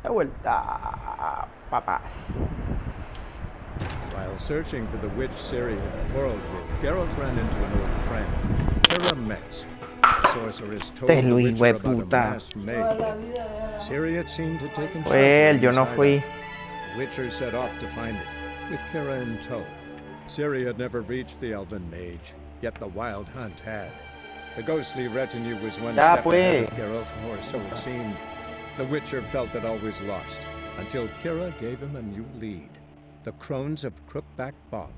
De vuelta, papás. While searching for the witch Ciri had quarreled with, Geralt ran into an old friend, Kira Metz. The sorceress told Este es the Luis, witcher about a hueputa. masked mage. Ciri had seemed to take Fue él, yo no fui. The witcher set off to find it, with Kira in tow. Ciri had never reached the elven mage, yet the wild hunt had. The ghostly retinue was one Ya, step ahead pues. of Geralt, or so it seemed. The witcher felt that all was lost, until Kira gave him a new lead. The crones of Crookback Bog.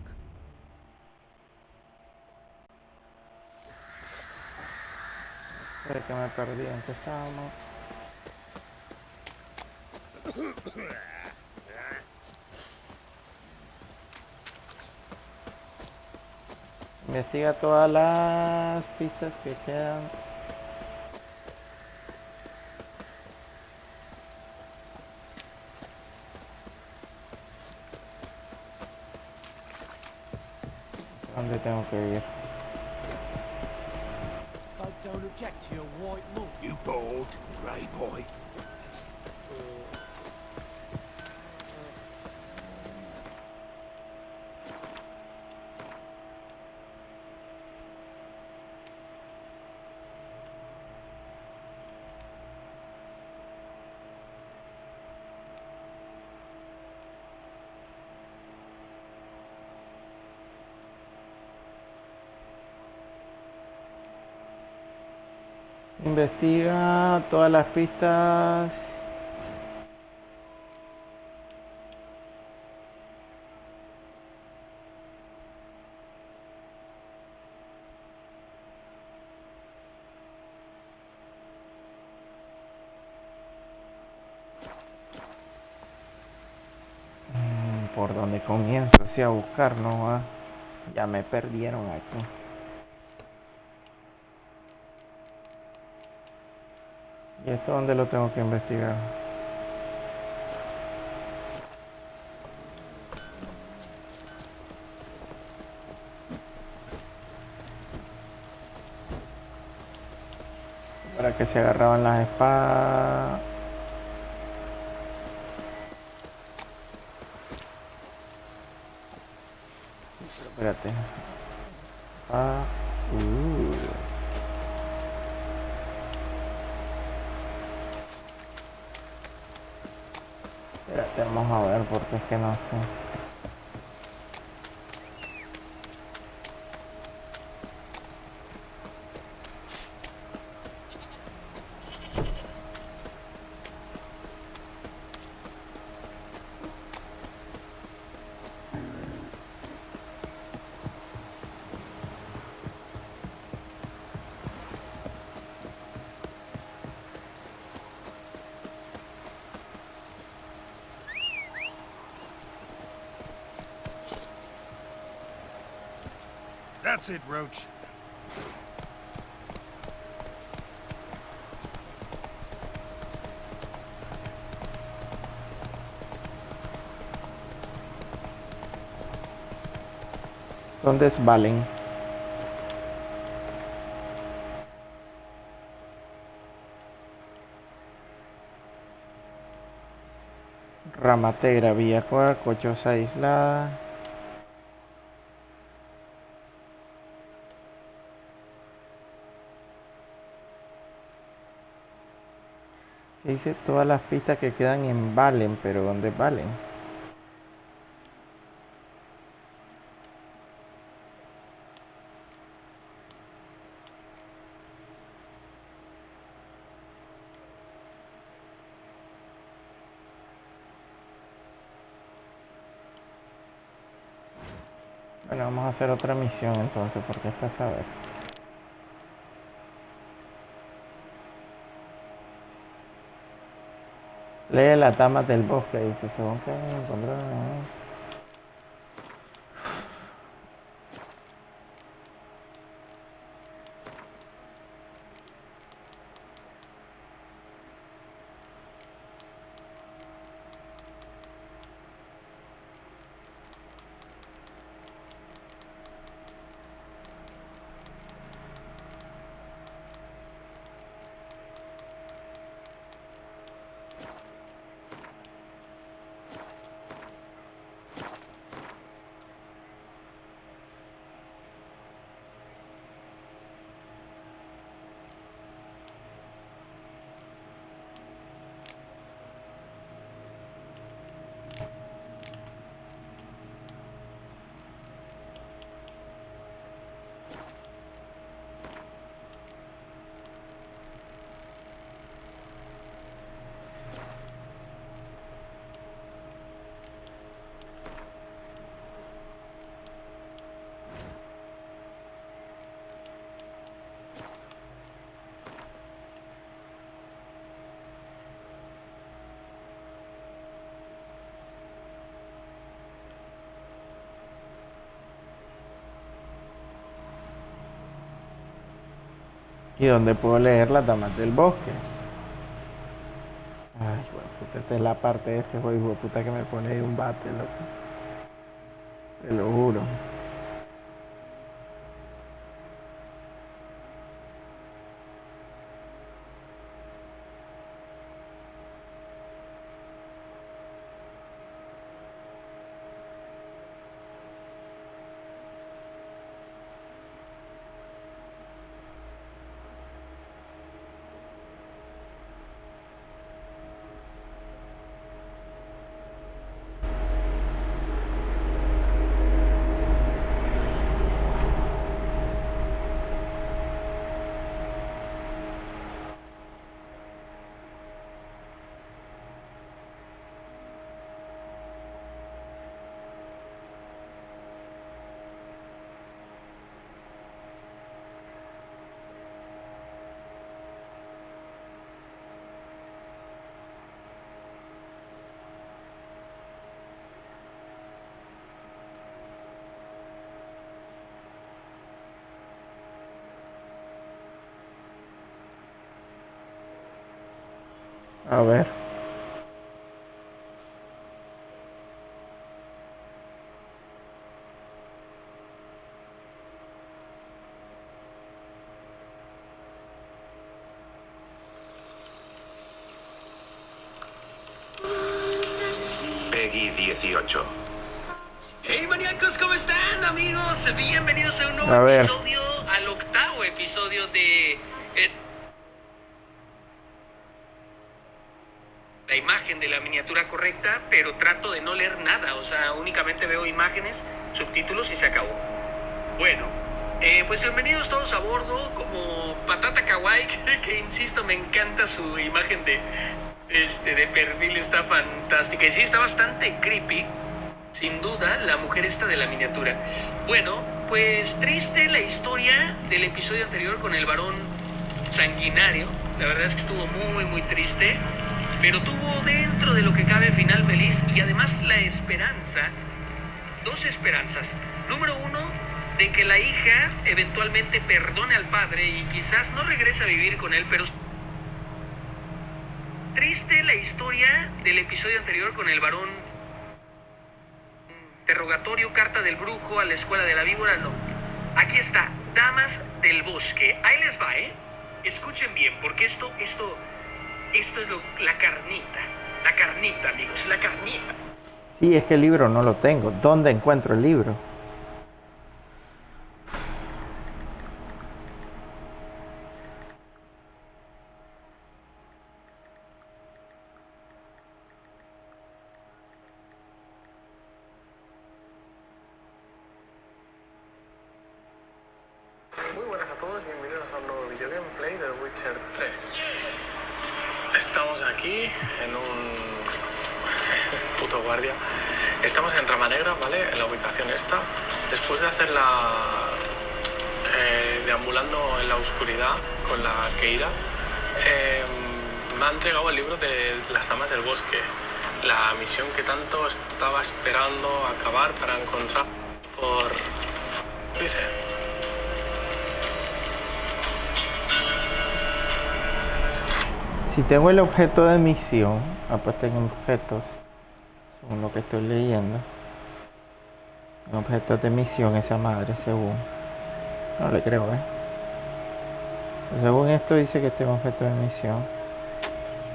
Espera que me perdí, ¿en qué estábamos? Investiga todas las pistas que quedan. ¿Dónde tengo que ir? Folk don't object to your white look. You bold, grey boy. Investiga todas las pistas. ¿Por dónde comienzo? Así a buscar, no va. Ya me perdieron aquí. ¿Y esto dónde lo tengo que investigar? Para que se agarraban las espadas. Espérate. Ah, Espérate, vamos a ver porque es que no sé. That's it, Roach. ¿Dónde es Valen? Ramatera, Villacuar, Cochosa aislada. Dice todas las pistas que quedan en Valen, pero ¿dónde es Valen? Bueno, vamos a hacer otra misión entonces, porque esta es a ver. Lee las damas del bosque, dice, según que encontraron. ¿Y dónde puedo leer las damas del bosque? Ay, bueno, puta, esta es la parte de este juego, puta, que me pone ahí un bate, loco. Te lo juro. A ver. Peggy 18. Hey maníacos, ¿cómo están, amigos? Bienvenidos a un A nuevo ver. episodio, al octavo episodio de la imagen de la miniatura correcta, pero trato de no leer nada, o sea, únicamente veo imágenes, subtítulos y se acabó. Bueno, pues bienvenidos todos a bordo, como Patata Kawaii, que insisto, me encanta su imagen de perfil, está fantástica, y sí, está bastante creepy. Sin duda, la mujer esta de la miniatura. Bueno, pues triste la historia del episodio anterior con el varón sanguinario. La verdad es que estuvo muy, muy triste. Pero tuvo dentro de lo que cabe final feliz y además la esperanza. Dos esperanzas. Número uno, de que la hija eventualmente perdone al padre y quizás no regrese a vivir con él, pero... Triste la historia del episodio anterior con el varón... Interrogatorio, carta del brujo a la escuela de la víbora, no. Aquí está, damas del bosque. Ahí les va, ¿eh? Escuchen bien, porque esto es la carnita, amigos, la carnita. Sí, es que el libro no lo tengo. ¿Dónde encuentro el libro? Muy buenas a todos, bienvenidos a un nuevo video gameplay del Witcher 3. Estamos aquí en un puto guardia. Estamos en Rama Negra, ¿vale? En la ubicación esta. Después de hacerla deambulando en la oscuridad con la Keira, me ha entregado el libro de las damas del bosque. La misión que tanto estaba esperando acabar para encontrar por... Dice... Si tengo el objeto de misión, pues tengo objetos, según lo que estoy leyendo. Objetos de misión, esa madre, según. No le creo, Según esto dice que tengo objeto de misión.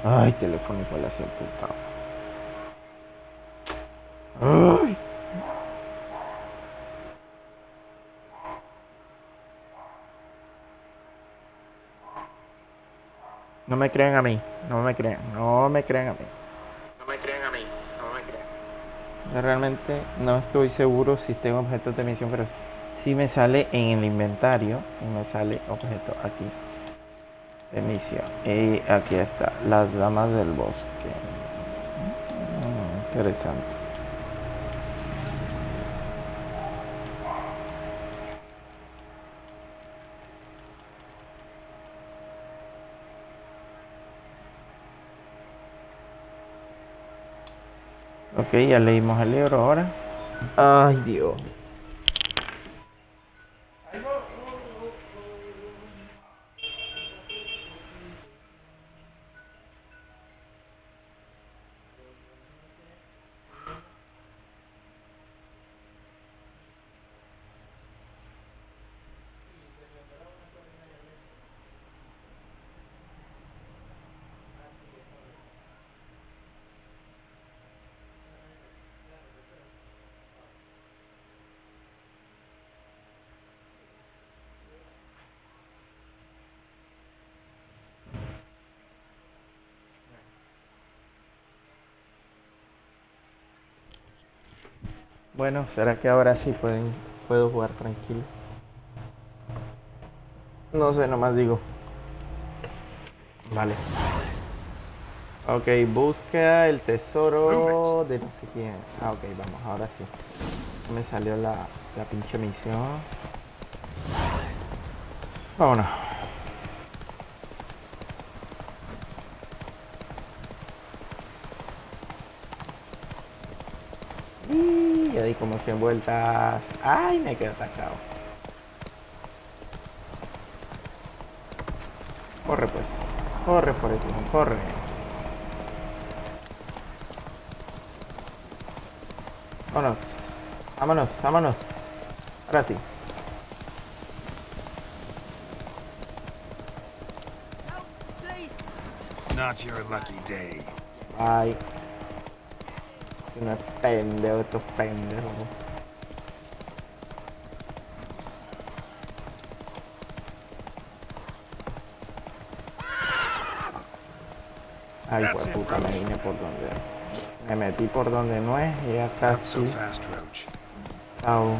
Ay, telefónico le hace el putado. Ay. No me crean a mí, no me crean a mí. Yo realmente no estoy seguro si tengo objetos de misión, pero sí me sale en el inventario y me sale objeto aquí de misión. Y aquí está, las damas del bosque. Interesante. Ok, ya leímos el libro ahora. Ay, Dios. Bueno, ¿será que ahora sí puedo jugar tranquilo? No sé, nomás digo. Vale. Ok, búsqueda el tesoro de no sé quién. Ah, ok, vamos, ahora sí. Me salió la pinche misión. Vámonos. Y ya di como 100 vueltas. Ay, me quedé atascado. Corre pues. Corre por eso, corre. Vámonos. Vámonos, vámonos. Ahora sí. Help, please. Not your lucky day. Ay. No es pendejo, estos pendejos. Ay, pues puta, me vine por donde. Me metí por donde no es y ya Not so casi. fast, Roach. Chao.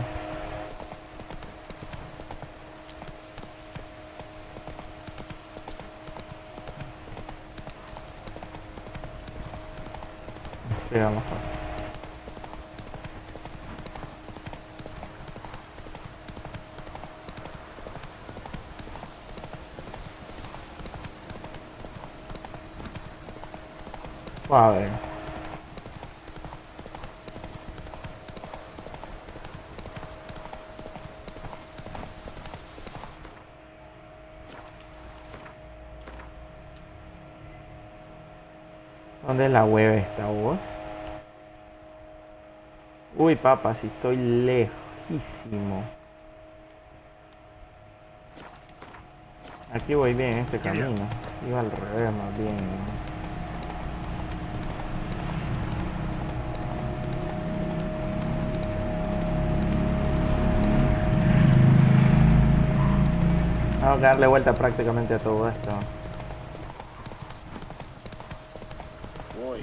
Sí, vamos a. A ver. ¿Dónde es la web esta voz? Uy, papá, si estoy lejísimo. Aquí voy bien este camino. Iba al revés más bien. Vamos a darle vuelta prácticamente a todo esto. Boy,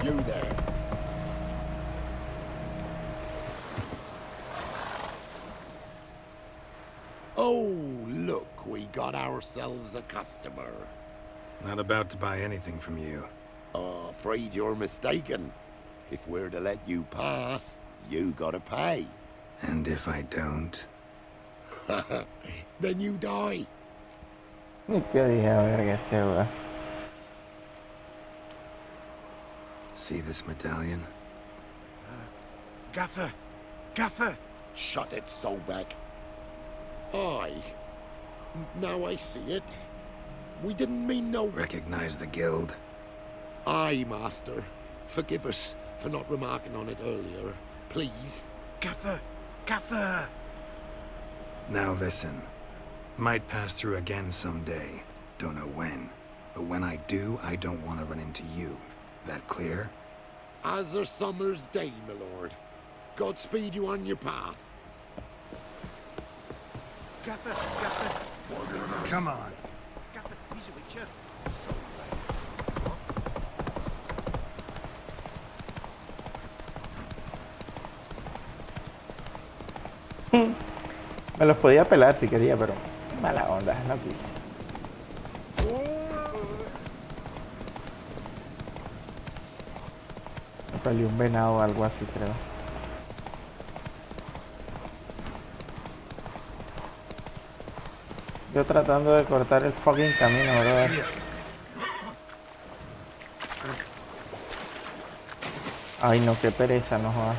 you there. Oh, look, we got ourselves a customer. Not about to buy anything from you. Afraid you're mistaken. If we're to let you pass, you gotta pay. And if I don't? Then you die. ¿Qué dije? A ver, que este weón. See this medallion? Gaffer! Gaffer! Shut it, Solback. Aye. Now I see it. We didn't mean no... Recognize the guild? Aye, Master. Forgive us for not remarking on it earlier. Please. Gaffer! Gaffer! Now listen. Might pass through again someday. Don't know when. But when I do, I don't want to run into you. That clear? As a summer's day, my lord. Godspeed you on your path. Gaffer! Gaffer! Come on. Gaffer, he's a witcher. Me los podía pelar si quería, pero mala onda, no quise. Me peleé un venado o algo así, creo. Yo tratando de cortar el fucking camino, ¿verdad? Ay, no, qué pereza, no jodas.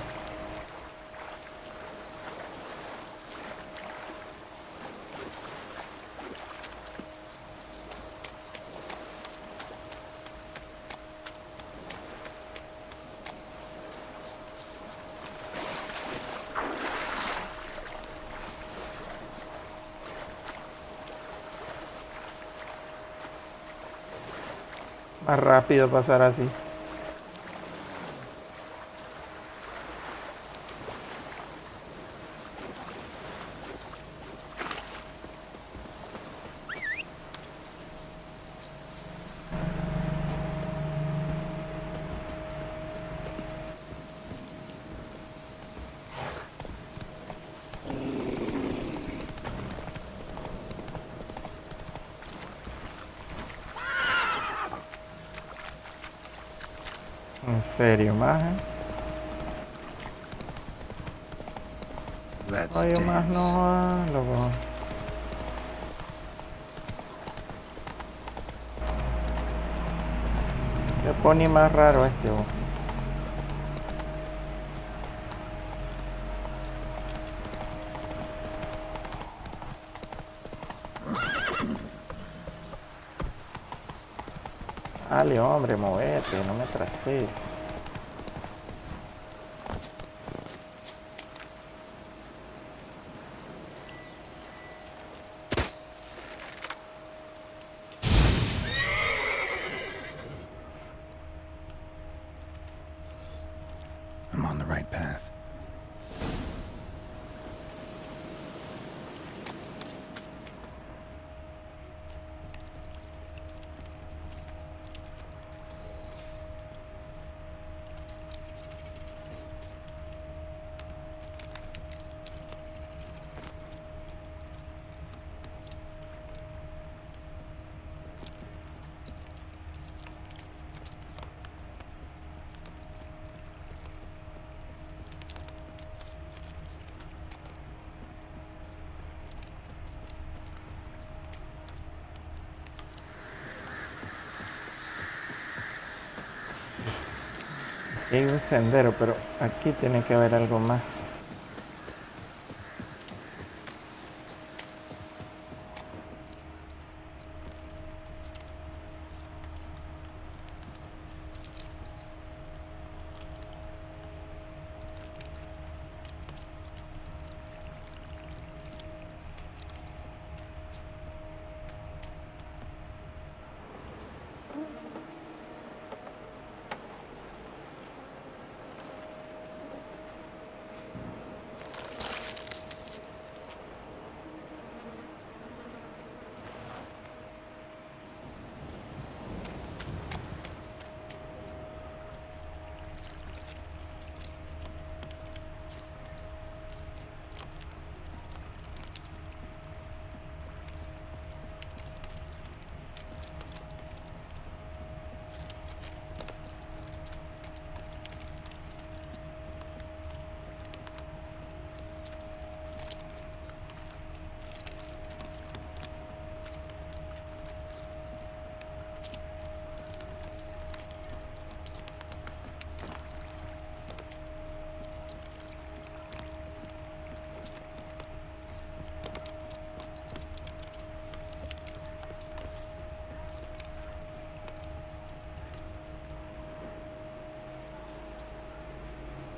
Más rápido pasar así. En serio, más. Let's Ay, más dance. no, loco. Qué pone más raro este. Bo. Dale, hombre, movete, no me traces. I'm on the right path. Hay un sendero, pero aquí tiene que haber algo más.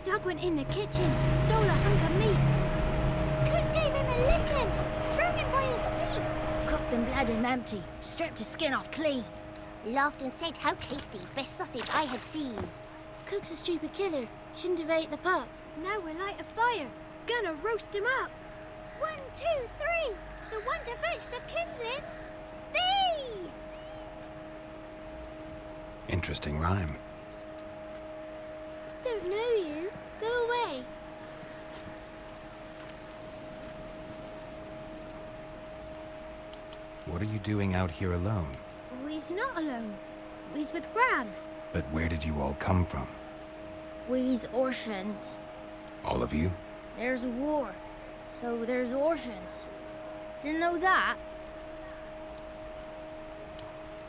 Doug went in the kitchen, stole a hunk of meat. Cook gave him a licking, strung him by his feet. Cooked them blood and empty, stripped his skin off clean. Laughed and said, "How tasty, best sausage I have seen." Cook's a stupid killer, shouldn't have ate the pup. Now we'll light a fire, gonna roast him up. 1, 2, 3, the one to fetch the kindlings. Thee! Interesting rhyme. Don't know you. Go away. What are you doing out here alone? We's not alone. We's with Gran. But where did you all come from? We's orphans. All of you? There's a war, so there's orphans. Didn't know that?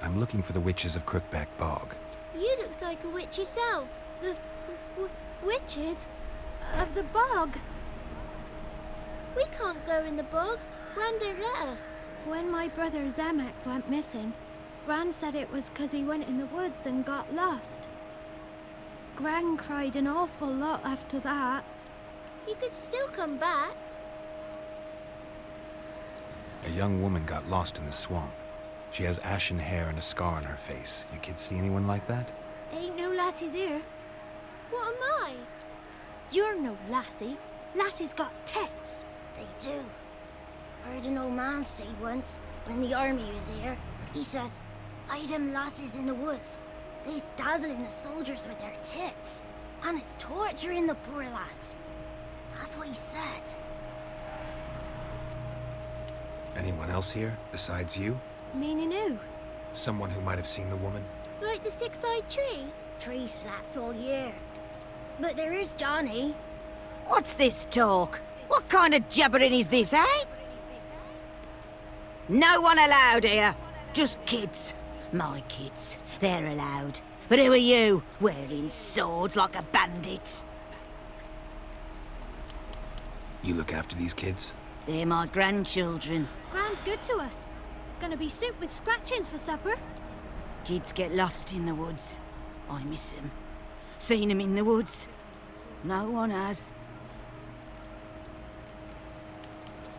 I'm looking for the witches of Crookback Bog. You looks like a witch yourself. Witches? Of the bog? We can't go in the bog. Gran don't let us. When my brother Zemek went missing, Gran said it was 'cause he went in the woods and got lost. Gran cried an awful lot after that. You could still come back. A young woman got lost in the swamp. She has ashen hair and a scar on her face. You kids see anyone like that? Ain't no lassies here. What am I? You're no lassie. Lassies got tits. They do. Heard an old man say once, when the army was here, he says, "I them lasses in the woods. They's dazzling the soldiers with their tits. And it's torturing the poor lads." That's what he said. Anyone else here besides you? Meaning who? Someone who might have seen the woman? Like the six-eyed tree? Tree slapped all year. But there is Johnny. What's this talk? What kind of jabbering is this, eh? No one allowed here. Just kids. My kids. They're allowed. But who are you, wearing swords like a bandit? You look after these kids? They're my grandchildren. Gran's good to us. Gonna be soup with scratchings for supper. Kids get lost in the woods. I miss them. Seen them in the woods. No one has.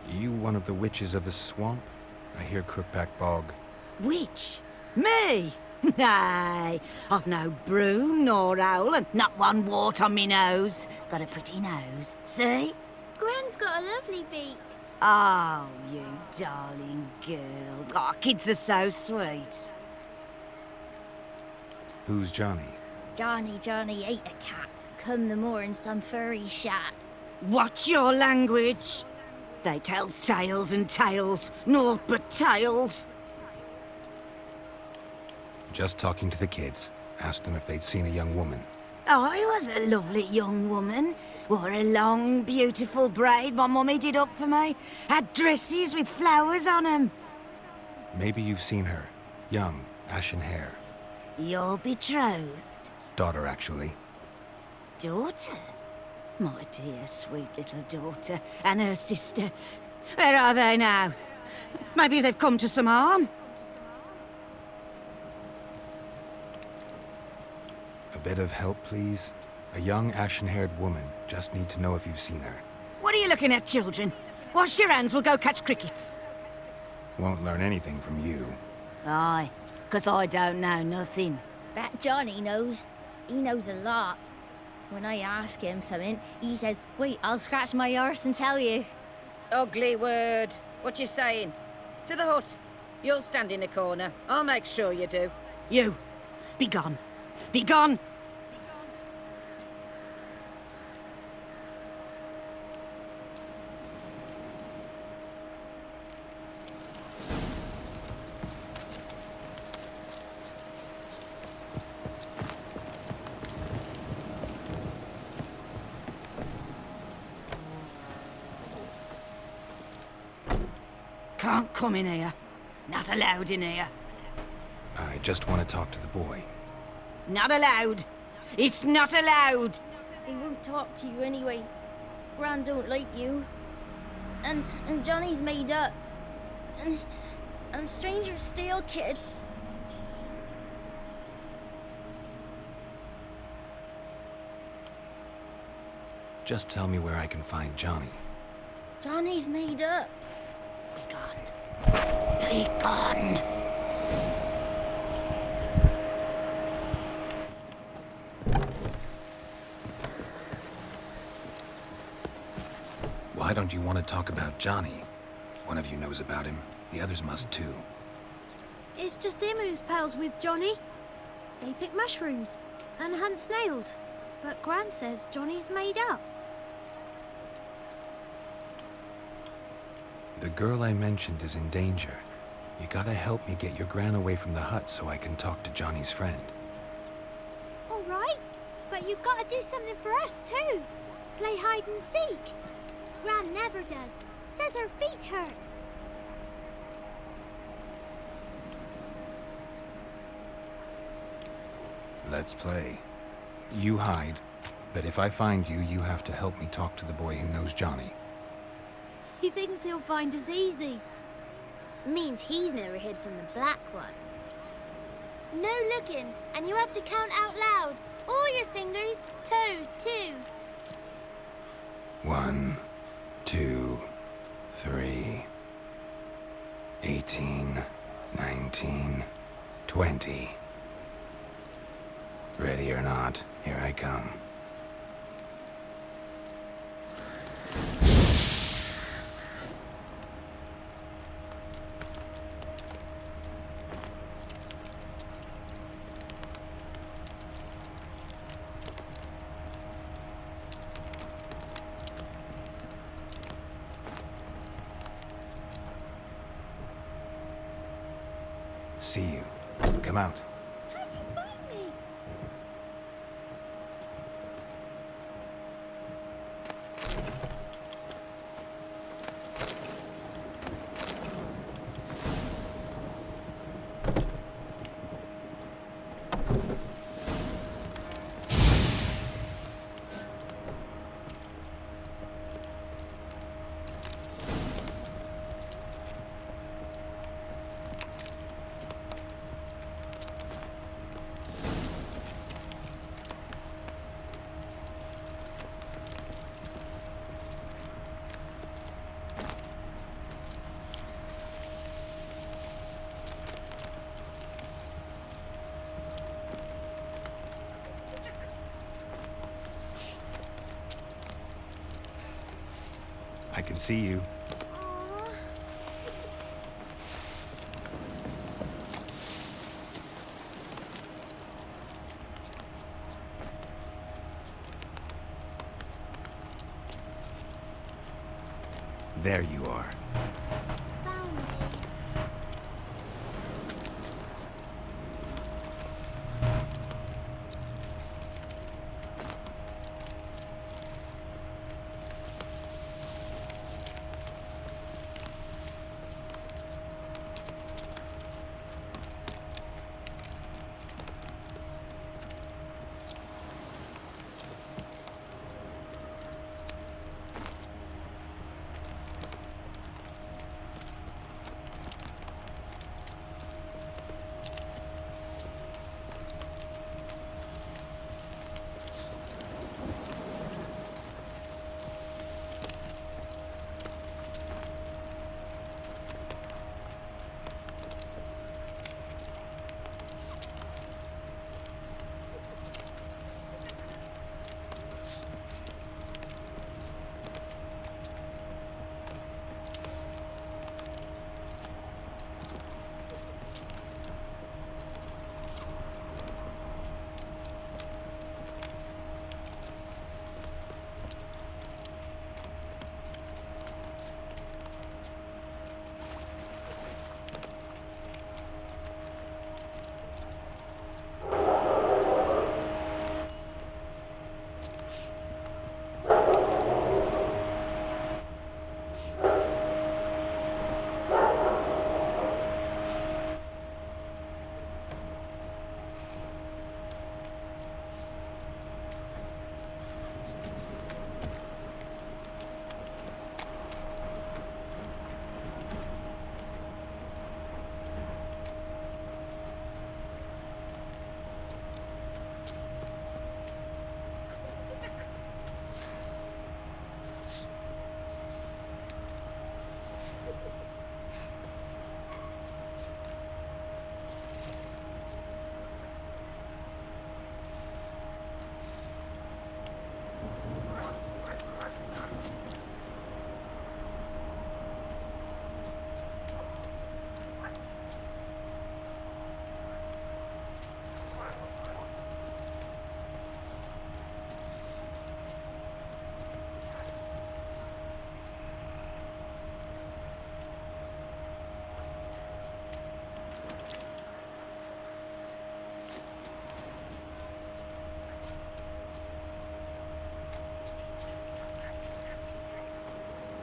You one of the witches of the swamp? I hear Crookback Bog. Witch? Me? Nay, I've no broom nor owl and not one wart on me nose. Got a pretty nose, see? Gran's got a lovely beak. Oh, you darling girl. Oh, kids are so sweet. Who's Johnny? Johnny ate a cat. Come the more in some furry shat. Watch your language. They tells tales and tales, naught but tales. Just talking to the kids. Asked them if they'd seen a young woman. I was a lovely young woman. Wore a long, beautiful braid my mummy did up for me. Had dresses with flowers on 'em. Maybe you've seen her. Young, ashen hair. Your betrothed? Daughter, actually. Daughter? My dear, sweet little daughter. And her sister. Where are they now? Maybe they've come to some harm? A bit of help, please? A young, ashen-haired woman. Just need to know if you've seen her. What are you looking at, children? Wash your hands, we'll go catch crickets. Won't learn anything from you. Aye, 'cause I don't know nothing. That Johnny knows. He knows a lot. When I ask him something, he says, wait, I'll scratch my arse and tell you. Ugly word. What you saying? To the hut. You'll stand in a corner. I'll make sure you do. You, be gone. Be gone! Can't come in here. Not allowed in here. I just want to talk to the boy. Not allowed. It's not allowed. He won't talk to you anyway. Gran don't like you. And Johnny's made up. And strangers steal kids. Just tell me where I can find Johnny. Johnny's made up. Be gone. Be gone. Why don't you want to talk about Johnny? One of you knows about him. The others must too. It's just him who's pals with Johnny. They pick mushrooms and hunt snails. But Gran says Johnny's made up. The girl I mentioned is in danger. You gotta help me get your gran away from the hut so I can talk to Johnny's friend. All right, but you've got to do something for us too. Play hide and seek. Gran never does. Says her feet hurt. Let's play. You hide, but if I find you, you have to help me talk to the boy who knows Johnny. He thinks he'll find us easy. Means he's never hid from the black ones. No looking, and you have to count out loud. All your fingers, toes too. 1, 2, 3, 18, 19, 20. Ready or not, here I come. See you. Come out. How'd you find I can see you. Aw. There you are. Found me.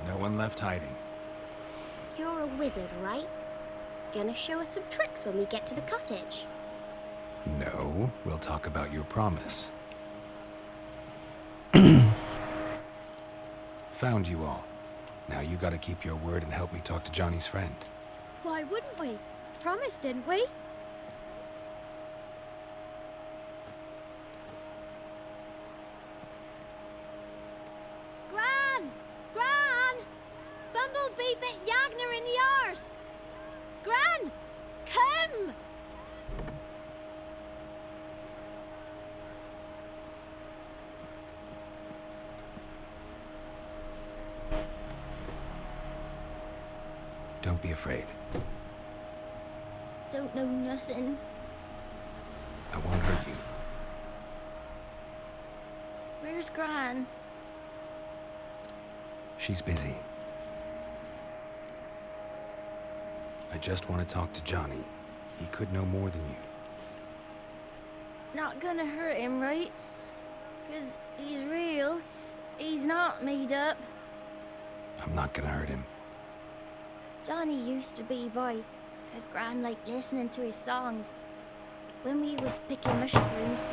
No one left hiding. You're a wizard, right? Gonna show us some tricks when we get to the cottage. No, we'll talk about your promise. Found you all. Now you gotta keep your word and help me talk to Johnny's friend. Why wouldn't we? Promised, didn't we? Gran! Gran! Bumblebee bit Yagner in the arse! Gran! Come! Don't be afraid. Don't know nothing. I won't hurt you. Where's Gran? She's busy. I just want to talk to Johnny. He could know more than you. Not gonna hurt him, right? 'Cause he's real. He's not made up. I'm not gonna hurt him. Johnny used to be by, 'cause Gran liked listening to his songs. When we was picking mushrooms,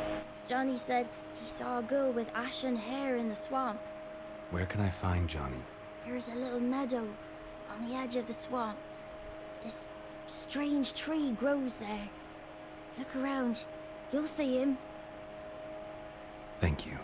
Johnny said he saw a girl with ashen hair in the swamp. Where can I find Johnny? There's a little meadow on the edge of the swamp. This strange tree grows there. Look around. You'll see him. Thank you.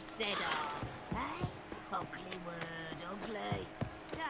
said ass, eh? Ugly word, ugly. Go.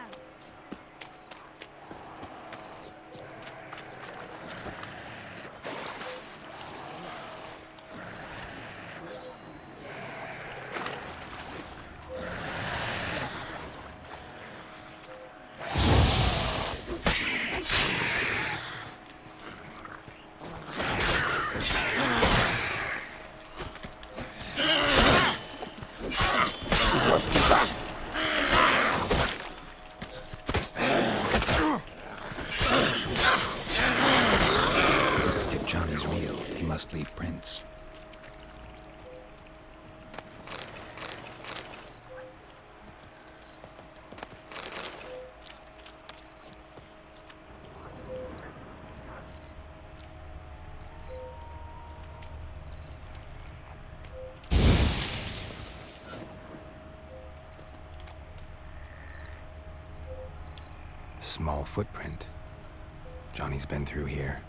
If Johnny's real, he must leave prints. Small footprint. Johnny's been through here.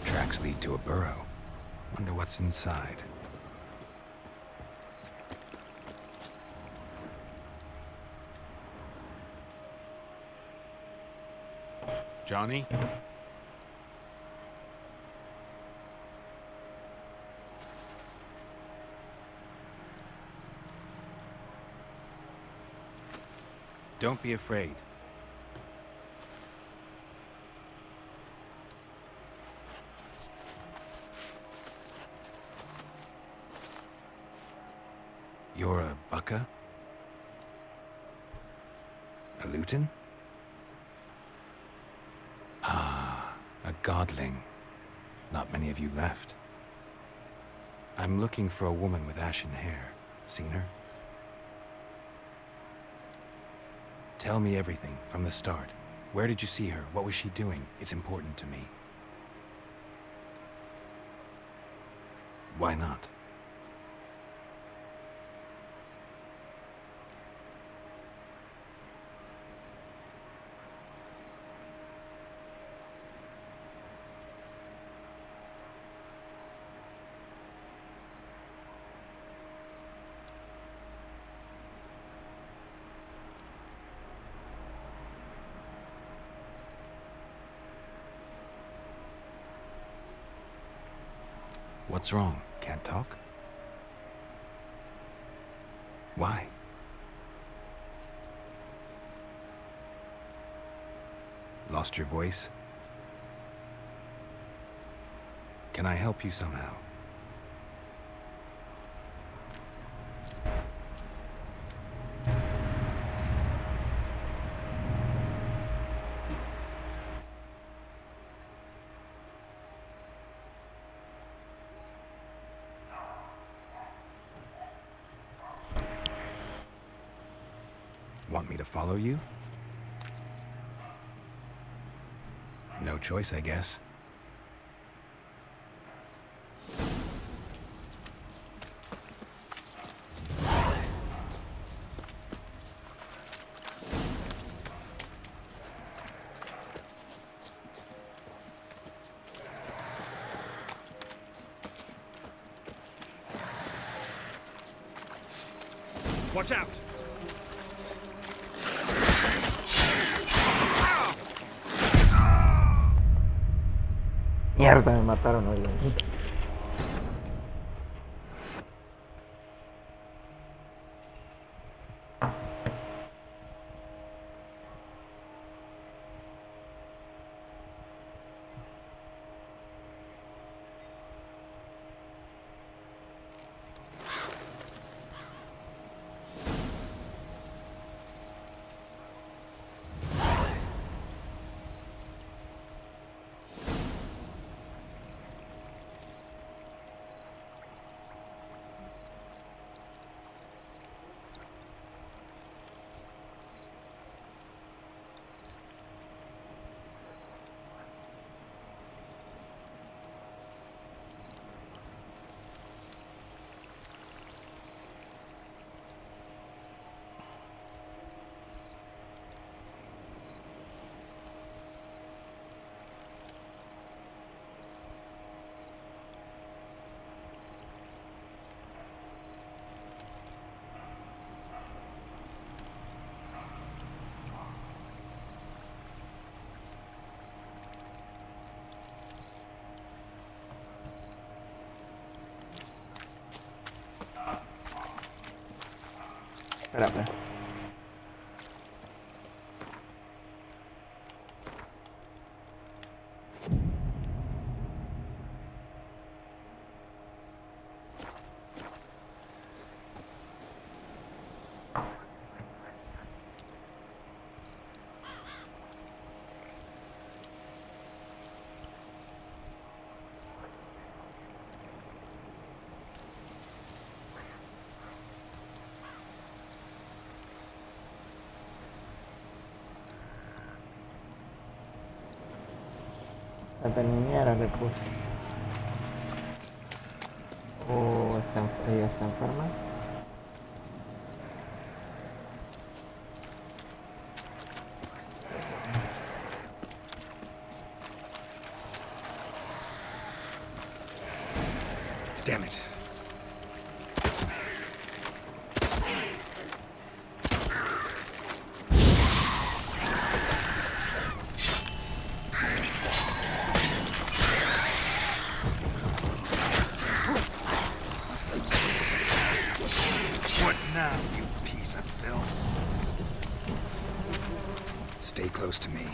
Tracks lead to a burrow. Wonder what's inside. Johnny? Don't be afraid. You're a bucka? A luton? Ah, a godling. Not many of you left. I'm looking for a woman with ashen hair. Seen her? Tell me everything from the start. Where did you see her? What was she doing? It's important to me. Why not? What's wrong? Can't talk? Why? Lost your voice? Can I help you somehow? Want me to follow you? No choice, I guess. Watch out! Mierda, me mataron hoy. Espérame. La niñera le puse. Ella está enferma. Damn it. Stay close to me.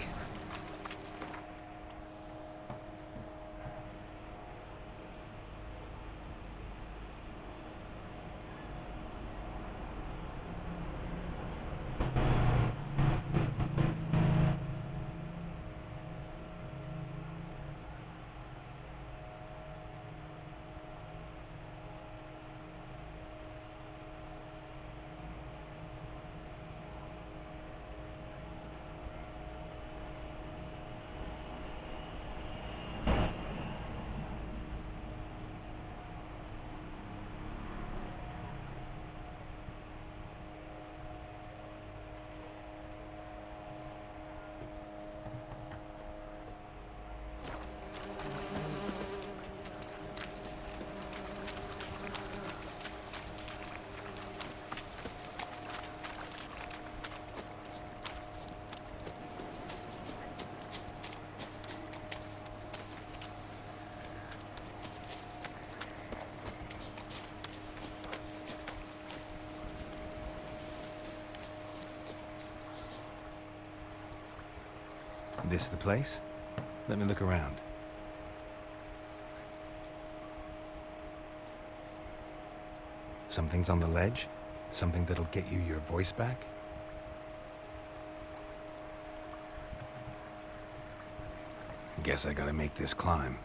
This the place? Let me look around. Something's on the ledge? Something that'll get you your voice back? Guess I gotta make this climb.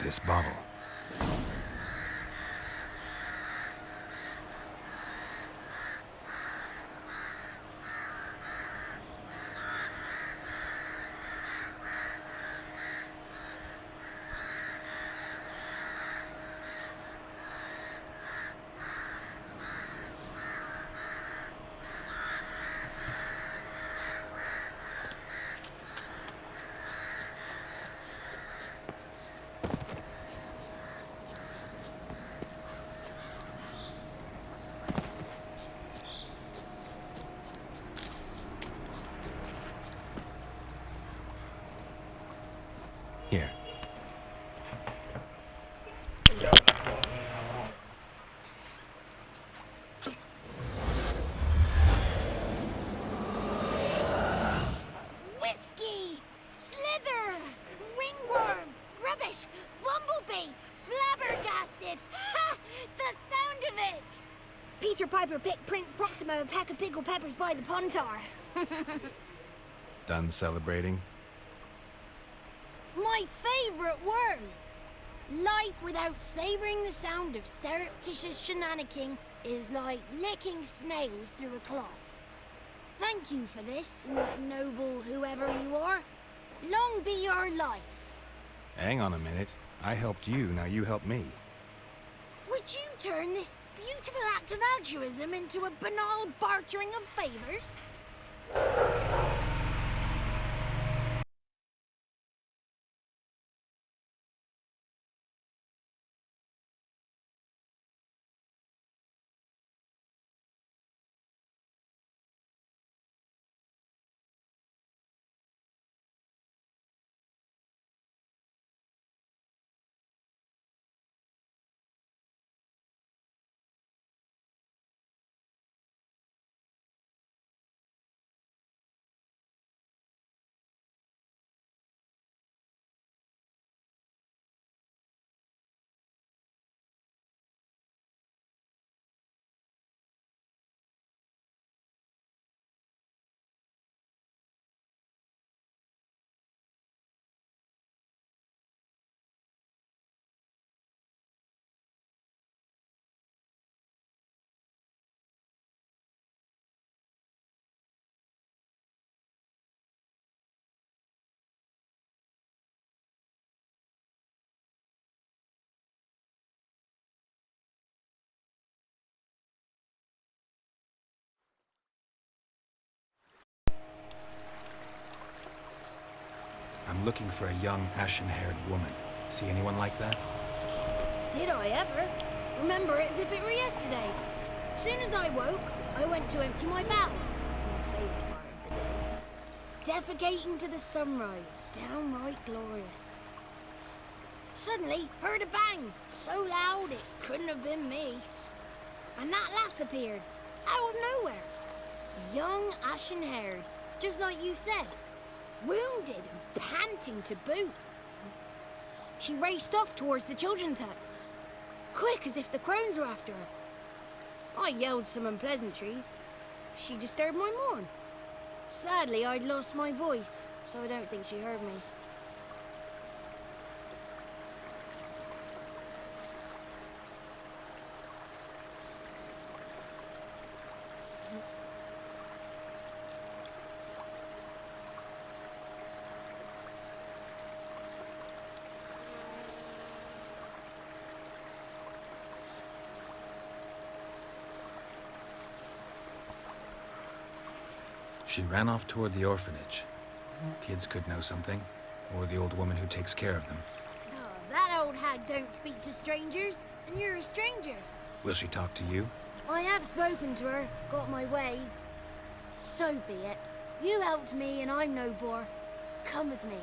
This bottle. Here. Whiskey! Slither! Ringworm! Rubbish! Bumblebee! Flabbergasted! Ha! The sound of it! Peter Piper picked Prince Proximo a pack of pickled peppers by the Pontar. Done celebrating? My favourite words! Life without savouring the sound of surreptitious shenanigans is like licking snails through a cloth. Thank you for this, noble whoever you are. Long be your life. Hang on a minute. I helped you, now you help me. Would you turn this beautiful act of altruism into a banal bartering of favours? I'm looking for a young, ashen-haired woman. See anyone like that? Did I ever? Remember it as if it were yesterday. Soon as I woke, I went to empty my bowels. My favourite part of the day. Defecating to the sunrise. Downright glorious. Suddenly, heard a bang. So loud it couldn't have been me. And that lass appeared. Out of nowhere. Young, ashen-haired. Just like you said. Wounded and panting to boot. She raced off towards the children's hut. Quick as if the crones were after her. I yelled some unpleasantries. She disturbed my morn. Sadly, I'd lost my voice, so I don't think she heard me. She ran off toward the orphanage. Kids could know something, or the old woman who takes care of them. Oh, that old hag don't speak to strangers, and you're a stranger. Will she talk to you? I have spoken to her, got my ways. So be it. You helped me and I'm no bore. Come with me.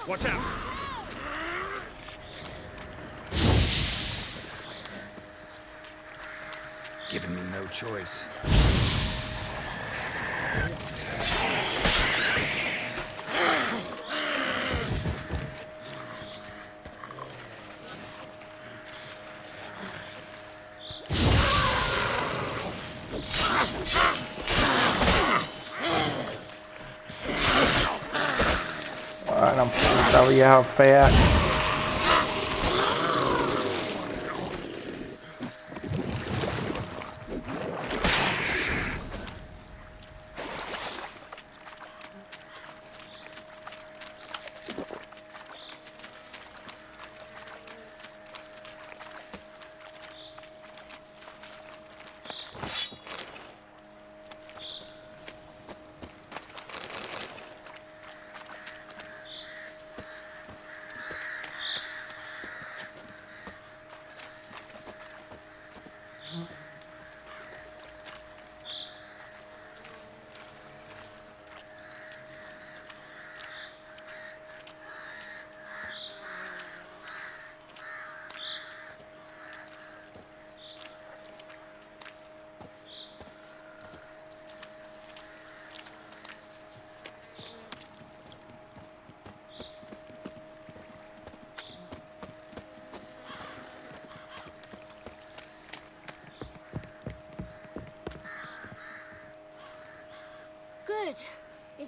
Watch out! Given me no choice. Una puta vieja fea.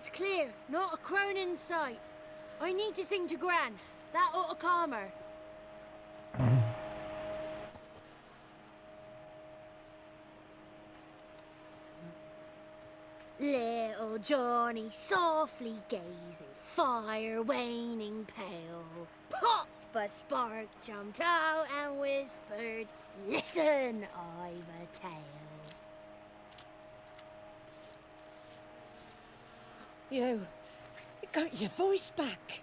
It's clear, not a crone in sight. I need to sing to Gran. That ought to calm her. Little Johnny softly gazing, fire waning pale. Pop! A spark jumped out and whispered, "Listen, I've a tale." You got your voice back.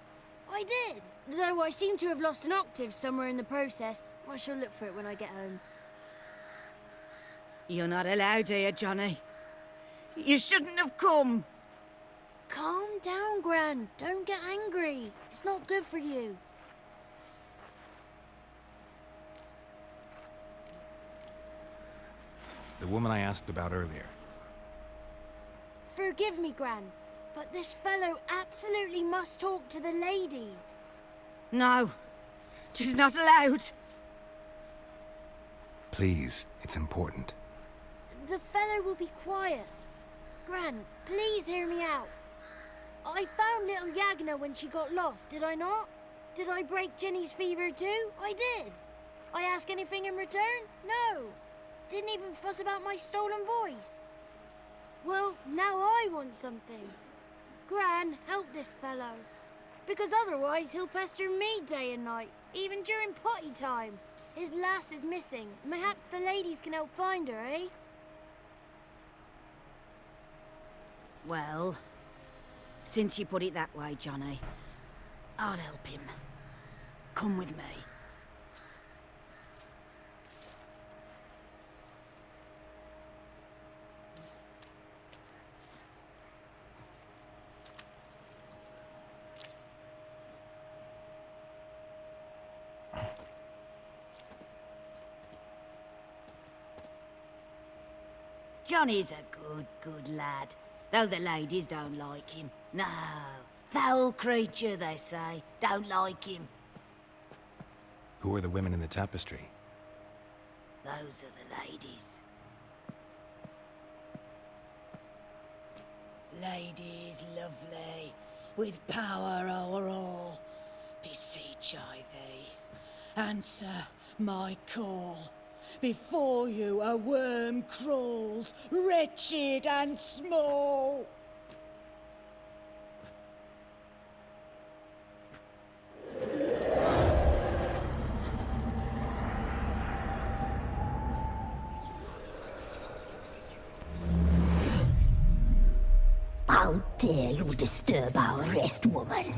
I did, though I seem to have lost an octave somewhere in the process. I shall look for it when I get home. You're not allowed here, Johnny. You shouldn't have come. Calm down, Gran. Don't get angry. It's not good for you. The woman I asked about earlier. Forgive me, Gran, but this fellow absolutely must talk to the ladies. No, she's not allowed. Please, it's important. The fellow will be quiet. Gran, please hear me out. I found little Yagna when she got lost, did I not? Did I break Jenny's fever too? I did. I ask anything in return? No. Didn't even fuss about my stolen voice. Well, now I want something. Gran, help this fellow. Because otherwise he'll pester me day and night, even during potty time. His lass is missing. Perhaps the ladies can help find her, eh? Well, since you put it that way, Johnny, I'll help him. Come with me. Johnny's a good lad, though the ladies don't like him. No, foul creature, they say. Don't like him. Who are the women in the tapestry? Those are the ladies. Ladies lovely, with power o'er all, beseech I thee, answer my call. Before you a worm crawls, wretched and small. How dare you disturb our rest, woman?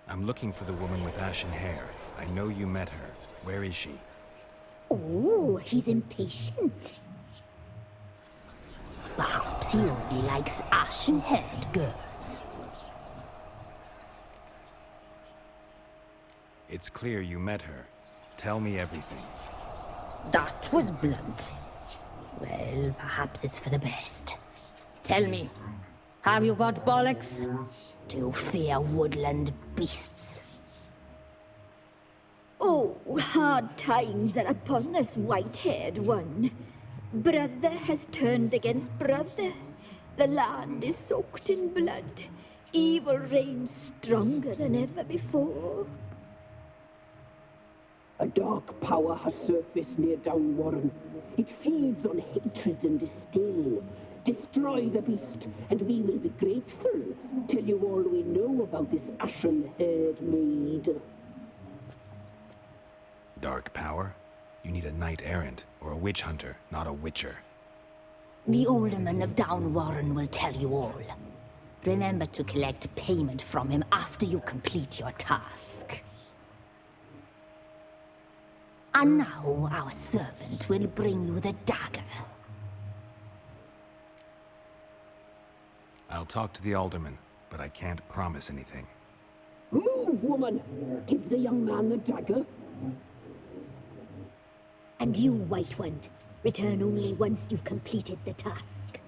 I'm looking for the woman with ashen hair. I know you met her. Where is she? Oh, he's impatient. Perhaps he only likes ashen-haired girls. It's clear you met her. Tell me everything. That was blunt. Well, perhaps it's for the best. Tell me, have you got bollocks? Do you fear woodland beasts? Oh, hard times are upon us, white-haired one. Brother has turned against brother. The land is soaked in blood. Evil reigns stronger than ever before. A dark power has surfaced near Downwarren. It feeds on hatred and disdain. Destroy the beast, and we will be grateful. Tell you all we know about this ashen-haired maid. Dark power? You need a knight-errant or a witch hunter, not a witcher. The alderman of Downwarren will tell you all. Remember to collect payment from him after you complete your task. And now our servant will bring you the dagger. I'll talk to the alderman, but I can't promise anything. Move, woman! Give the young man the dagger. And you, White One, return only once you've completed the task.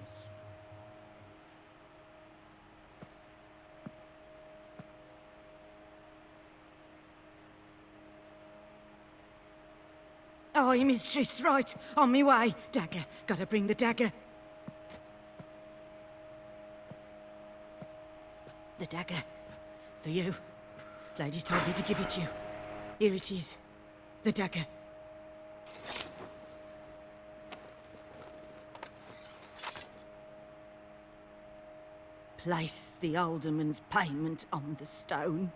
Aye, mistress, right. On me way. Dagger. Gotta bring the dagger. The dagger. For you. Lady told me to give it to you. Here it is. The dagger. Place the alderman's payment on the stone.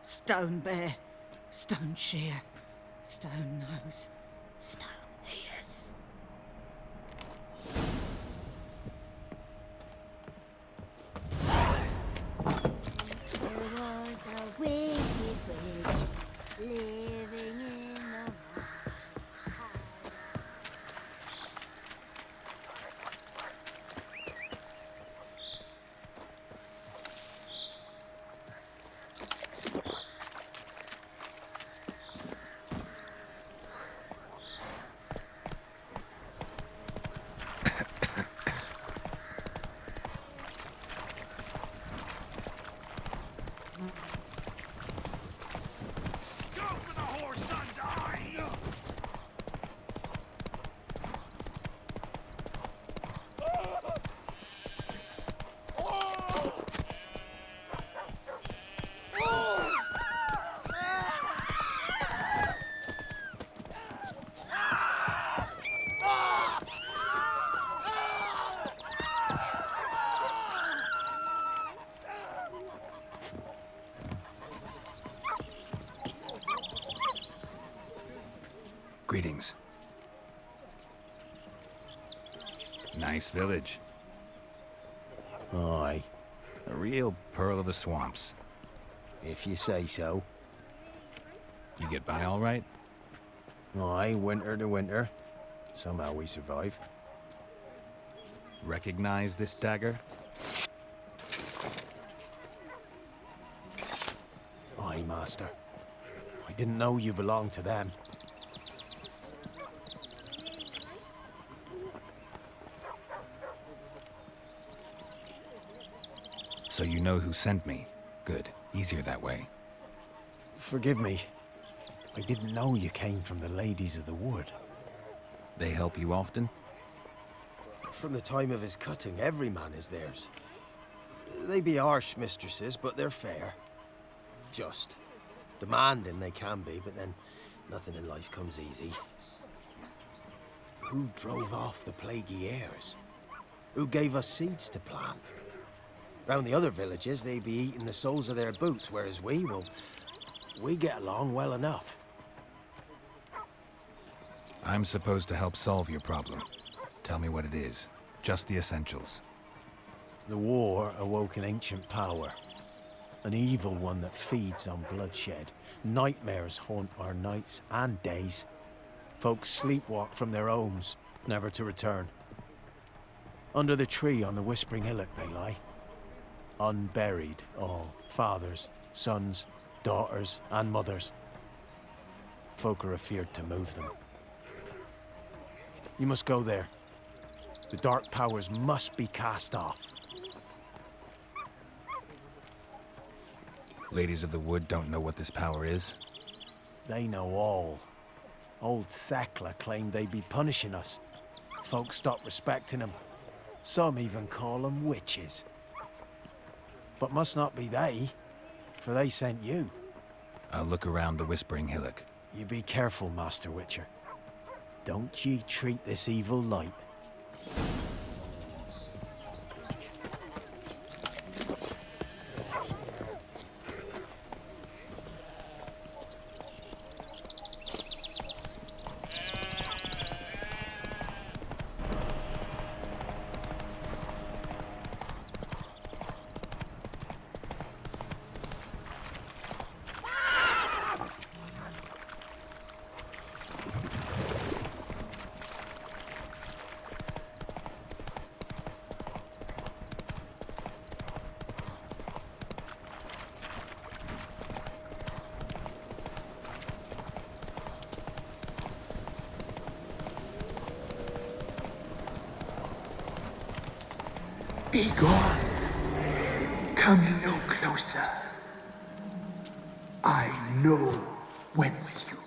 Stone bear, stone shear, stone nose, stone ears. There was a wicked witch living in the Greetings. Nice village. Aye. A real pearl of the swamps. If you say so. You get by all right? Aye, winter to winter. Somehow we survive. Recognize this dagger? Aye, master. I didn't know you belonged to them. So you know who sent me. Good. Easier that way. Forgive me. I didn't know you came from the Ladies of the Wood. They help you often? From the time of his cutting, every man is theirs. They be harsh mistresses, but they're fair. Just. Demanding they can be, but then nothing in life comes easy. Who drove off the plaguey airs? Who gave us seeds to plant? Round the other villages, they be eating the soles of their boots, whereas we get along well enough. I'm supposed to help solve your problem. Tell me what it is. Just the essentials. The war awoke an ancient power. An evil one that feeds on bloodshed. Nightmares haunt our nights and days. Folks sleepwalk from their homes, never to return. Under the tree on the Whispering Hillock they lie. Unburied, all. Fathers, sons, daughters, and mothers. Folk are afeard to move them. You must go there. The dark powers must be cast off. Ladies of the Wood don't know what this power is? They know all. Old Thekla claimed they'd be punishing us. Folk stopped respecting them. Some even call them witches. But must not be they, for they sent you. I'll look around the Whispering Hillock. You be careful, Master Witcher. Don't ye treat this evil light. Be gone. Come no closer. I know whence you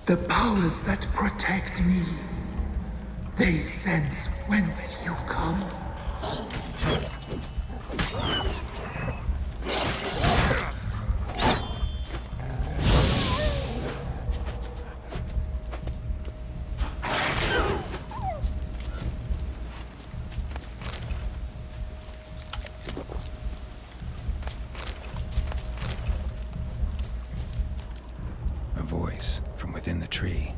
The powers that protect me, they sense whence you come. A voice from within the tree.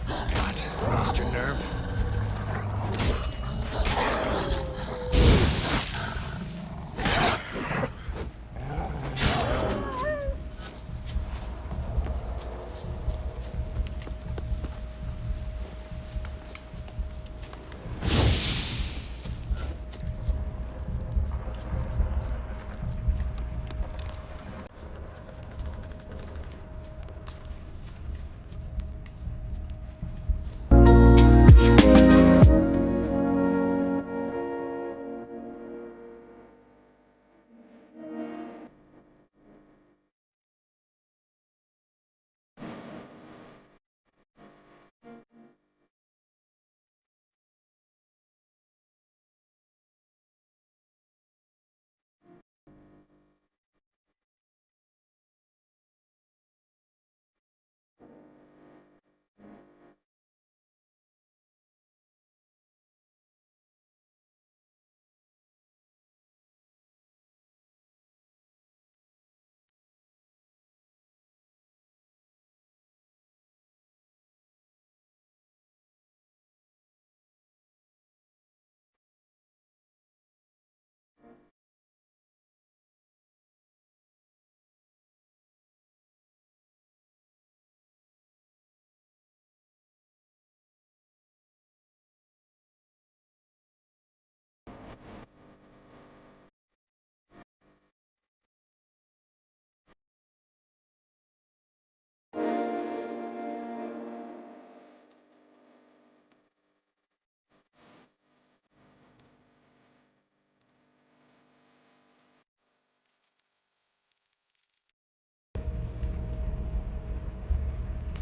What? Lost your nerve?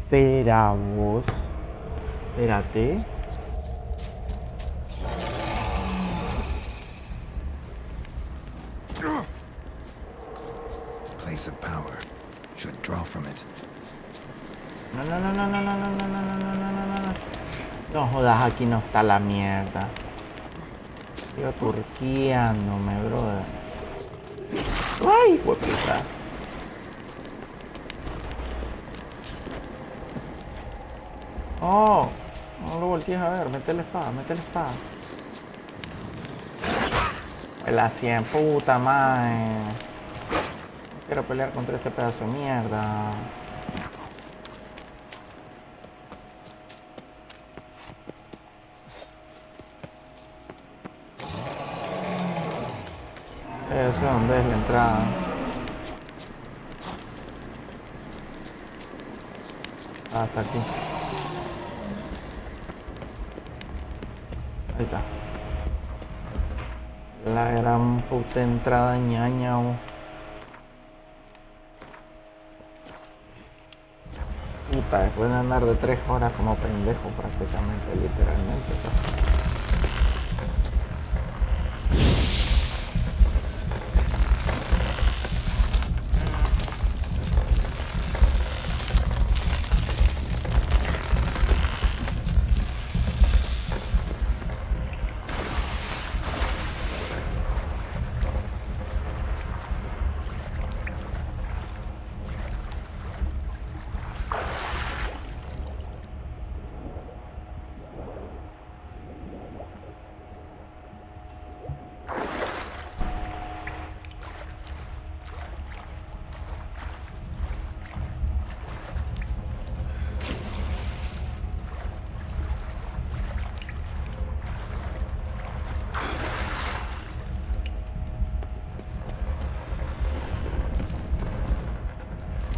Veremos. Espérate. Place of power. Should draw from it. No. No jodas, aquí no está la mierda. Sigo turqueándome, brother. Ay, hueputa. Oh, no lo voltees a ver, mete la espada. La 100 puta madre. No quiero pelear contra este pedazo de mierda. Eso, ¿dónde es la entrada? Hasta aquí. Ahí está. La gran puta entrada ñaña. Puta, después de andar de 3 horas como pendejo prácticamente, literalmente.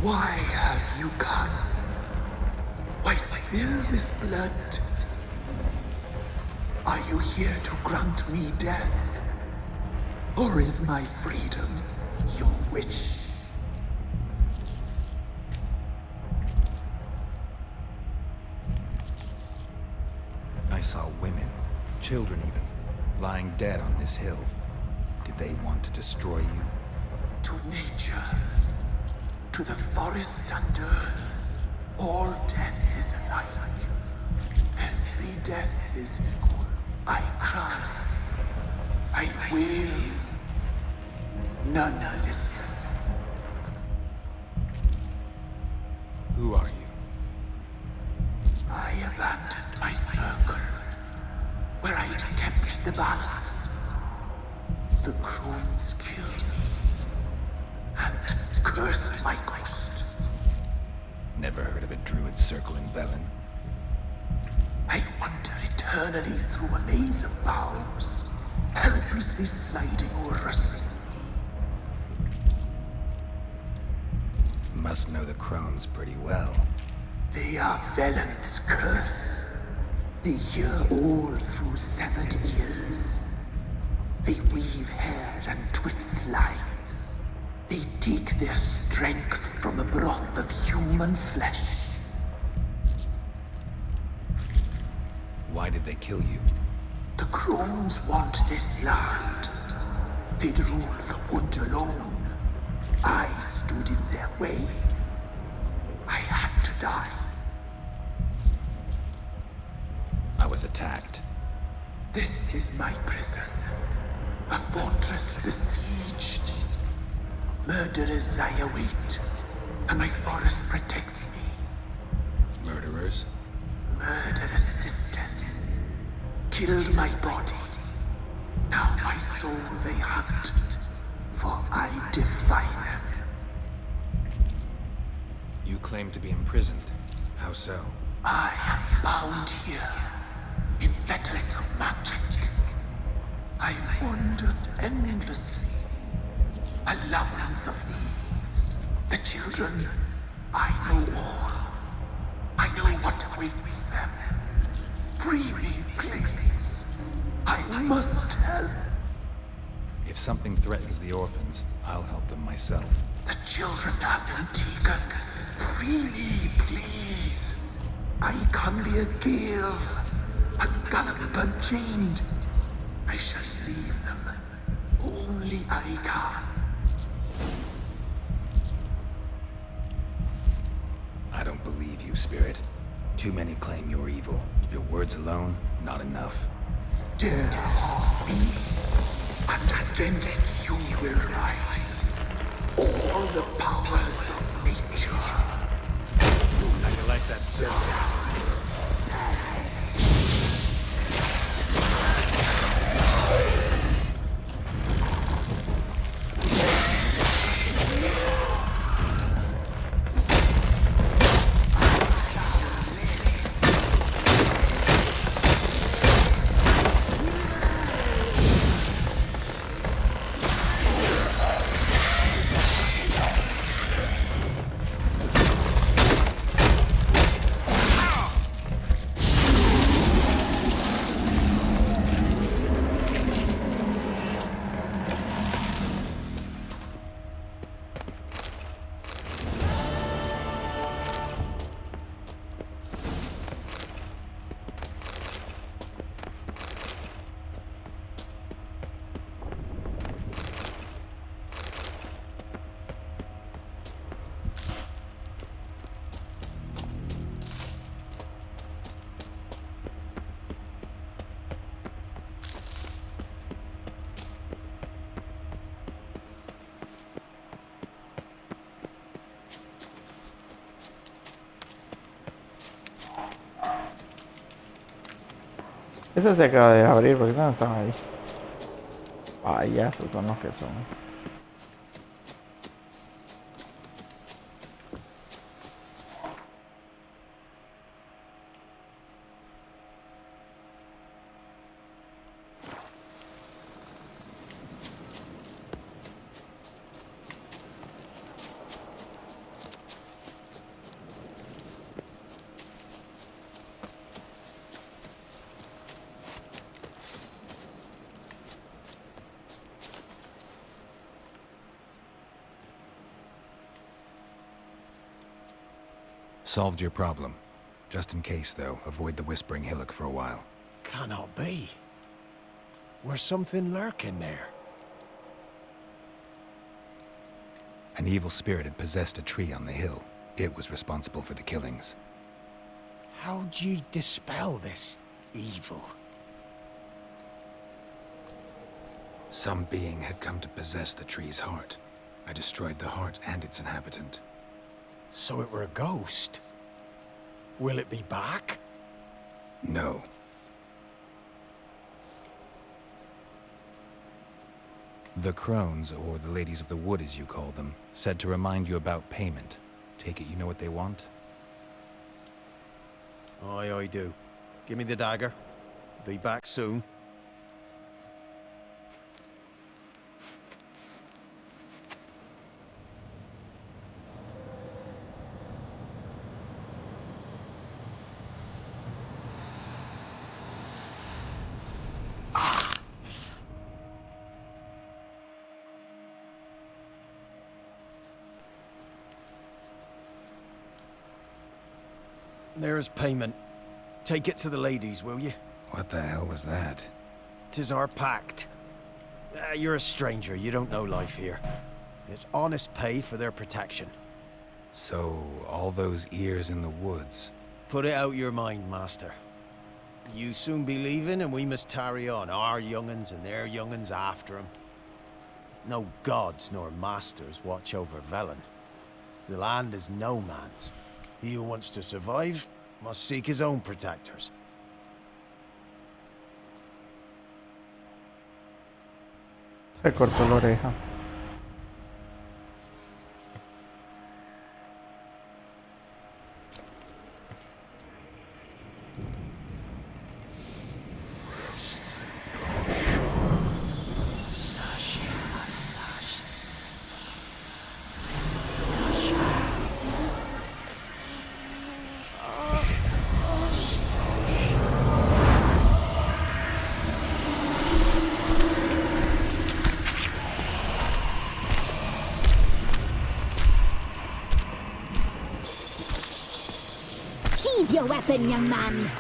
Why have you come? Why spill this blood? Are you here to grant me death? Or is my freedom your wish? I saw women, children even, lying dead on this hill. Did they want to destroy you? To nature, to the forest and earth, all death is alike. Every death is equal. I cry, I wail, none listen. Who are you? I abandoned my circle, where I'd kept the balance. The crones killed me, and cursed my ghost. Never heard of a druid circle in Velen. I wander eternally through a maze of vows, helplessly sliding over a sea. Must know the crones pretty well. They are Velen's curse. They hear all through severed ears. They weave hair and twist lives. They take their strength from the broth of human flesh. Why did they kill you? The crones want this land. They'd rule the wood alone. I stood in their way. I had to die. I was attacked. This is my prison. A fortress besieged. Murderers I await, and my forest protects me. Murderers? Murderous sisters killed my body. Now my soul they hunt, for I defy them. You claim to be imprisoned. How so? I am bound here, in fetters of magic. I wandered endlessly, a labyrinth of leaves. The children, I know all. I know what awaits them. Free me, please. I must help. If something threatens the orphans, I'll help them myself. The children have been taken. Free me, please. I can be a gale, a gallop unchained. I shall save them. Only I can. I don't believe you, Spirit. Too many claim you're evil. Your words alone, not enough. Dare harm me, and against you will rise all the powers of nature. How you like that, sir? Esa se acaba de abrir porque no están ahí. Payasos son los que son. Solved your problem. Just in case, though, avoid the Whispering Hillock for a while. Cannot be. Where's something lurking there? An evil spirit had possessed a tree on the hill. It was responsible for the killings. How'd ye dispel this evil? Some being had come to possess the tree's heart. I destroyed the heart and its inhabitant. So it were a ghost? Will it be back? No. The crones, or the ladies of the wood as you call them, said to remind you about payment. Take it you know what they want? Aye, I do. Give me the dagger. Be back soon. There's payment. Take it to the ladies, will you? What the hell was that? 'Tis our pact. You're a stranger, you don't know life here. It's honest pay for their protection. So, all those ears in the woods. Put it out your mind, master. You soon be leaving and we must tarry on, our young'uns and their young'uns after 'em. No gods nor masters watch over Velen. The land is no man's. He who wants to survive must seek his own protectors. Se cortó la oreja. Sheathe your weapon, young man.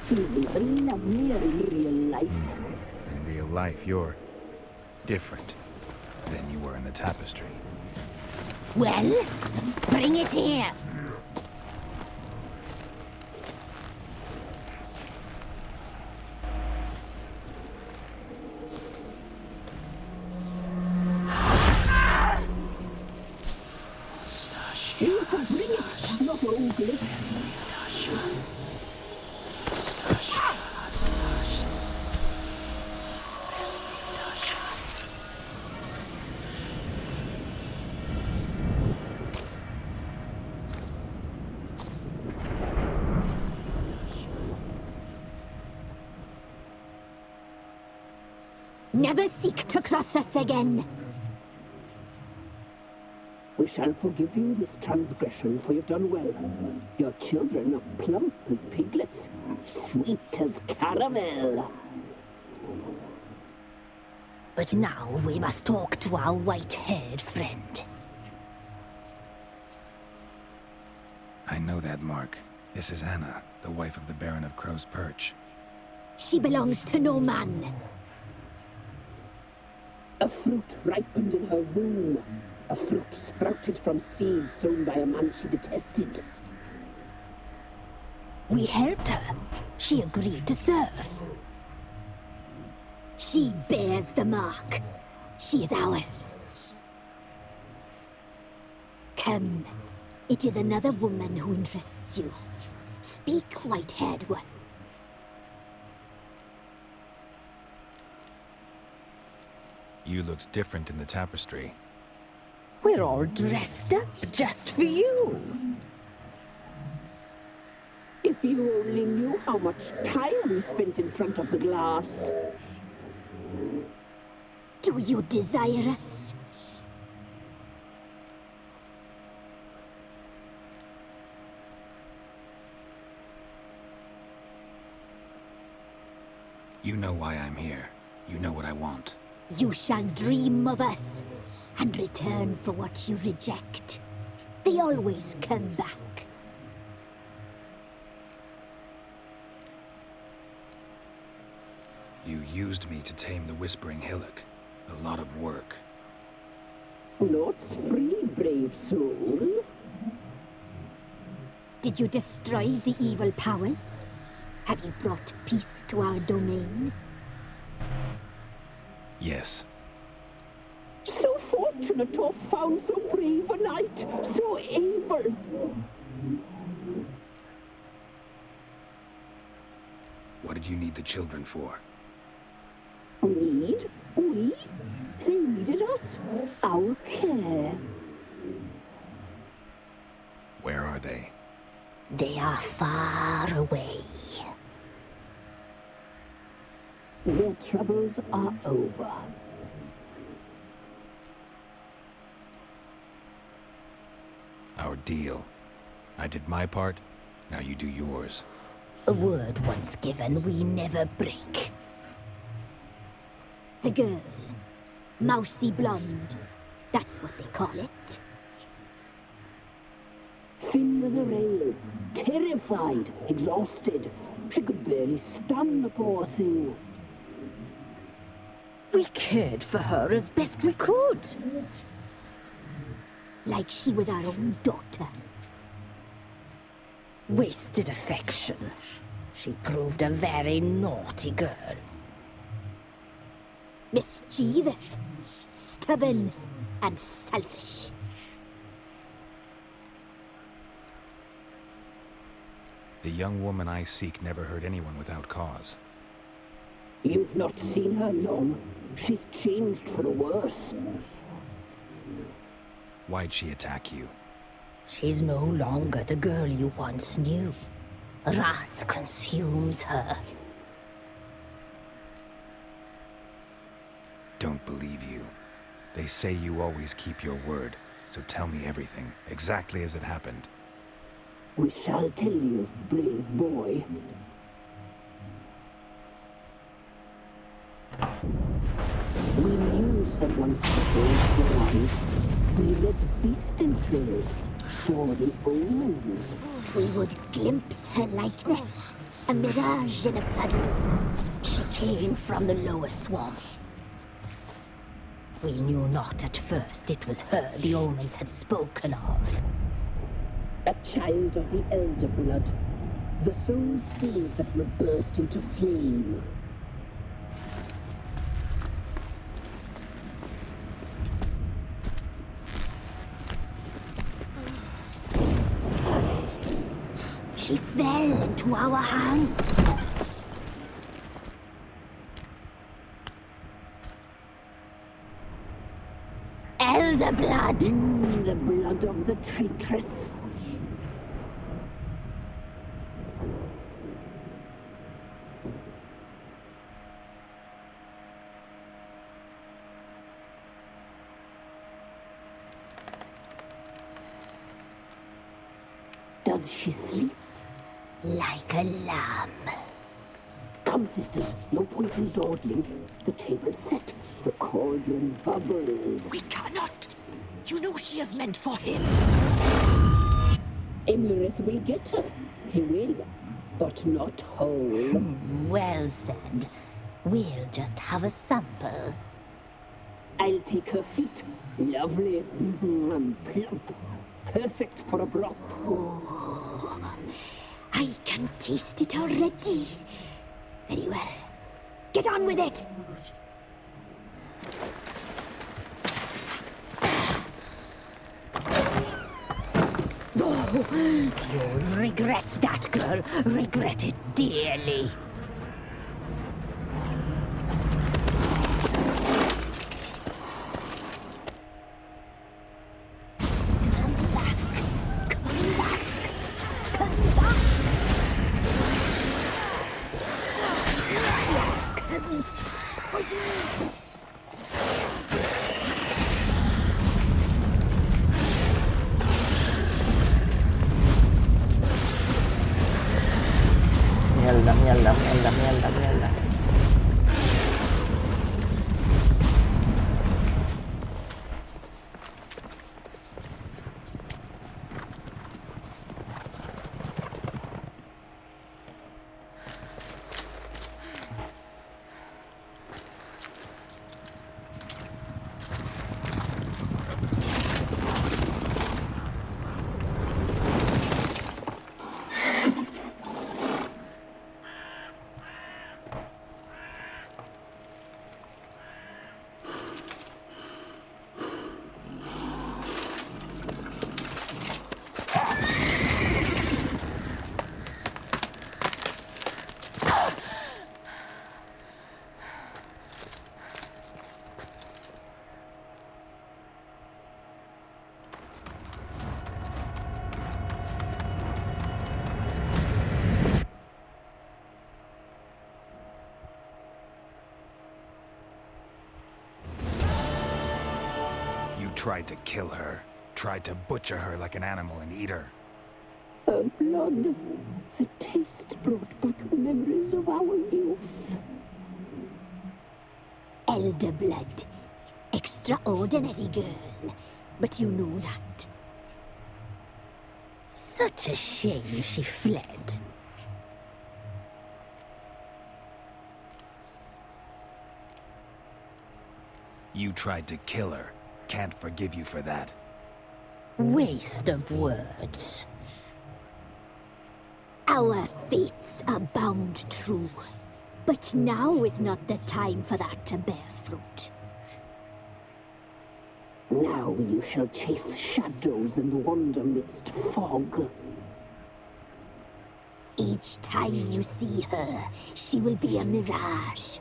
He's even lovelier in real life. In real life, you're different than you were in the tapestry. Well, bring it here. You can bring it, not ogle it. Never seek to cross us again. We shall forgive you this transgression, for you've done well. Your children are plump as piglets, sweet as caramel. But now we must talk to our white-haired friend. I know that mark. This is Anna, the wife of the Baron of Crow's Perch. She belongs to no man. A fruit ripened in her womb. A fruit sprouted from seeds sown by a man she detested. We helped her. She agreed to serve. She bears the mark. She is ours. Come. It is another woman who interests you. Speak, white-haired one. You looked different in the tapestry. We're all dressed up just for you. If you only knew how much time we spent in front of the glass. Do you desire us? You know why I'm here. You know what I want. You shall dream of us and return for what you reject. They always come back. You used me to tame the Whispering Hillock. A lot of work. Lots free, brave soul. Did you destroy the evil powers? Have you brought peace to our domain? Yes. So fortunate to have found so brave a knight, so able. What did you need the children for? Need? We? They needed us. Our care. Where are they? They are far away. Their troubles are over. Our deal. I did my part, now you do yours. A word once given, we never break. The girl. Mousy blonde. That's what they call it. Thin as a rail, terrified, exhausted. She could barely stand, the poor thing. We cared for her as best we could. Like she was our own daughter. Wasted affection. She proved a very naughty girl. Mischievous, stubborn, and selfish. The young woman I seek never hurt anyone without cause. You've not seen her long. She's changed for the worse. Why'd she attack you? She's no longer the girl you once knew. Wrath consumes her. Don't believe you. They say you always keep your word, so tell me everything, exactly as it happened. We shall tell you, brave boy. We knew someone supposed to arrive. We read beast entrails, saw the omens. We would glimpse her likeness, a mirage in a puddle. She came from the lower swamp. We knew not at first it was her the omens had spoken of. A child of the elder blood. The soul seed that will burst into flame. She fell into our hands. Elder blood! The blood of the traitress. Does she sleep? Like a lamb. Come, sisters, no point in dawdling. The table's set. The cauldron bubbles. We cannot! You know she is meant for him. Emlyrith will get her. He will, but not whole. Well said. We'll just have a sample. I'll take her feet. Lovely. Plump. Perfect for a broth. Oh, I can taste it already. Very well. Get on with it! Oh, you'll regret that, girl. Regret it dearly. Mierda, mierda. tried to kill her. Tried to butcher her like an animal and eat her. Her blood. The taste brought back memories of our youth. Elder blood. Extraordinary girl. But you know that. Such a shame she fled. You tried to kill her. Can't forgive you for that. Waste of words. Our fates are bound true. But now is not the time for that to bear fruit. Now you shall chase shadows and wander midst fog. Each time you see her, she will be a mirage.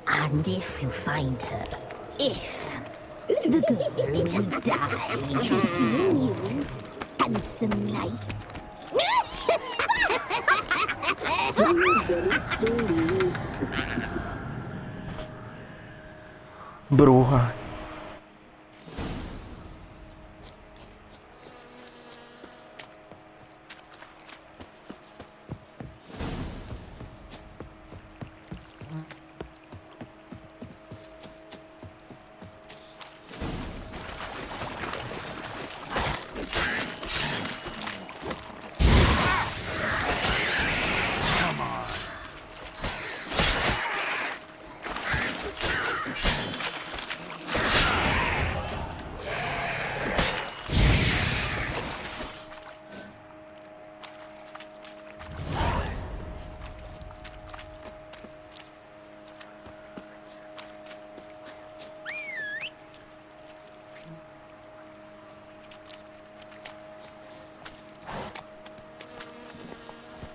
And if you find her, the girl will die. Seeing you, handsome knight. Bruja.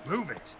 Move it!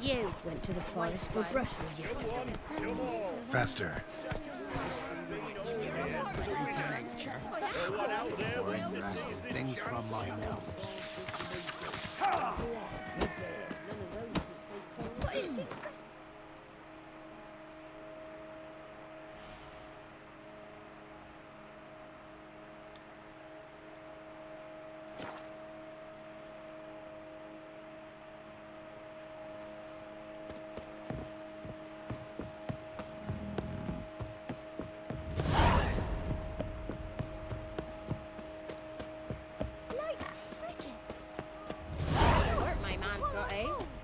You went to the forest for brushwood yesterday. Faster. More interesting things from my nose. What is it?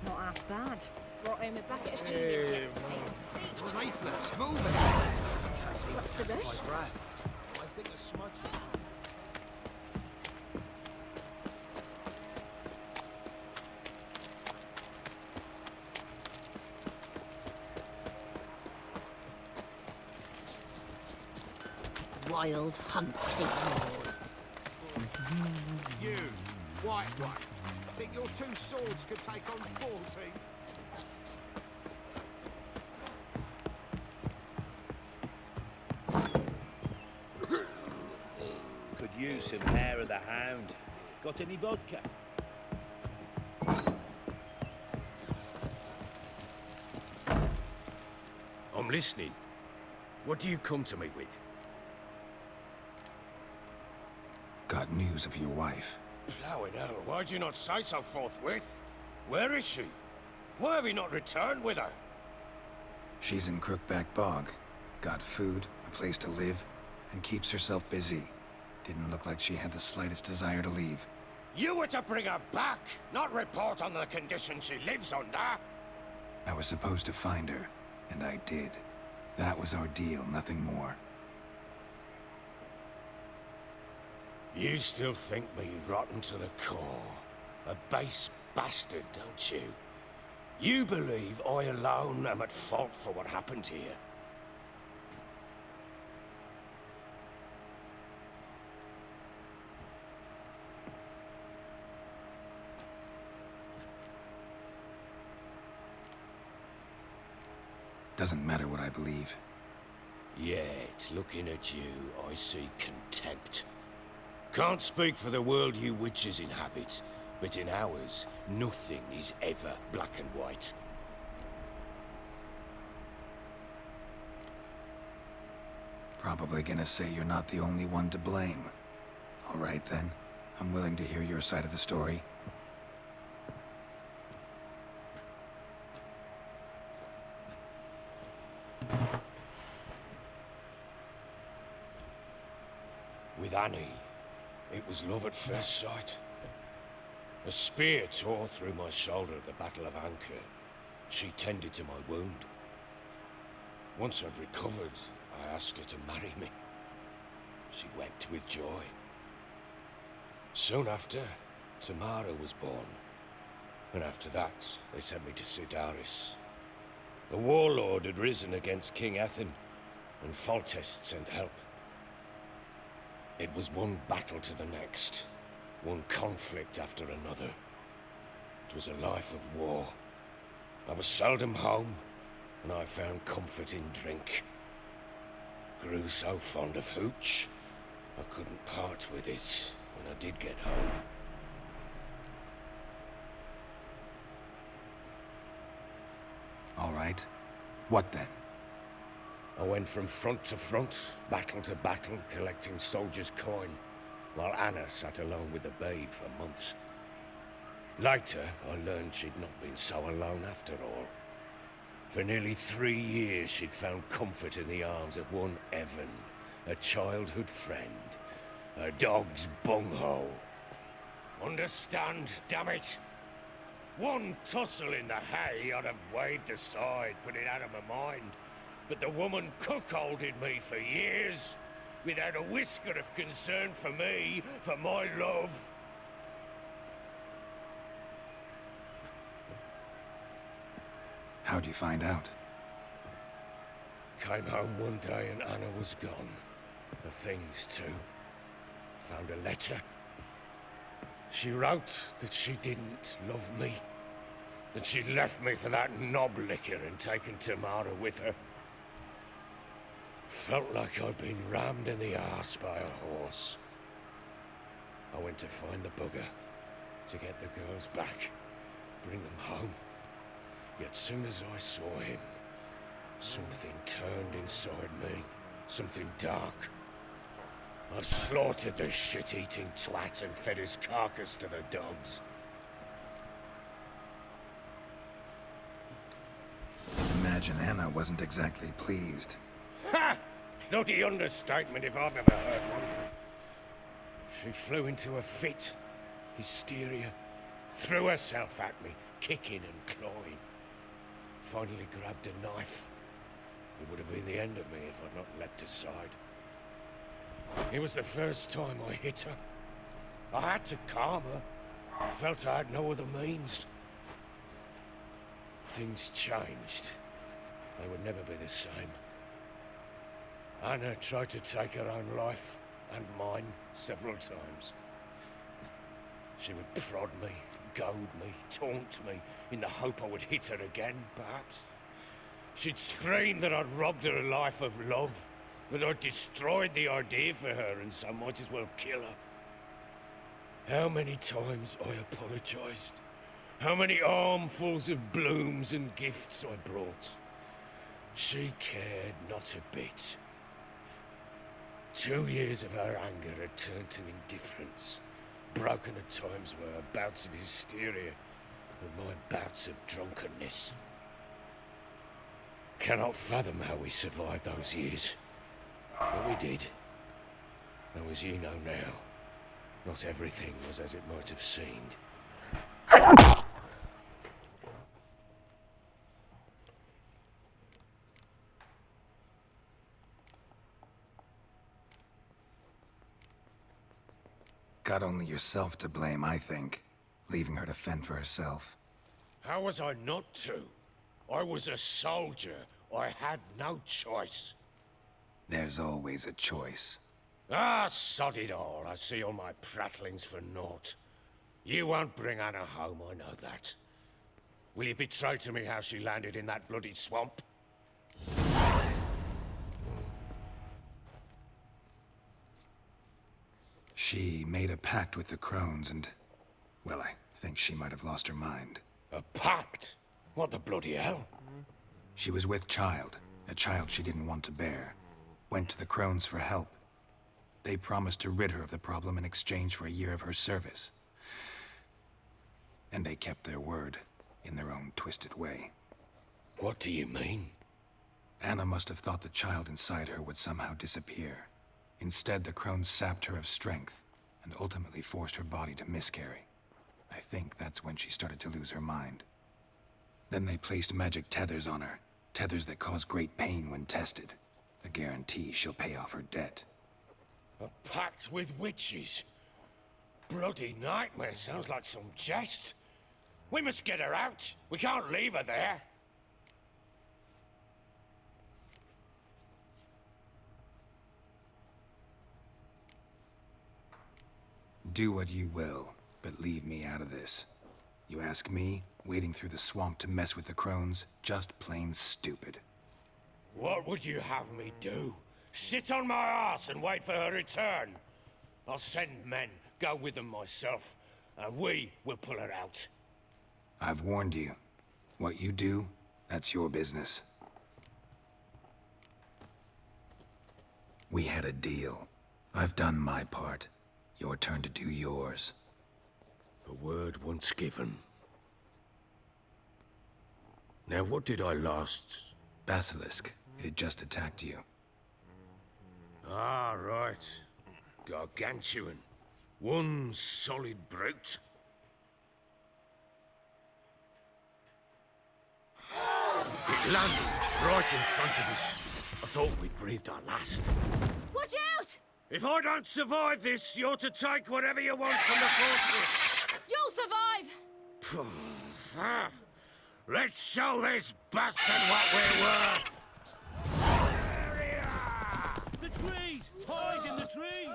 Not half bad. Brought home a bucket of peanuts yesterday. Leaflets, move it! What's the rush? I think a smudge. Wild hunt take all. You, white one. Think your two swords could take on 40? Could use some hair of the hound. Got any vodka? I'm listening. What do you come to me with? Got news of your wife. Plowing hell, why'd you not say so forthwith? Where is she? Why have you not returned with her? She's in Crookback Bog. Got food, a place to live, and keeps herself busy. Didn't look like she had the slightest desire to leave. You were to bring her back, not report on the conditions she lives under. I was supposed to find her, and I did. That was our deal, nothing more. You still think me rotten to the core. A base bastard, don't you? You believe I alone am at fault for what happened here. Doesn't matter what I believe. Yet, looking at you, I see contempt. Can't speak for the world you witches inhabit, but in ours, nothing is ever black and white. Probably gonna say you're not the only one to blame. All right then, I'm willing to hear your side of the story. With Annie, it was love at first sight. A spear tore through my shoulder at the Battle of Anchor. She tended to my wound. Once I'd recovered, I asked her to marry me. She wept with joy. Soon after, Tamara was born. And after that, they sent me to Sidaris. A warlord had risen against King Ethan, and Foltest sent help. It was one battle to the next, one conflict after another. It was a life of war. I was seldom home, and I found comfort in drink. Grew so fond of hooch, I couldn't part with it when I did get home. All right. What then? I went from front to front, battle to battle, collecting soldiers' coin, while Anna sat alone with the babe for months. Later, I learned she'd not been so alone after all. For nearly 3 years, she'd found comfort in the arms of one Evan, a childhood friend, a dog's bunghole. Understand, damn it? One tussle in the hay I'd have waved aside, put it out of my mind. But the woman cuckolded me for years, without a whisker of concern for me, for my love. How'd you find out? Came home one day and Anna was gone. The things too. Found a letter. She wrote that she didn't love me. That she'd left me for that knob licker and taken Tamara with her. Felt like I'd been rammed in the arse by a horse. I went to find the bugger, to get the girls back, bring them home. Yet soon as I saw him, something turned inside me, something dark. I slaughtered the shit-eating twat and fed his carcass to the dogs. Imagine Anna wasn't exactly pleased. Ha! Bloody understatement if I've ever heard one. She flew into a fit, hysteria, threw herself at me, kicking and clawing. Finally grabbed a knife. It would have been the end of me if I'd not leapt aside. It was the first time I hit her. I had to calm her. Felt I had no other means. Things changed. They would never be the same. Anna tried to take her own life, and mine, several times. She would prod me, goad me, taunt me, in the hope I would hit her again, perhaps. She'd scream that I'd robbed her life of love, that I'd destroyed the idea for her, and so might as well kill her. How many times I apologized. How many armfuls of blooms and gifts I brought. She cared not a bit. 2 years of her anger had turned to indifference, broken at times by her bouts of hysteria and my bouts of drunkenness. Cannot fathom how we survived those years, but we did. Though as you know now, not everything was as it might have seemed. Got only yourself to blame, I think. Leaving her to fend for herself. How was I not to? I was a soldier. I had no choice. There's always a choice. Ah, sod it all. I see all my prattlings for naught. You won't bring Anna home, I know that. Will you betray to me how she landed in that bloody swamp? She made a pact with the crones and... well, I think she might have lost her mind. A pact? What the bloody hell? She was with child, a child she didn't want to bear. Went to the crones for help. They promised to rid her of the problem in exchange for a year of her service. And they kept their word, in their own twisted way. What do you mean? Anna must have thought the child inside her would somehow disappear. Instead, the crones sapped her of strength, and ultimately forced her body to miscarry. I think that's when she started to lose her mind. Then they placed magic tethers on her, tethers that cause great pain when tested. A guarantee she'll pay off her debt. A pact with witches? Bloody nightmare, sounds like some jest. We must get her out. We can't leave her there. Do what you will, but leave me out of this. You ask me, wading through the swamp to mess with the crones, just plain stupid. What would you have me do? Sit on my arse and wait for her return? I'll send men, go with them myself, and we will pull her out. I've warned you. What you do, that's your business. We had a deal. I've done my part. Your turn to do yours. A word once given. Now what did I last... Basilisk. It had just attacked you. Ah, right. Gargantuan. One solid brute. It landed right in front of us. I thought we'd breathed our last. Watch out! If I don't survive this, you're to take whatever you want from the fortress. You'll survive! Let's show this bastard what we're worth! The trees! Hide in the trees!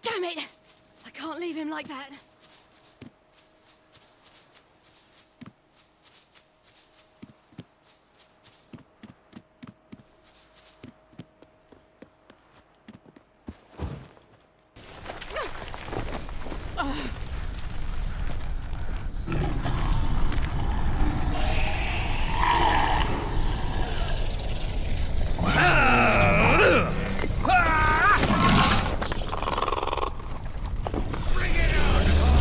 Damn it! I can't leave him like that. Bring it on!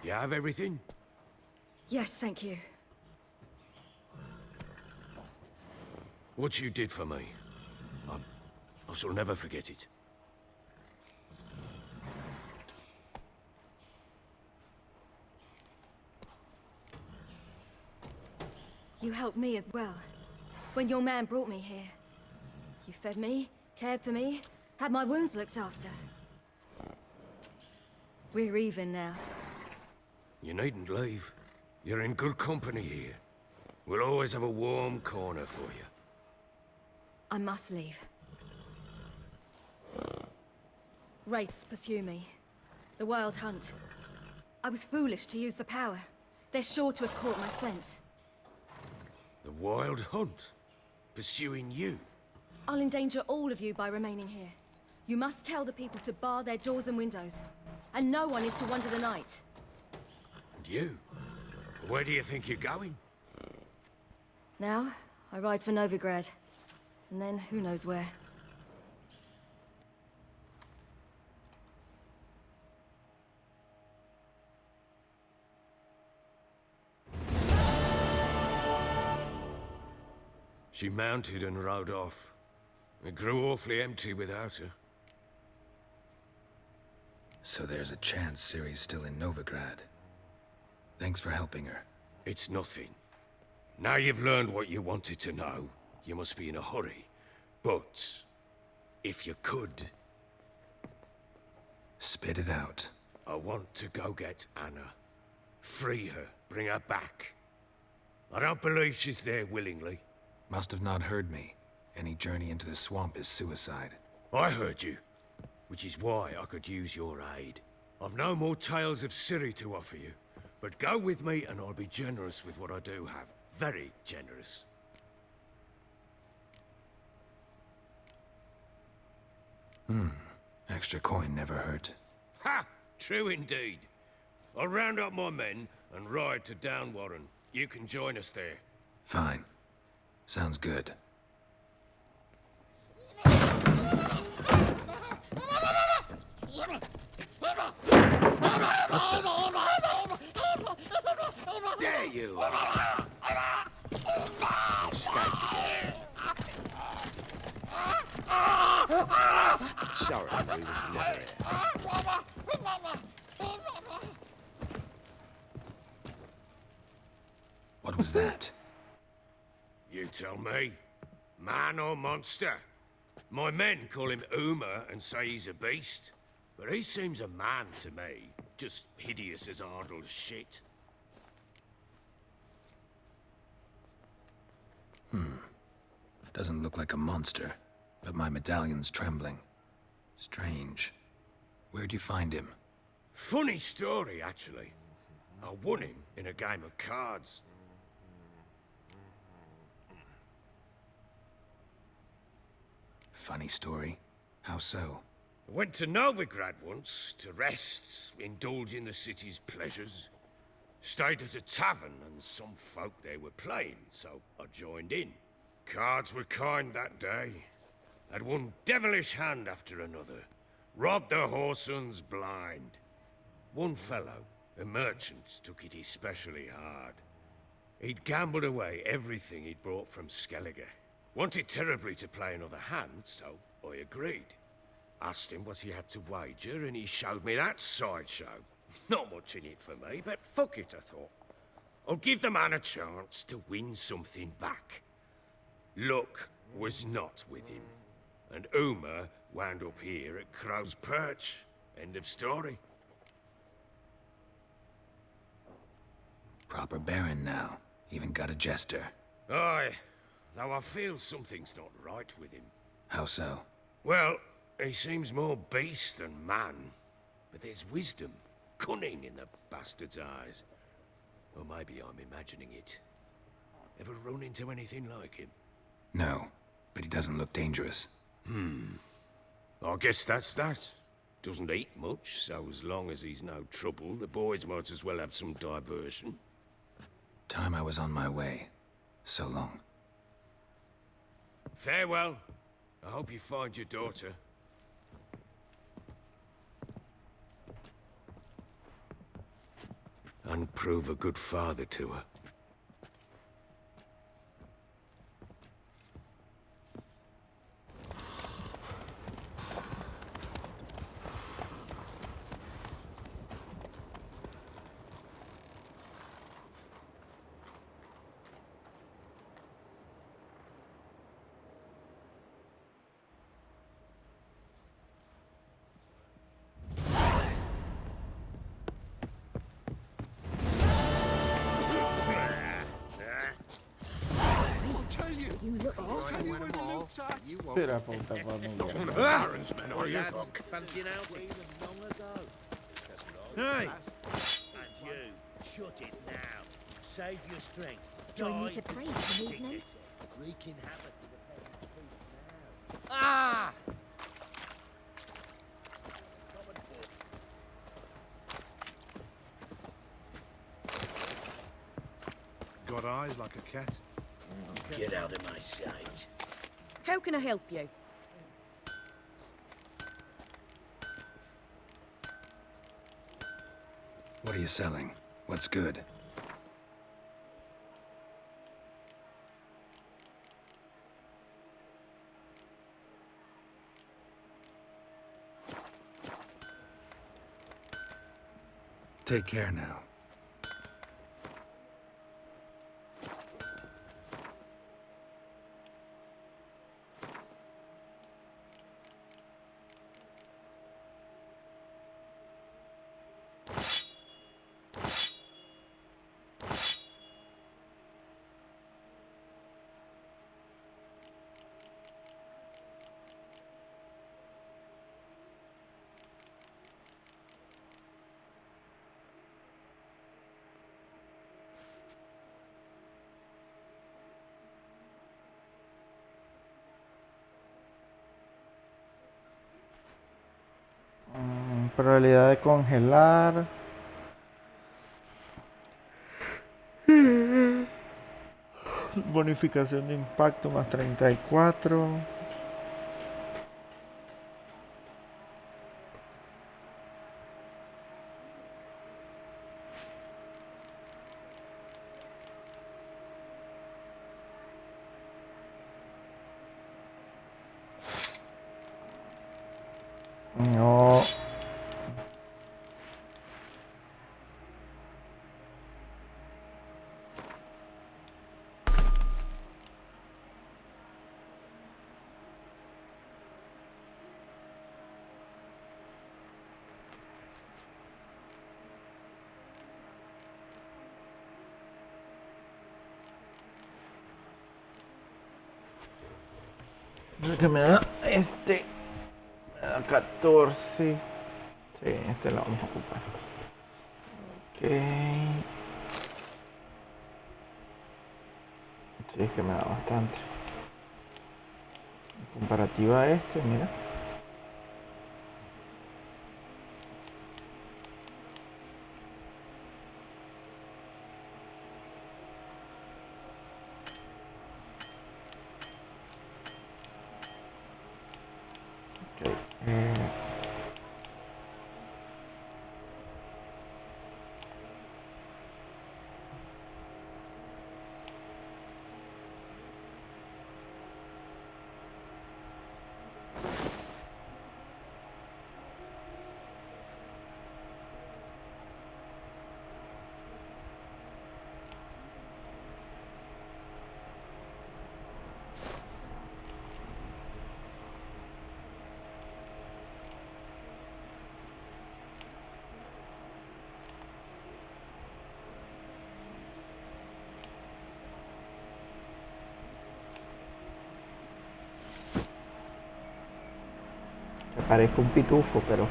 You have everything? Yes, thank you. What you did for me, I shall never forget it. You helped me as well. When your man brought me here. You fed me, cared for me, had my wounds looked after. We're even now. You needn't leave. You're in good company here. We'll always have a warm corner for you. I must leave. Wraiths pursue me. The Wild Hunt. I was foolish to use the power. They're sure to have caught my scent. The Wild Hunt? Pursuing you? I'll endanger all of you by remaining here. You must tell the people to bar their doors and windows. And no one is to wander the night. And you? Where do you think you're going? Now, I ride for Novigrad. And then, who knows where. She mounted and rode off. It grew awfully empty without her. So there's a chance Ciri's still in Novigrad. Thanks for helping her. It's nothing. Now you've learned what you wanted to know, you must be in a hurry. But, if you could... Spit it out. I want to go get Anna. Free her, bring her back. I don't believe she's there willingly. Must have not heard me. Any journey into the swamp is suicide. I heard you, which is why I could use your aid. I've no more tales of Ciri to offer you, but go with me and I'll be generous with what I do have. Very generous. Extra coin never hurt. Ha! True indeed. I'll round up my men and ride to Downwarren. You can join us there. Fine. Sounds good. There you are. Escaped again. Sorry, we was never here. What was that? You tell me. Man or monster? My men call him Uma and say he's a beast. But he seems a man to me. Just hideous as Ardle's shit. Doesn't look like a monster, but my medallion's trembling. Strange. Where'd you find him? Funny story, actually. I won him in a game of cards. Funny story. How so? I went to Novigrad once to rest, indulge in the city's pleasures. Stayed at a tavern and some folk there were playing, so I joined in. Cards were kind that day. Had one devilish hand after another. Robbed the whoresons blind. One fellow, a merchant, took it especially hard. He'd gambled away everything he'd brought from Skellige. Wanted terribly to play another hand, so I agreed. Asked him what he had to wager, and he showed me that sideshow. Not much in it for me, but fuck it, I thought. I'll give the man a chance to win something back. Luck was not with him, and Uma wound up here at Crow's Perch. End of story. Proper baron now. Even got a jester. Aye, though I feel something's not right with him. How so? Well, he seems more beast than man, but there's wisdom, cunning in the bastard's eyes. Or maybe I'm imagining it. Ever run into anything like him? No, but he doesn't look dangerous. I guess that's that. Doesn't eat much, so as long as he's no trouble, the boys might as well have some diversion. Time I was on my way. So long. Farewell. I hope you find your daughter. and prove a good father to her. Será puta familia. Baron's men, are you? Fancy an outing? Hey! And you, shut it now. Save your strength. Join me Die to pray and for stick evening? it. Wreaking havoc with the peasants' feet now. Ah! Got eyes like a cat. Get out of my sight. How can I help you? What are you selling? What's good? Take care now. Probabilidad de congelar. Bonificación de impacto más 34. No. Que me da este. Me da 14. Sí, este lo vamos a ocupar. Ok. Sí, es que me da bastante. En comparativa a este, mira. Parezco un pitufo, pero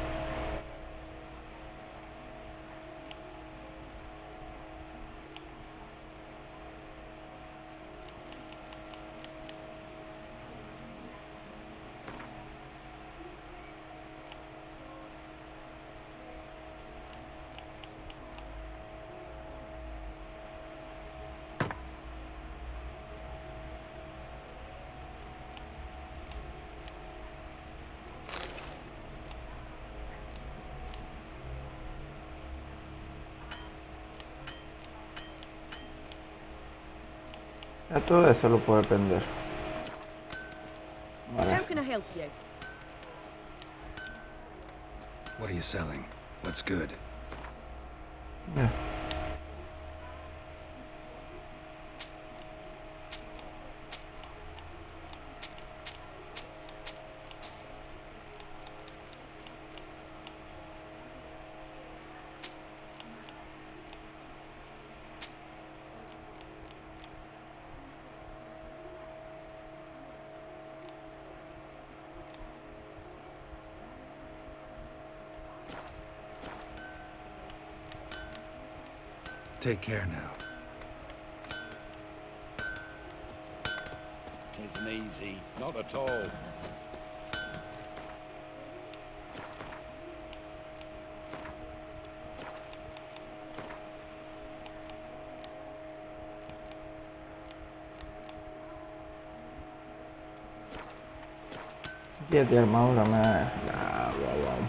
Ya todo eso lo puedo aprender. How can I help you? What are you selling? What's good? Yeah. Take care now. Tisn't easy, not at all. Siete armadura me da. Wow.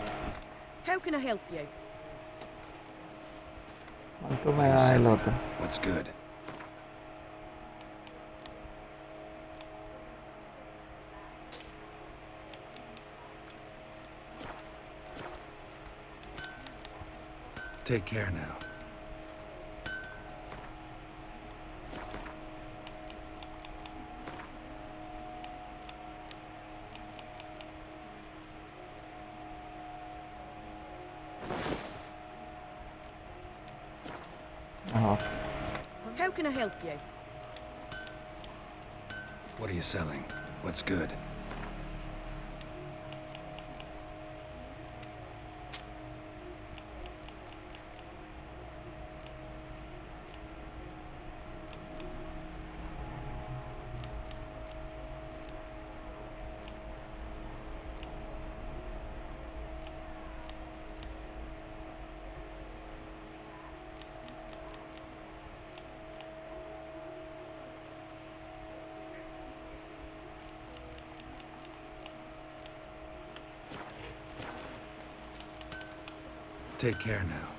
How can I help you? ¿Cuánto me da el otro? What's good? Take care now. How can I help you? What are you selling? What's good? Take care now.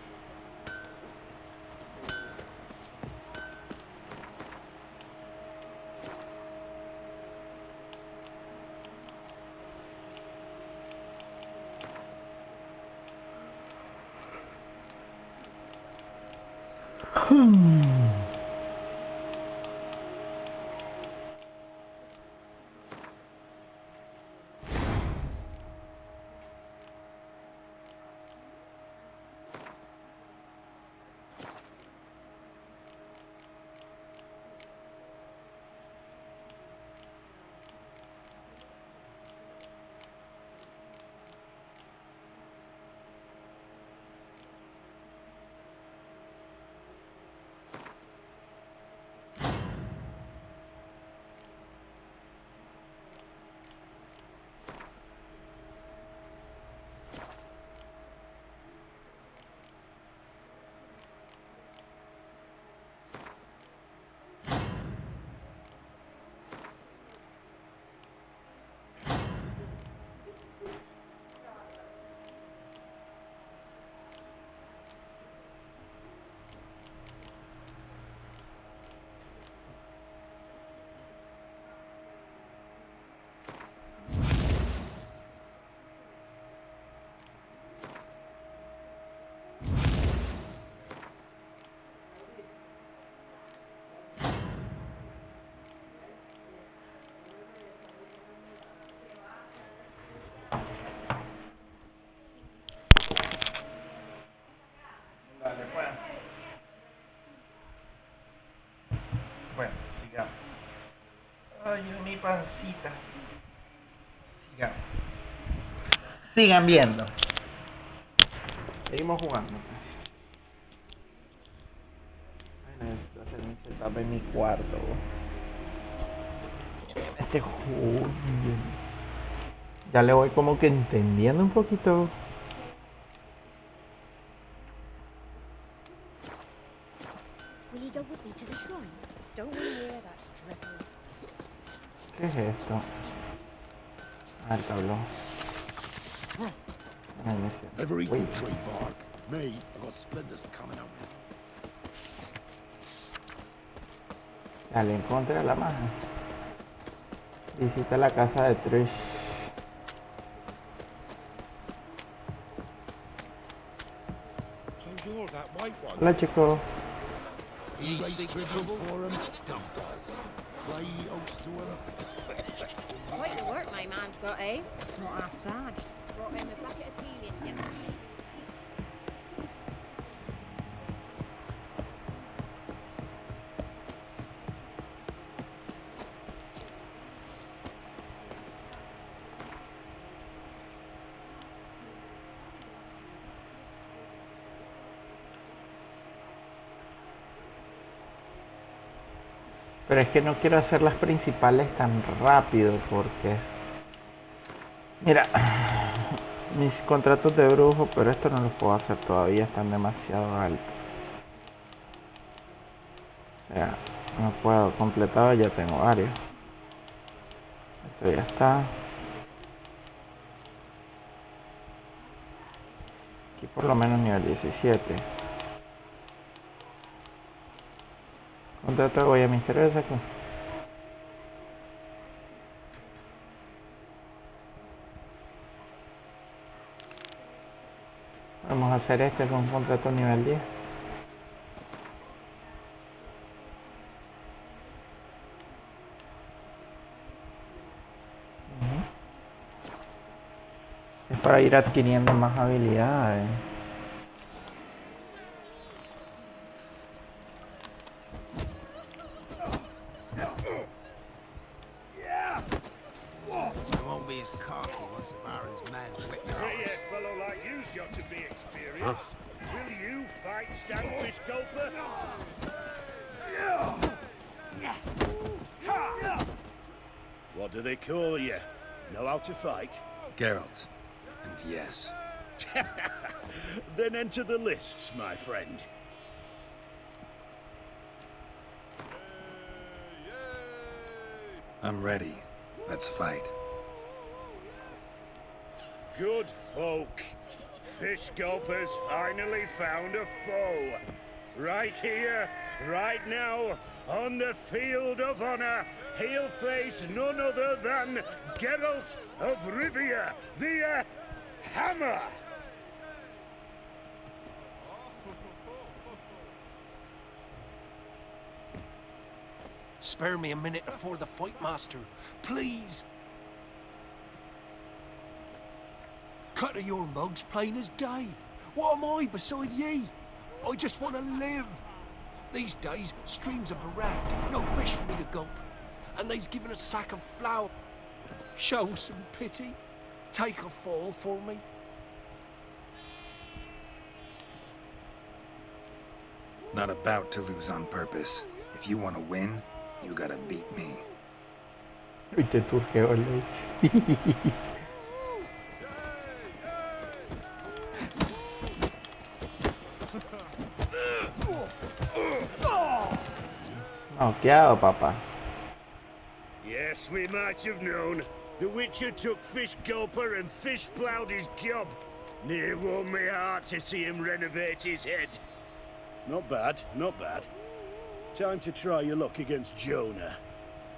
Bueno, sigamos. Ay, mi pancita. Sigamos. Sigan viendo. Seguimos jugando. Ay, necesito hacer mi setup en mi cuarto. Este juego. Ya le voy como que entendiendo un poquito. Will you go with me to the shrine? Don't want to hear that dreadful. ¿Qué es esto? Ah, el tablón. Ay, Misiones. Every Uy. good tree bark. Me, I got splinters coming out. Dale, encontré la maja. Visita la casa de Trish. So you're that white one. Hola, chico. You raise tribute for him? Dump does. Play host to him? Quite the work my man's got, eh? Not half bad. Brought him a bucket of peelings yesterday. Pero es que no quiero hacer las principales tan rápido porque... Mira, mis contratos de brujo, pero esto no los puedo hacer todavía, están demasiado altos. O sea, no puedo, completado ya tengo varios. Esto ya está. Aquí por lo menos nivel 17. Contrato de huella misteriosa aquí. Vamos a hacer este con un contrato nivel 10. Es para ir adquiriendo más habilidades. What do they call you? Know how to fight? Geralt. And yes. Then enter the lists, my friend. I'm ready. Let's fight. Good folk. Fish Gulper's finally found a foe. Right here, right now, on the field of honor, he'll face none other than Geralt of Rivia, the Hammer. Spare me a minute before the fight, master. Please. Cut of your mugs plain as day. What am I beside ye? I just want to live. These days, streams are bereft. No fish for me to gulp. And they's given a sack of flour. Show some pity. Take a fall for me. Not about to lose on purpose. If you want to win, you gotta beat me. Te turgeo, Noqueado, papá. Yes, we might have known. The Witcher took Fish Gulper and fish ploughed his gob. Near warmed me heart to see him renovate his head. Not bad, not bad. Time to try your luck against Jonah.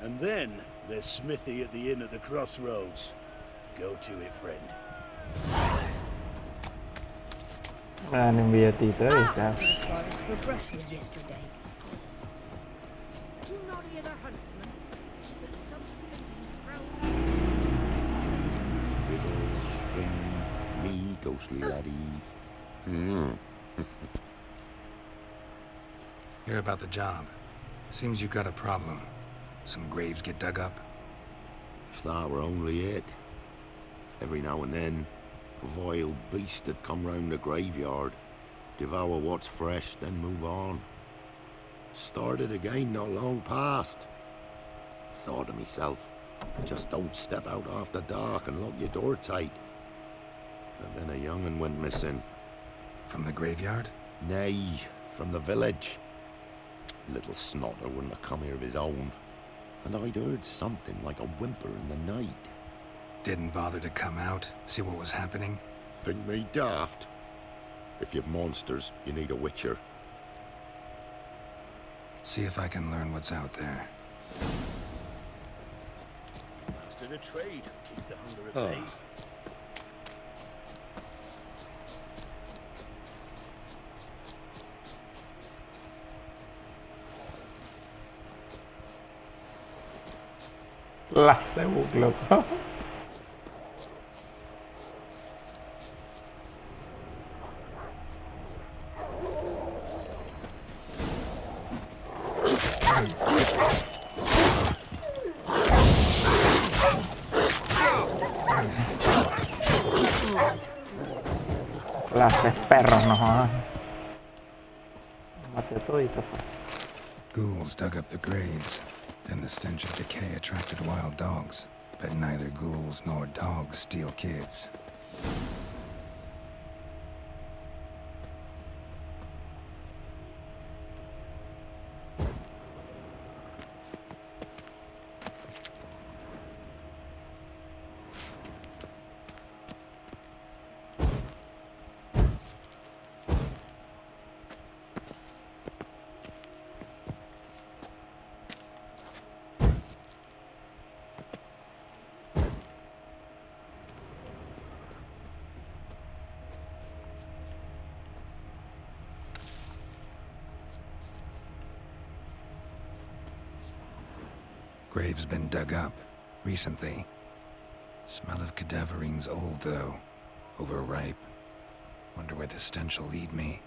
And then there's Smithy at the inn at the crossroads. Go to it, friend. Me dan un billetito, I ¿viste? went to the forest for brushwood yesterday. Do not hear the huntsman, but something String me, ghostly laddie. Hear about the job. Seems you got a problem. Some graves get dug up. If that were only it. Every now and then, a vile beast had come round the graveyard, devour what's fresh, then move on. Started again not long past. Thought to myself, just don't step out after dark and lock your door tight. And then a young'un went missing. From the graveyard? Nay, from the village. Little snotter wouldn't have come here of his own. And I'd heard something like a whimper in the night. Didn't bother to come out, see what was happening? Think me daft? If you've monsters, you need a witcher. See if I can learn what's out there. Master of trade keeps the hunger at bay. La se bucló. Clases perros, no jodas. Maté todito. Ghouls dug up the graves. Then the stench of decay attracted wild dogs. But neither ghouls nor dogs steal kids. Grave's been dug up recently. Smell of cadaverine's old, though. Overripe. Wonder where the stench will lead me.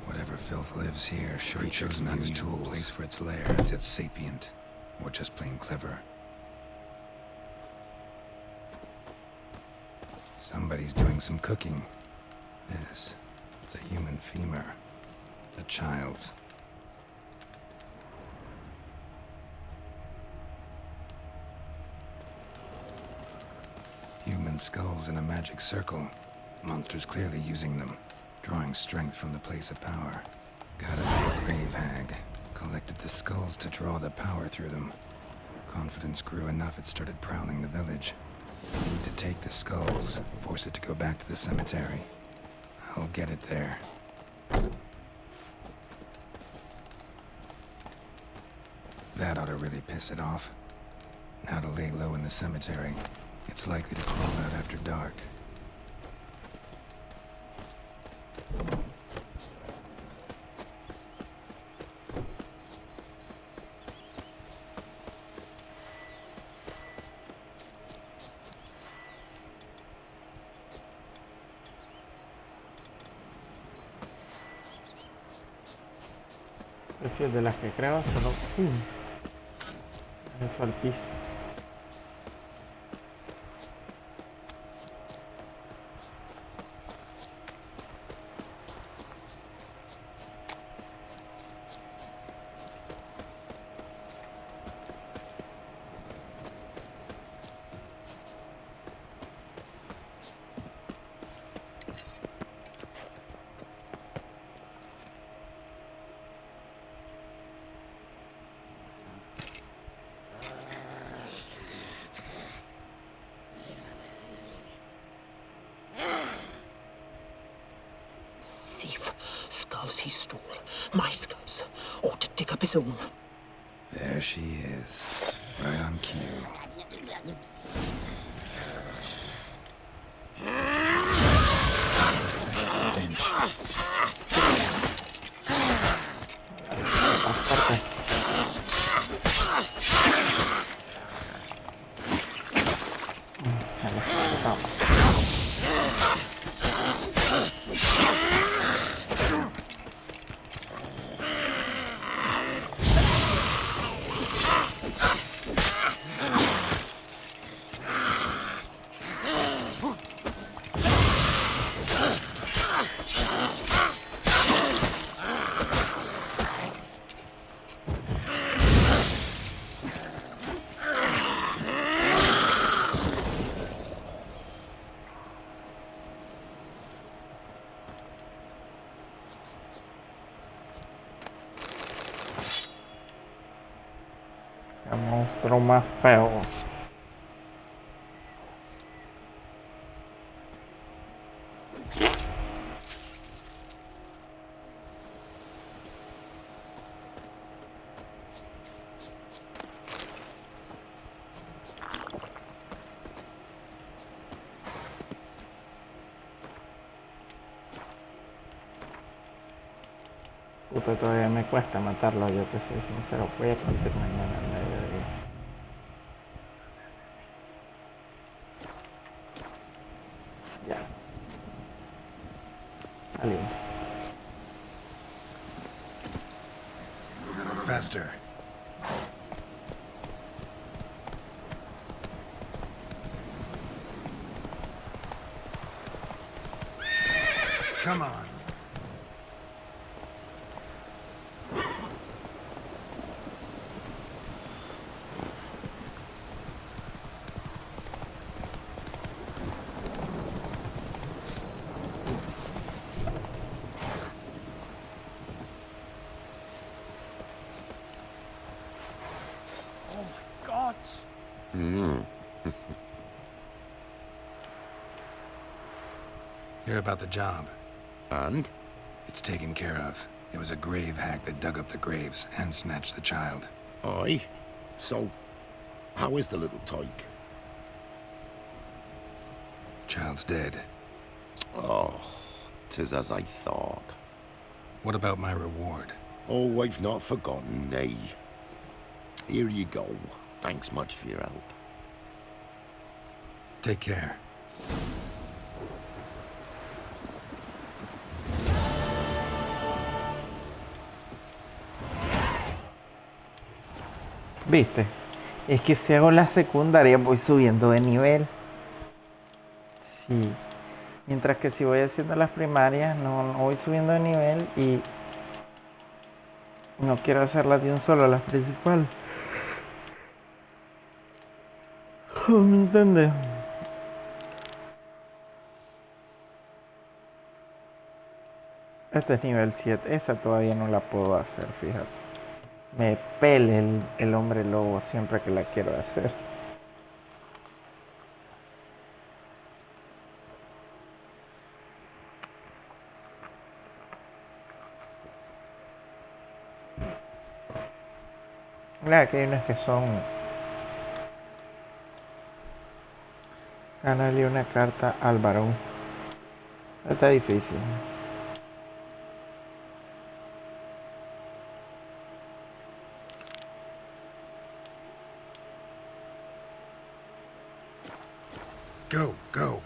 Whatever filth lives here sure chose an unusual place for its lair. It's sapient, or just plain clever. Somebody's doing some cooking. This, it's a human femur. A child's. Human skulls in a magic circle. Monsters clearly using them. Drawing strength from the place of power. Gotta be a grave hag. Collected the skulls to draw the power through them. Confidence grew enough it started prowling the village. Need to take the skulls, force it to go back to the cemetery. I'll get it there. That ought to really piss it off. Now to lay low in the cemetery. It's likely to crawl out after dark. Es decir, de las que creo solo eso al piso. He stole my skulls, or to dig up his own. There she is, right on cue. Stench. El monstruo más feo. Puta, todavía me cuesta matarlo, yo te soy sincero. Voy a continuar mañana al mediodía. Ya. Salimos. Faster. Come on. Hear about the job. And? It's taken care of. It was a grave hack that dug up the graves and snatched the child. Aye? So, how is the little tyke? Child's dead. Oh, 'tis as I thought. What about my reward? Oh, I've not forgotten, nay. Here you go. Thanks much for your help. Take care. ¿Viste? Es que si hago la secundaria voy subiendo de nivel. Sí. Mientras que si voy haciendo las primarias no voy subiendo de nivel y no quiero hacerlas de un solo, las principales. ¿Me entiendes? Este es nivel 7. Esa todavía no la puedo hacer, fíjate. Me pele el hombre lobo siempre que la quiero hacer. Mira, que hay unas que son... Gánale una carta al varón. Está difícil. Go, go.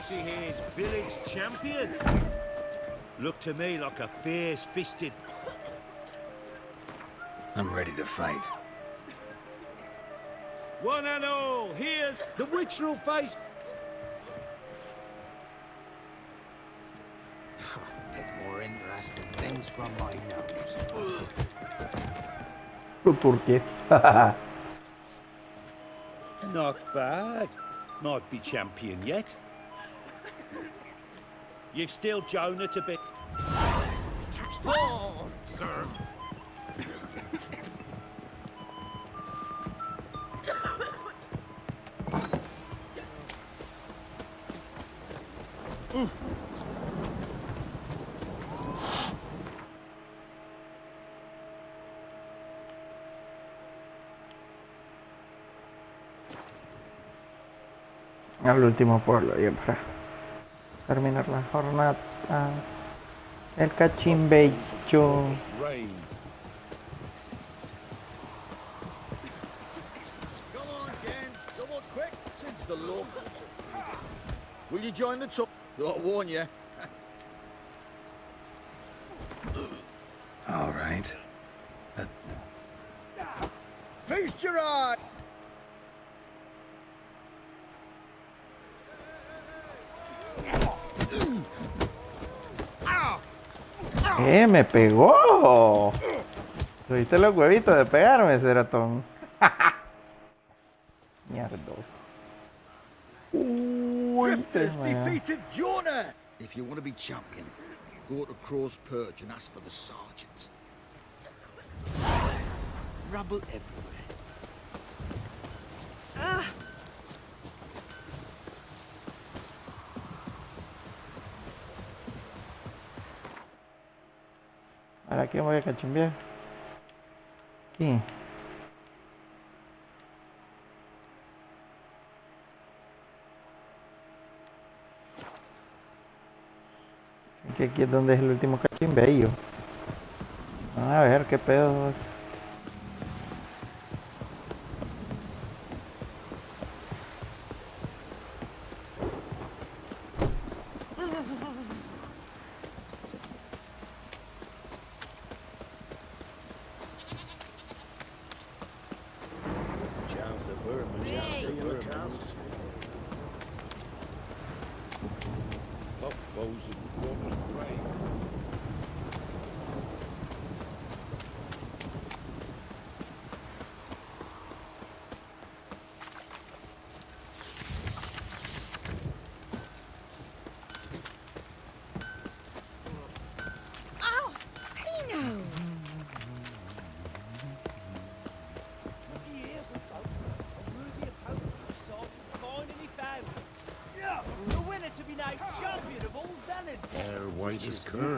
fancy here's village champion. Look to me like a fierce-fisted. I'm ready to fight. One and all, here, the witcher'll face. Pick more interesting things from my nose. Turquía. Not bad. Might be champion yet. You've still Jonah to be. Oh, Sir. Al último pueblo ya para terminar la jornada. El cachimbecho. The locals. Will you join the top? I warn you. All right. Feast your eye. Me pegó. ¿Tuviste los huevitos de pegarme, Ceratón? Mierdos. Drifters defeated Jonah. If you want to be champion, go to Crow's Perch and ask for the sergeant. Rabble everywhere. ¿Ahora quién voy a cachimbear? ¿Quién? Que aquí es donde es el último cachimbello. A ver qué pedo.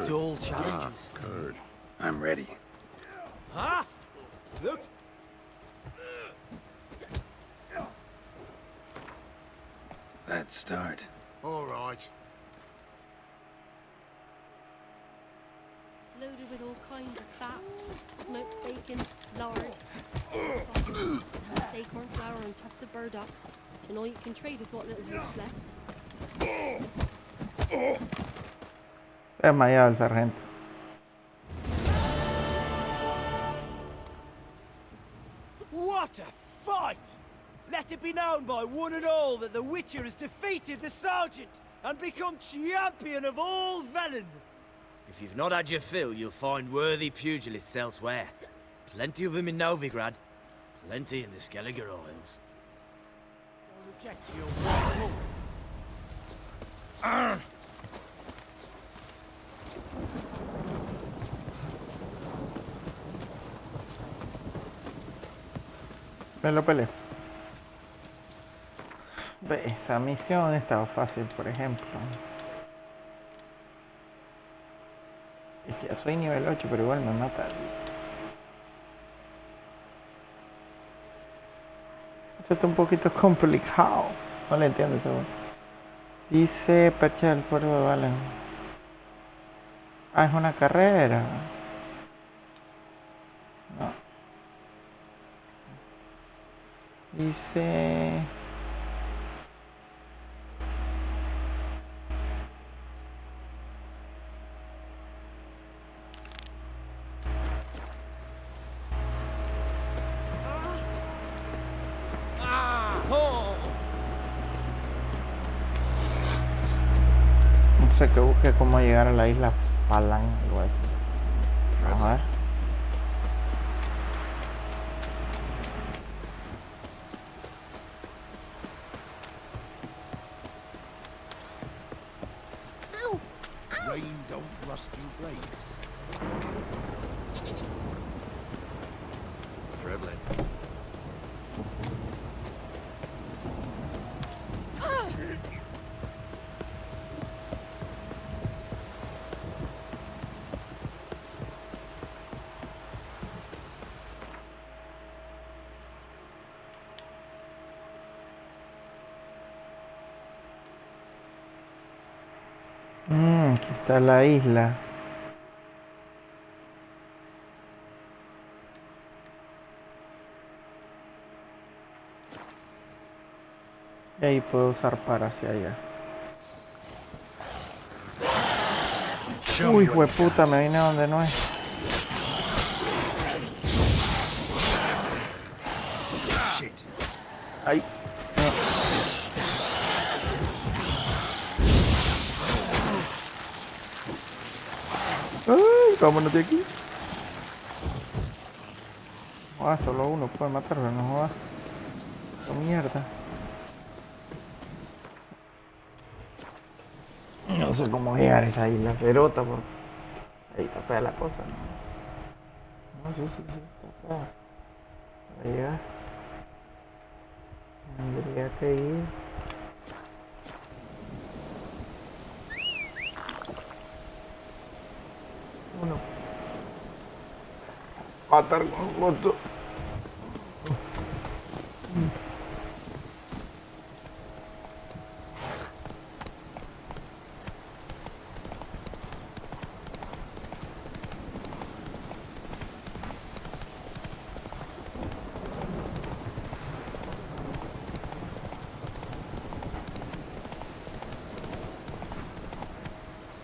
Dull challenges. Curd. I'm ready. Huh? Look. Let's start. All right. Loaded with all kinds of fat, smoked bacon, lard, sausage, nuts, acorn flour, and tufts of burdock. And all you can trade is what little herb's left. Desmayado el sargento. What a fight! Let it be known by one and all that the Witcher has defeated the Sergeant and become champion of all Velen. If you've not had your fill, you'll find worthy pugilists elsewhere. Plenty of them in Novigrad, plenty in the Skelliger Isles. Don't object to your one look. Me lo peleé. Esa misión estaba fácil, por ejemplo. Es que ya soy nivel 8, pero igual me mata. Esto está un poquito complicado. No le entiendo eso. Dice percha del puerto de Valen. Ah, es una carrera. No. Dice... sé, que busque cómo llegar a la isla Palan, algo así. Vamos a ver. Rain don't rust your blades. Dribbling. Aquí está la isla. Y ahí puedo zarpar hacia allá. Uy, hueputa, me vine a donde no es. Ay. Ay, vámonos de aquí. Ah, solo uno puede matarlo, no jodas. ¡Qué mierda! No sé cómo llegar a esa isla cerota, porque ahí está fea la cosa. No, sí, está fea. Para llegar tendría que ir. Uno. Matar con gusto.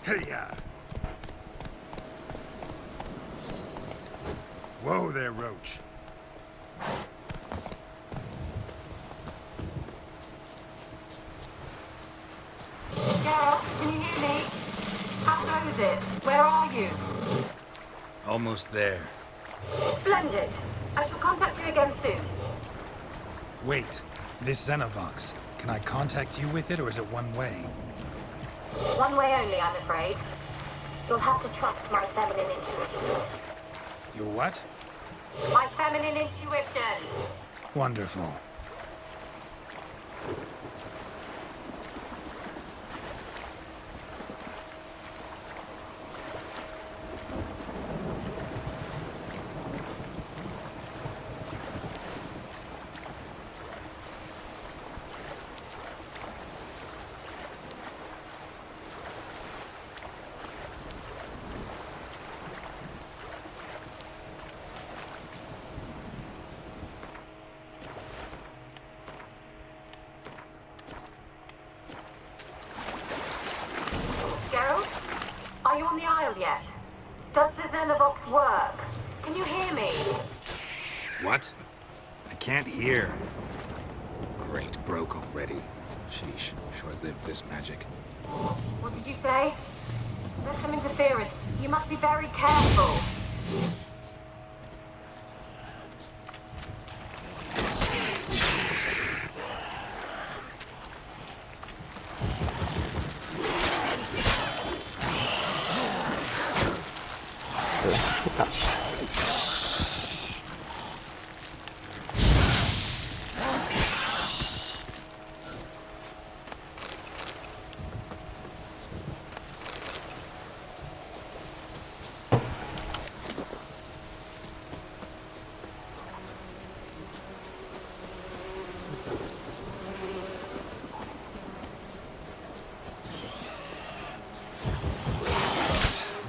Hey-ya! Whoa there, Roach. Geralt, can you hear me? How goes it? Where are you? Almost there. Splendid. I shall contact you again soon. Wait, this Xenovox. Can I contact you with it, or is it one way? One way only, I'm afraid. You'll have to trust my feminine intuition. Your what? My feminine intuition. Wonderful. Geralt, are you on the Isle yet? Does the Xenovox work? Can you hear me? What? I can't hear. Great, broke already. Sheesh, short-lived this magic. What did you say? There's some interference. You must be very careful.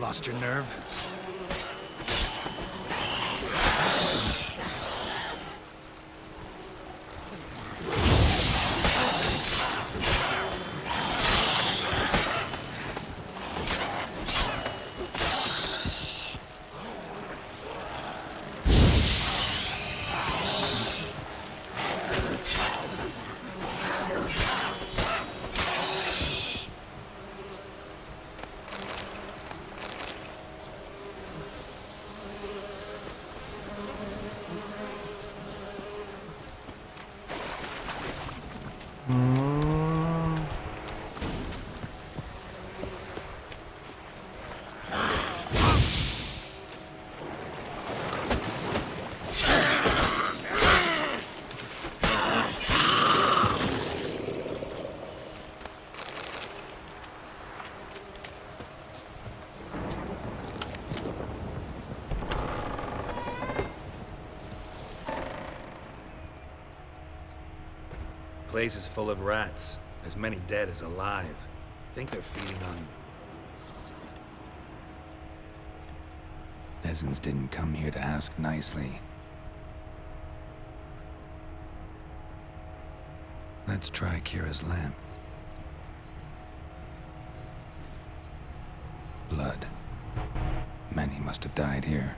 Lost your nerve? place is full of rats. As many dead as alive. Think they're feeding on... Peasants didn't come here to ask nicely. Let's try Kira's lamp. Blood. Many must have died here.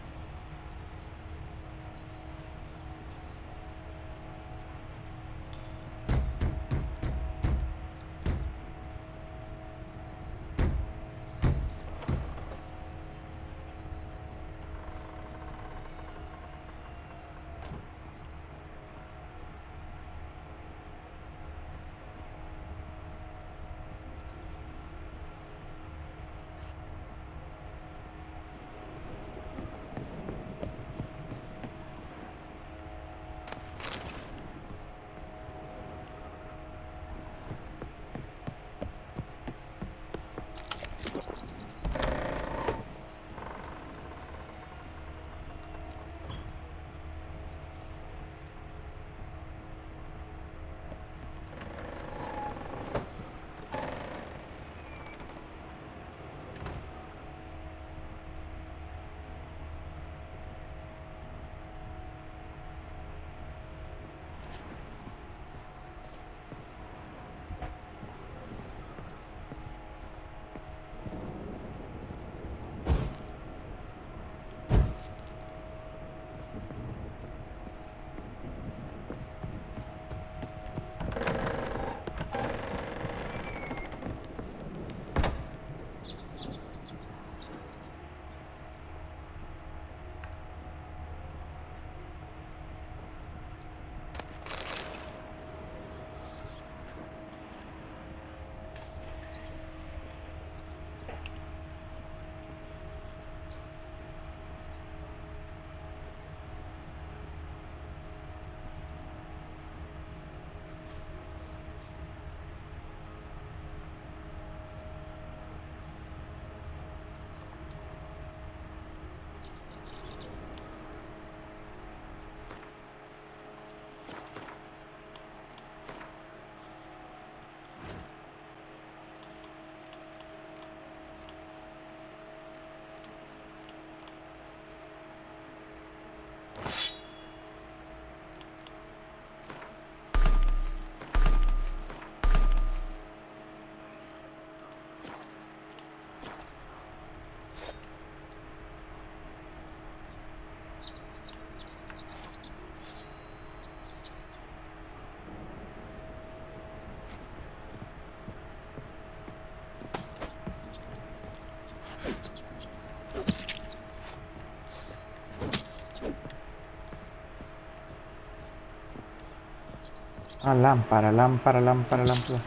Ah, lámpara, lámpara, lámpara, lámpara.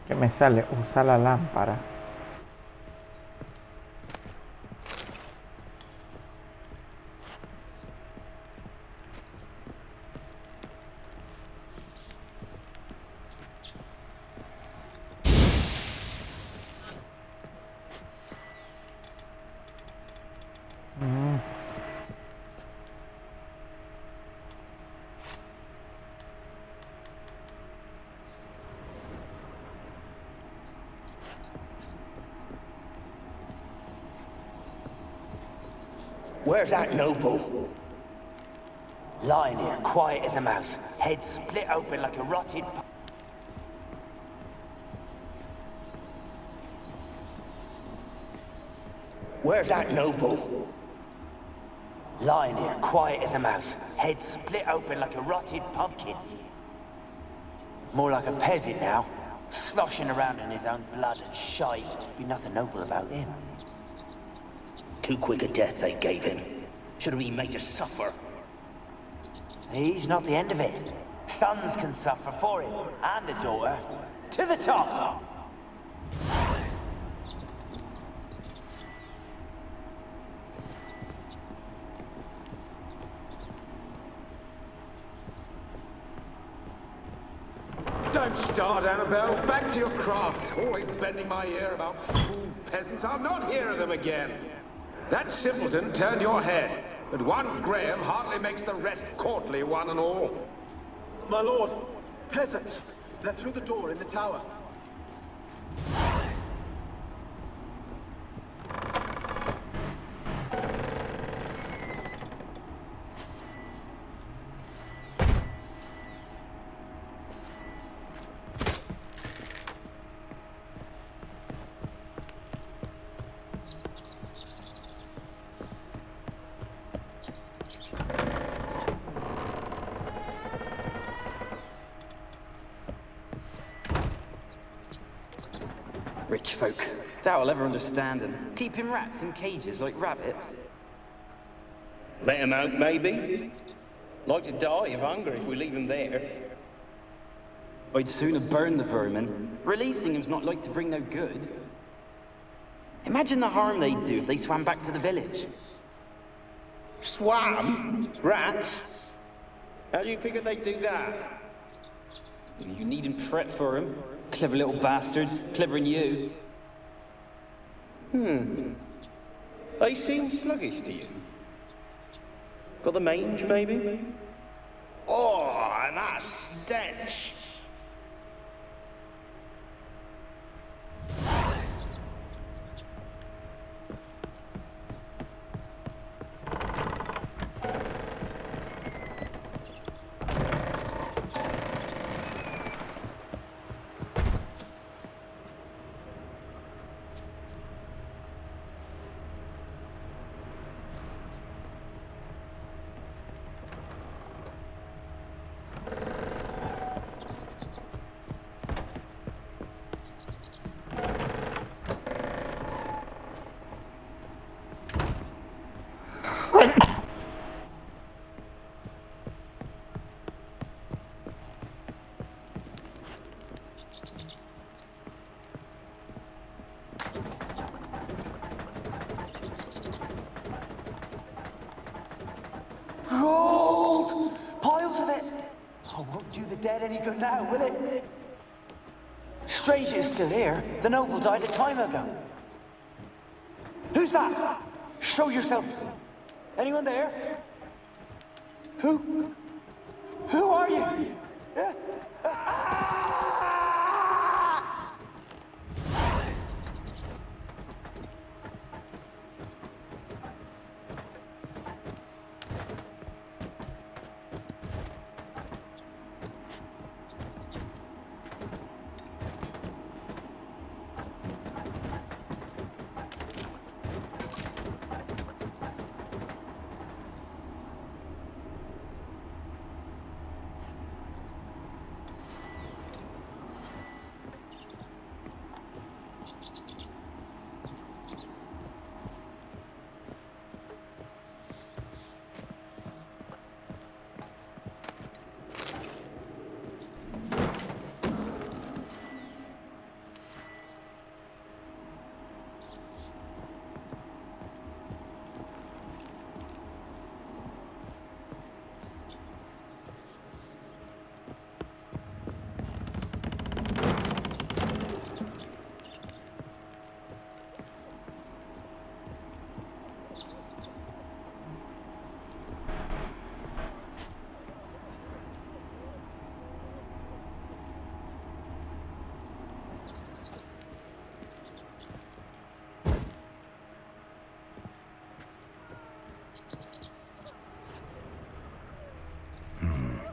¿Qué me sale? Usa la lámpara. Where's that noble? Lying here, quiet as a mouse, head split open like a rotted... Where's that noble? Lying here, quiet as a mouse, head split open like a rotted pumpkin. More like a peasant now, sloshing around in his own blood and shite. Be nothing noble about him. Too quick a death they gave him. Should have been made to suffer. He's not the end of it. Sons can suffer for him, and the daughter. To the top! Don't start, Annabelle. Back to your craft. Always bending my ear about fool peasants. I'll not hear of them again. That simpleton turned your head, but one Graham hardly makes the rest courtly, one and all. My lord, peasants. They're through the door in the tower. Rich folk. Doubt I'll ever understand them. Keeping rats in cages like rabbits. Let them out, maybe? Like to die of hunger if we leave them there. I'd sooner burn the vermin. Releasing them's not like to bring no good. Imagine the harm they'd do if they swam back to the village. Swam? Rats? How do you figure they'd do that? You needn't fret for them. Clever little bastards. Clever than you. They seem sluggish to you. Got the mange, maybe? Oh, and that stench! Gold! Piles of it! Oh, won't do the dead any good now, will it? Strange it's still here. The noble died a time ago. Who's that? Show yourself. Anyone there? Who are you?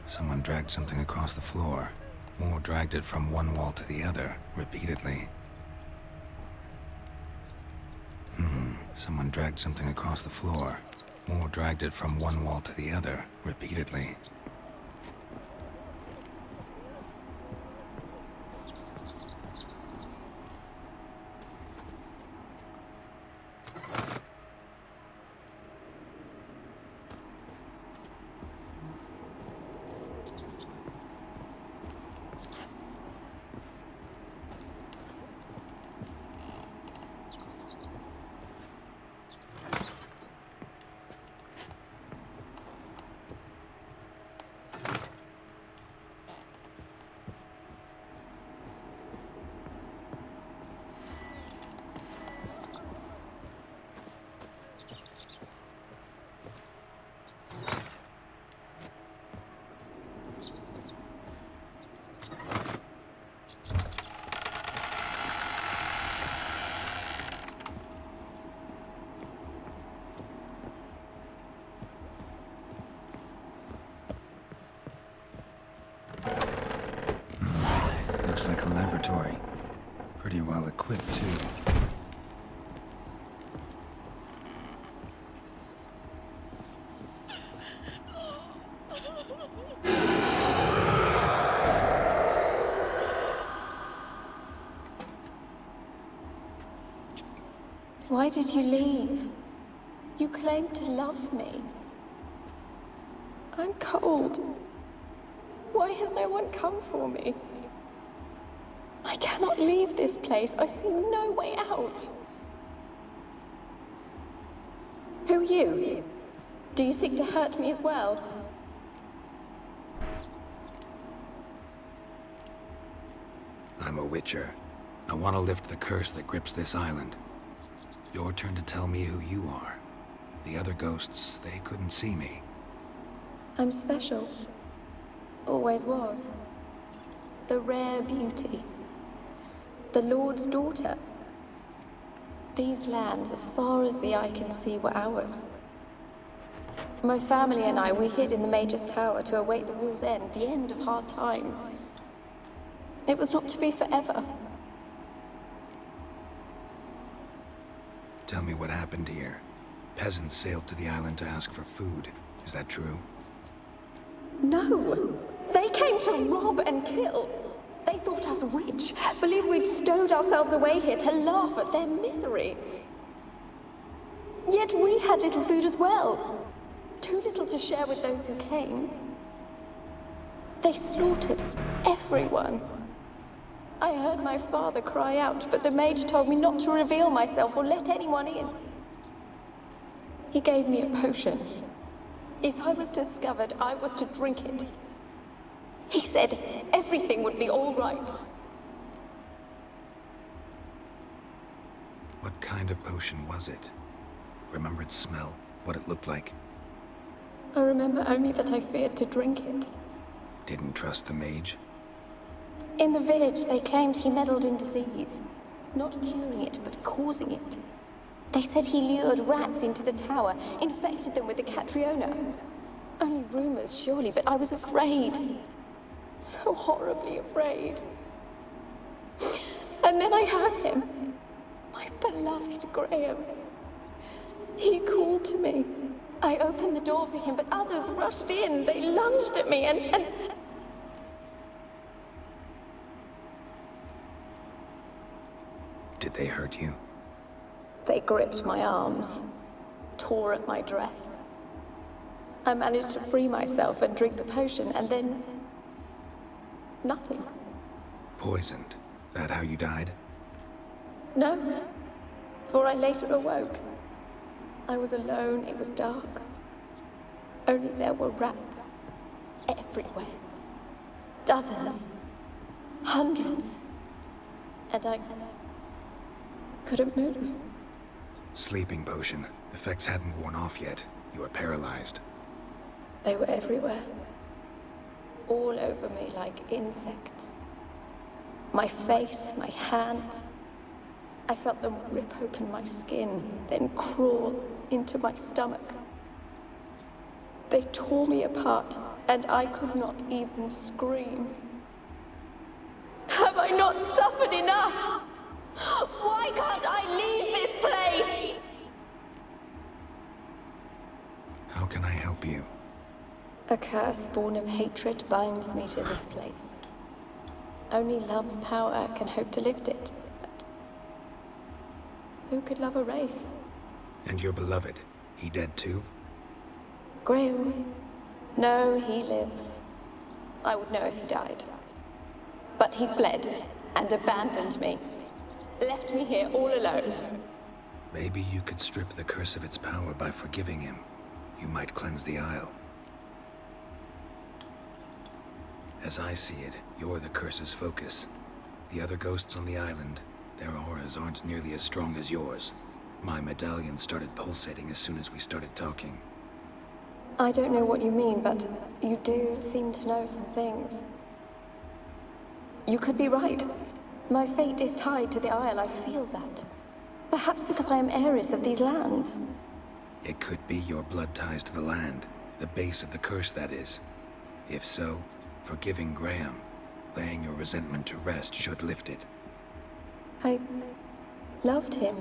Someone dragged something across the floor, or dragged it from one wall to the other, repeatedly. Someone dragged something across the floor, or dragged it from one wall to the other, repeatedly. Why did you leave? You claimed to love me. I'm cold. Why has no one come for me? I cannot leave this place. I see no way out. Who are you? Do you seek to hurt me as well? I'm a witcher. I want to lift the curse that grips this island. Your turn to tell me who you are. The other ghosts, they couldn't see me. I'm special. Always was. The rare beauty. The Lord's daughter. These lands, as far as the eye can see, were ours. My family and I, we hid in the Major's Tower to await the war's end, the end of hard times. It was not to be forever. Tell me what happened here. Peasants sailed to the island to ask for food. Is that true? No! They came to rob and kill. They thought us rich, believed we'd stowed ourselves away here to laugh at their misery. Yet we had little food as well. Too little to share with those who came. They slaughtered everyone. I heard my father cry out, but the mage told me not to reveal myself or let anyone in. He gave me a potion. If I was discovered, I was to drink it. He said everything would be all right. What kind of potion was it? Remember its smell? What it looked like? I remember only that I feared to drink it. Didn't trust the mage? In the village, they claimed he meddled in disease. Not curing it, but causing it. They said he lured rats into the tower, infected them with the Catriona. Only rumors, surely, but I was afraid. So horribly afraid. And then I heard him. My beloved Graham. He called to me. I opened the door for him, but others rushed in. They lunged at me and... Did they hurt you? They gripped my arms, tore at my dress. I managed to free myself and drink the potion, and then... nothing. Poisoned? That how you died? No, for I later awoke. I was alone, it was dark. Only there were rats everywhere. Dozens. Hundreds. And I couldn't move. Sleeping potion. Effects hadn't worn off yet. You were paralyzed. They were everywhere. All over me like insects. My face, my hands. I felt them rip open my skin, then crawl into my stomach. They tore me apart, and I could not even scream. Have I not suffered enough? Why can't I leave this place? How can I help you? A curse born of hatred binds me to this place. Only love's power can hope to lift it. But who could love a wraith? And your beloved, he dead too? Graham? No, he lives. I would know if he died. But he fled and abandoned me. Left me here all alone. Maybe you could strip the curse of its power by forgiving him. You might cleanse the Isle. As I see it, you're the curse's focus. The other ghosts on the island, their auras aren't nearly as strong as yours. My medallion started pulsating as soon as we started talking. I don't know what you mean, but you do seem to know some things. You could be right. My fate is tied to the Isle, I feel that. Perhaps because I am heiress of these lands. It could be your blood ties to the land, the base of the curse, that is. If so, forgiving Graham, laying your resentment to rest, should lift it. I loved him.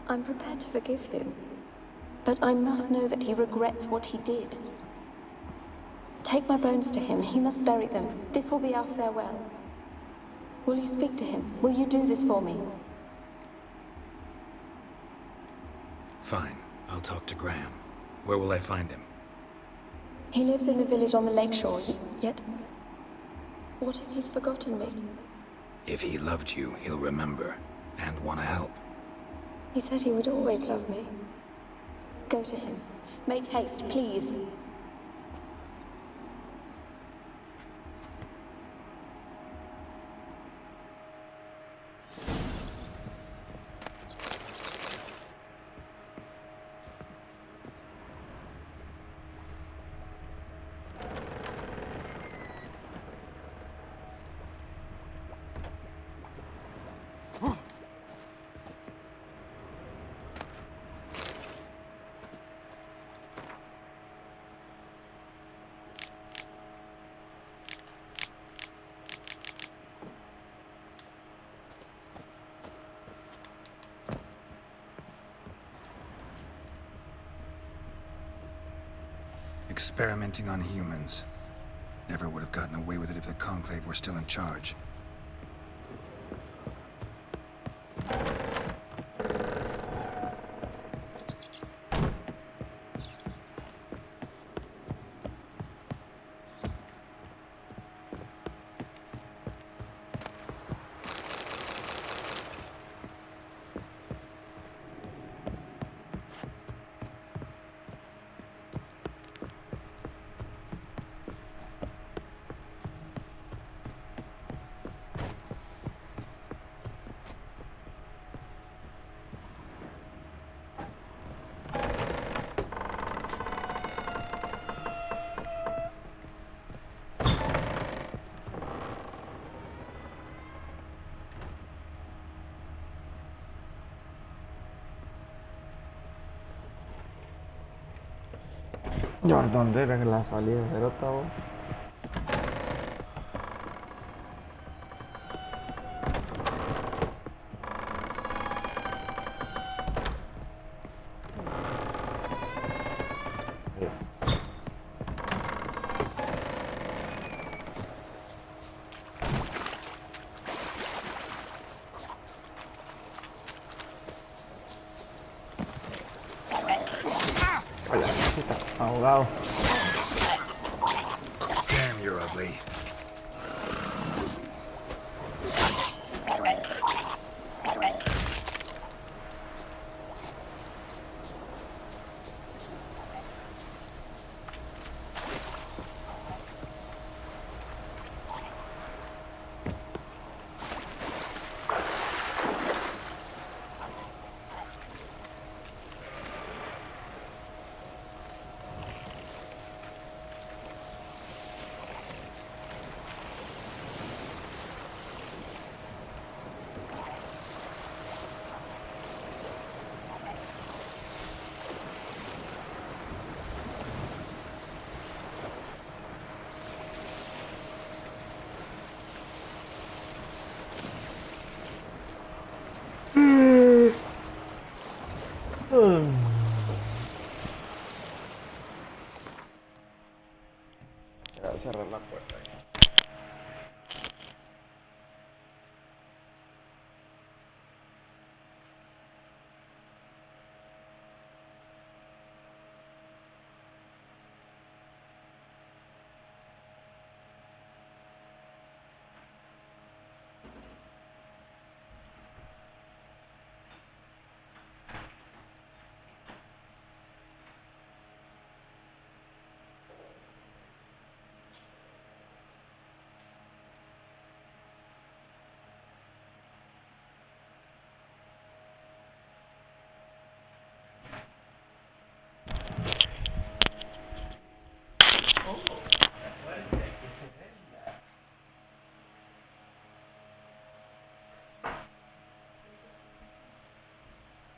I'm prepared to forgive him. But I must know that he regrets what he did. Take my bones to him. He must bury them. This will be our farewell. Will you speak to him? Will you do this for me? Fine. I'll talk to Graham. Where will I find him? He lives in the village on the lakeshore, yet... What if he's forgotten me? If he loved you, he'll remember, and want to help. He said he would always love me. Go to him. Make haste, please. Experimenting on humans. Never would have gotten away with it if the Conclave were still in charge. Yo, ¿dónde era la salida del octavo? Ahogado. Damn, you're ugly. Voy a cerrar la puerta.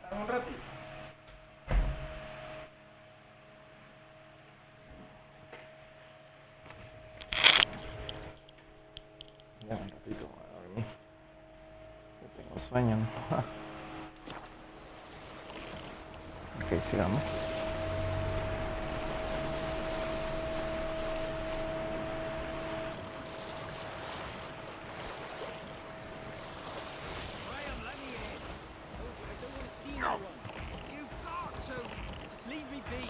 Un ratito. Ya un ratito voy a dormir. Yo tengo sueño, ¿no? Ok, sigamos. You've got to leave me be.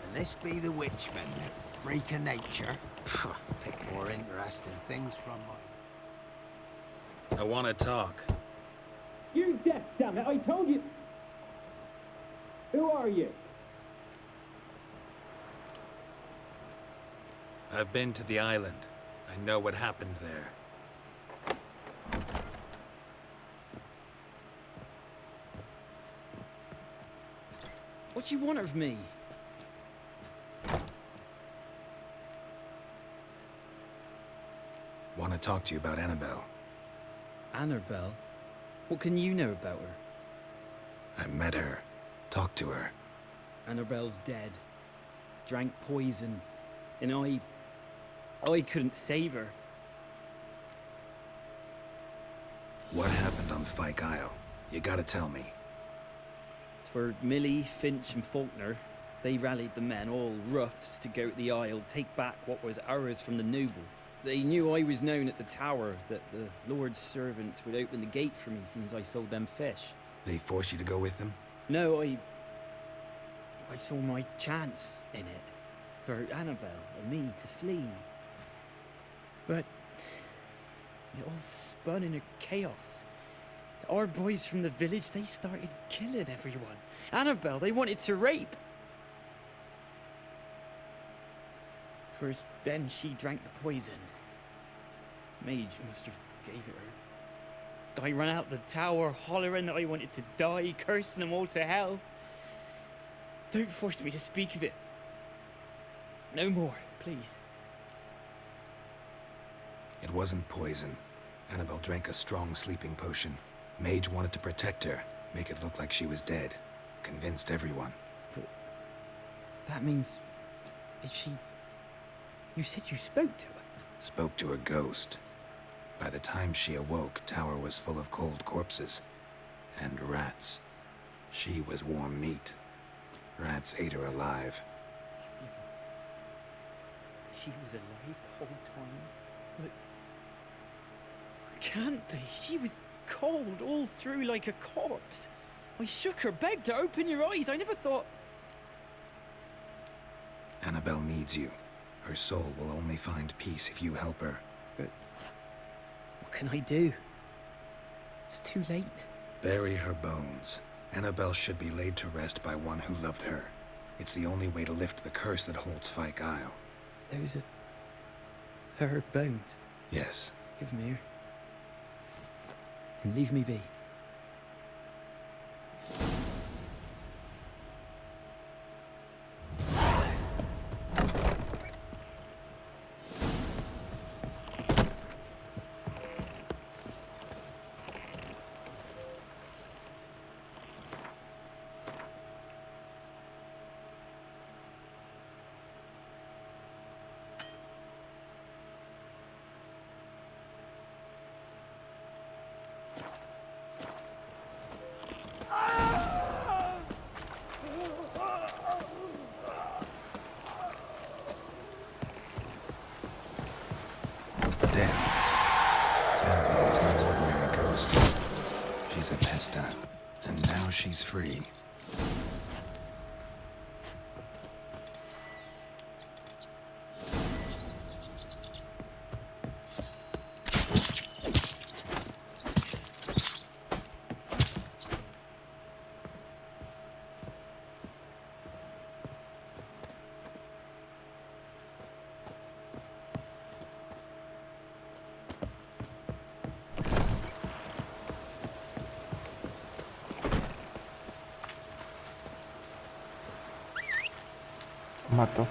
And this be the witchmen, the freak of nature. Pick more interesting things from my... I want to talk. You're deaf, damn it! I told you. Who are you? I've been to the island. I know what happened there. What you want of me? Want to talk to you about Annabelle. Annabelle? What can you know about her? I met her. Talked to her. Annabelle's dead. Drank poison. And I couldn't save her. What happened on Fyke Isle? You gotta tell me. 'Twere Millie, Finch and Faulkner. They rallied the men, all roughs, to go to the Isle, take back what was ours from the noble. They knew I was known at the tower, that the Lord's servants would open the gate for me since I sold them fish. They forced you to go with them? No, I saw my chance in it. For Annabelle and me to flee. But it all spun in a chaos. Our boys from the village, they started killing everyone. Annabelle, they wanted to rape. First, then she drank the poison. Mage must have gave it her. I ran out the tower, hollering that I wanted to die, cursing them all to hell. Don't force me to speak of it. No more, please. It wasn't poison. Annabelle drank a strong sleeping potion. Mage wanted to protect her, make it look like she was dead. Convinced everyone. But that means... is she... You said you spoke to her? Spoke to her ghost. By the time she awoke, tower was full of cold corpses. And rats. She was warm meat. Rats ate her alive. She was alive the whole time? But... it can't be. She was cold all through like a corpse. I shook her, begged her, open your eyes. I never thought... Annabelle needs you. Her soul will only find peace if you help her. But... what can I do? It's too late. Bury her bones. Annabelle should be laid to rest by one who loved her. It's the only way to lift the curse that holds Fyke Isle. Those are... her bones? Yes. Give me her. And leave me be. And now she's free. Mató.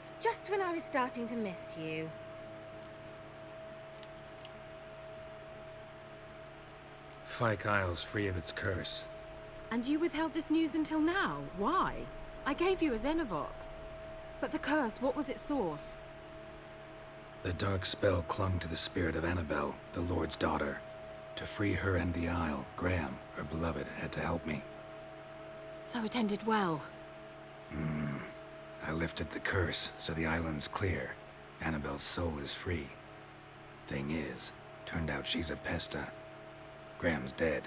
It's just when I was starting to miss you. Fyke Isle's free of its curse. And you withheld this news until now? Why? I gave you a Xenovox. But the curse, what was its source? The dark spell clung to the spirit of Annabelle, the Lord's daughter. To free her and the Isle, Graham, her beloved, had to help me. So it ended well. I lifted the curse, so the island's clear. Annabelle's soul is free. Thing is, turned out she's a pesta. Graham's dead.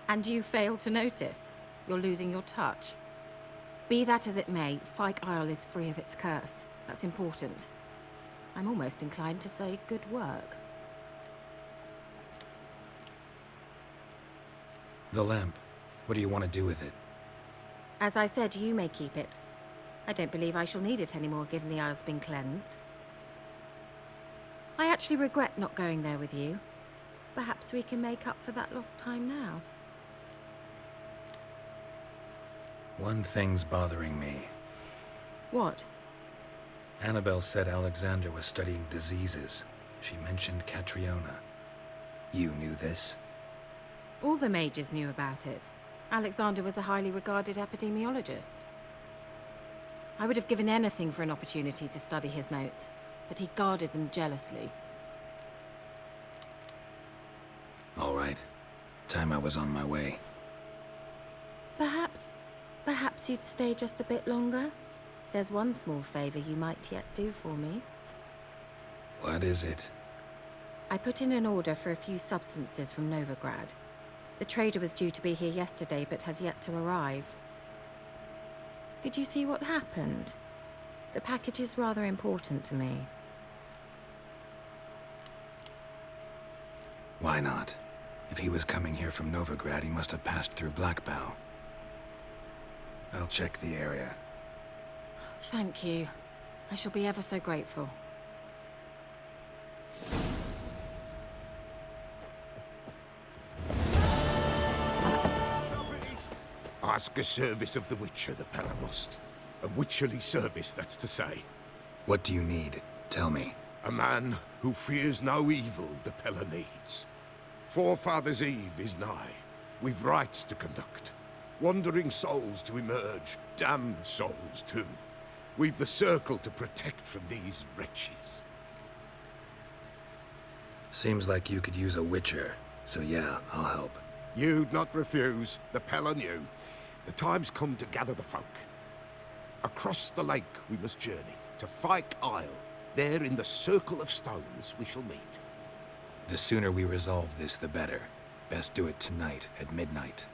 And you failed to notice? You're losing your touch. Be that as it may, Fyke Isle is free of its curse. That's important. I'm almost inclined to say good work. The lamp. What do you want to do with it? As I said, you may keep it. I don't believe I shall need it anymore, given the Isle's been cleansed. I actually regret not going there with you. Perhaps we can make up for that lost time now. One thing's bothering me. What? Annabelle said Alexander was studying diseases. She mentioned Catriona. You knew this? All the mages knew about it. Alexander was a highly regarded epidemiologist. I would have given anything for an opportunity to study his notes, but he guarded them jealously. All right. Time I was on my way. Perhaps you'd stay just a bit longer? There's one small favor you might yet do for me. What is it? I put in an order for a few substances from Novigrad. The trader was due to be here yesterday, but has yet to arrive. Did you see what happened? The package is rather important to me. Why not? If he was coming here from Novigrad, he must have passed through Blackbow. I'll check the area. Thank you. I shall be ever so grateful. Ask a service of the Witcher, the Pella must. A witcherly service, that's to say. What do you need? Tell me. A man who fears no evil the Pella needs. Forefathers' Eve is nigh. We've rites to conduct. Wandering souls to emerge, damned souls too. We've the circle to protect from these wretches. Seems like you could use a witcher, so yeah, I'll help. You'd not refuse, the Pella knew. The time's come to gather the folk. Across the lake we must journey, to Fyke Isle. There in the circle of stones we shall meet. The sooner we resolve this, the better. Best do it tonight at midnight.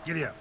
Giddy up.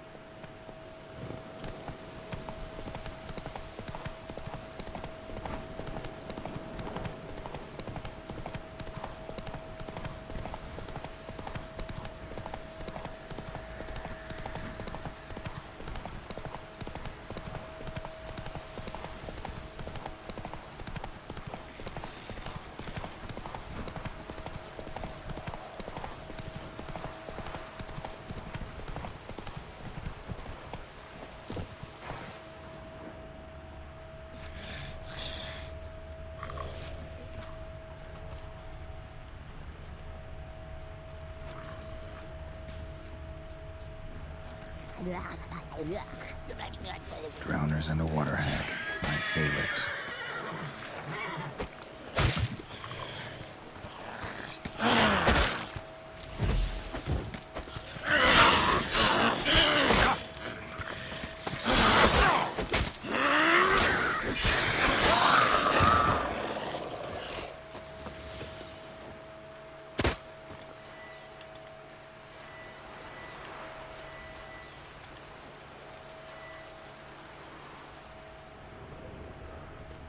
Drowners and a water hag. My favorites.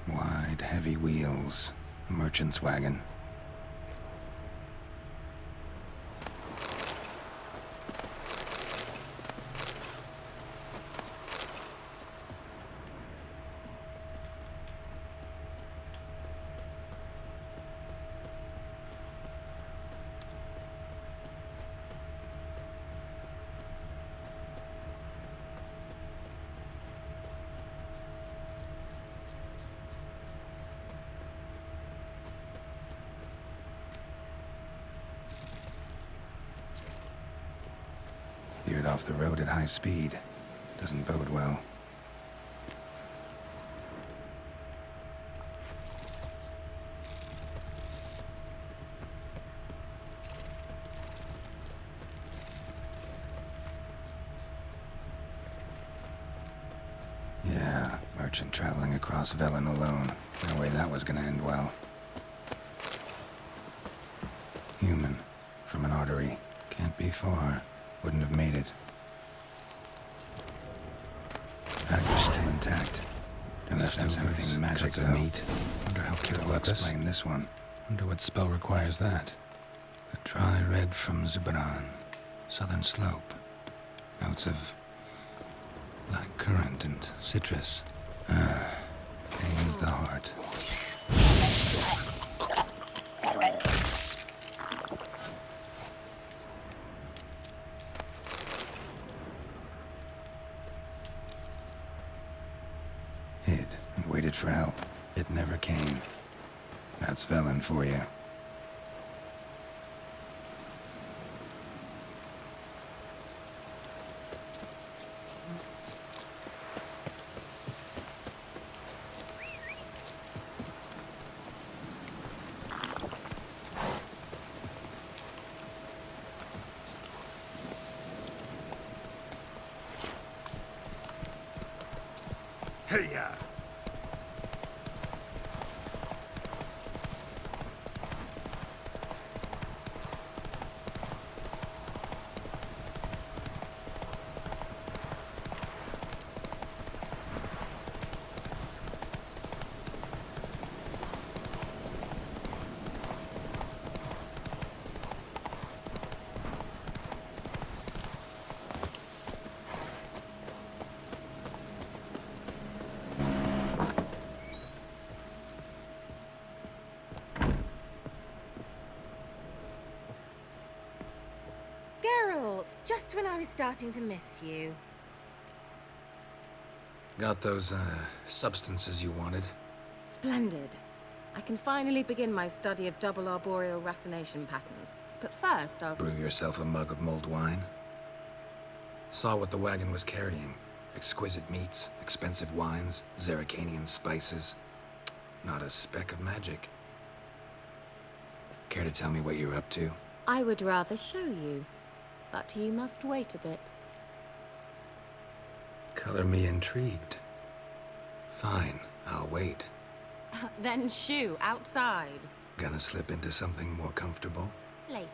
Wide, heavy wheels. A merchant's wagon. Veered off the road at high speed. Doesn't bode well. Yeah, merchant traveling across Velen alone. No way that was gonna end well. Human, from an artery. Can't be far. Wouldn't have made it. Bagger's still intact. Don't sense anything magic of meat. Wonder how Kira will explain this one. Wonder what spell requires that. A dry red from Zubaran. Southern slope. Notes of black currant and citrus. Pains the heart. Hid and waited for help. It never came. That's Velen for you. Hey-ya! Just when I was starting to miss you. Got those, substances you wanted? Splendid. I can finally begin my study of double arboreal racination patterns. But first, I'll... Brew yourself a mug of mulled wine? Saw what the wagon was carrying. Exquisite meats, expensive wines, Zeracanian spices. Not a speck of magic. Care to tell me what you're up to? I would rather show you. But you must wait a bit. Color me intrigued. Fine, I'll wait. Then shoo, outside. Gonna slip into something more comfortable? Later.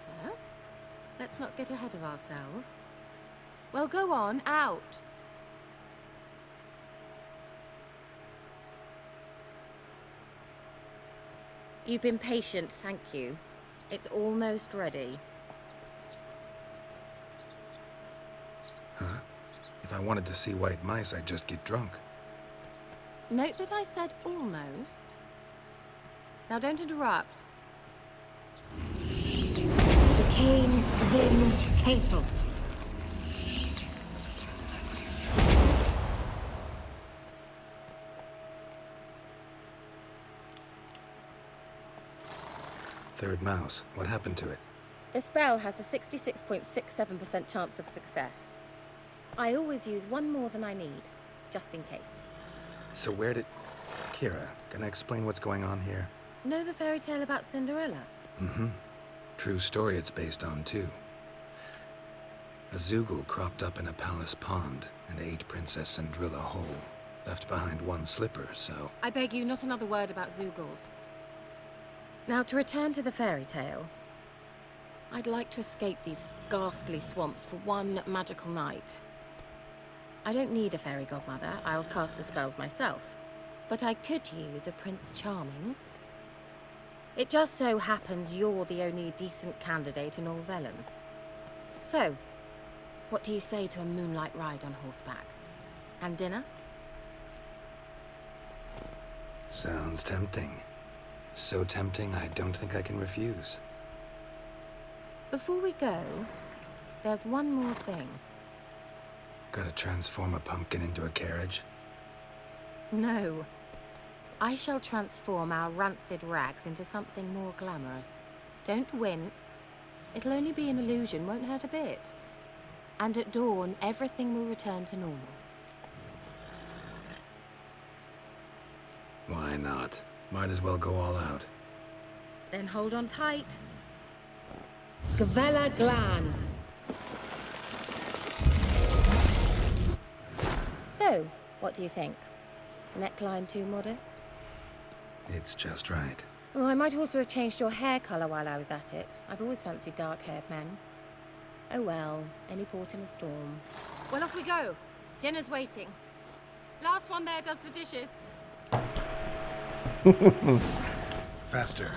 Let's not get ahead of ourselves. Well, go on, out. You've been patient, thank you. It's almost ready. Huh? If I wanted to see white mice, I'd just get drunk. Note that I said almost. Now don't interrupt. Decaying Vin Castle. Third mouse. What happened to it? The spell has a 66.67% chance of success. I always use one more than I need, just in case. So where did... Kira, can I explain what's going on here? Know the fairy tale about Cinderella? Mm-hmm. True story it's based on, too. A Zoogle cropped up in a palace pond and ate Princess Cinderella whole. Left behind one slipper, so... I beg you, not another word about Zoogles. Now, to return to the fairy tale. I'd like to escape these ghastly swamps for one magical night. I don't need a fairy godmother, I'll cast the spells myself. But I could use a Prince Charming. It just so happens you're the only decent candidate in all Velen. So, what do you say to a moonlight ride on horseback? And dinner? Sounds tempting. So tempting, I don't think I can refuse. Before we go, there's one more thing. Gotta transform a pumpkin into a carriage? No. I shall transform our rancid rags into something more glamorous. Don't wince. It'll only be an illusion, won't hurt a bit. And at dawn, everything will return to normal. Why not? Might as well go all out. Then hold on tight. Gavella Glan. So, what do you think? Neckline too modest? It's just right. Oh, I might also have changed your hair colour while I was at it. I've always fancied dark-haired men. Oh well, any port in a storm. Well, off we go. Dinner's waiting. Last one there does the dishes. Faster.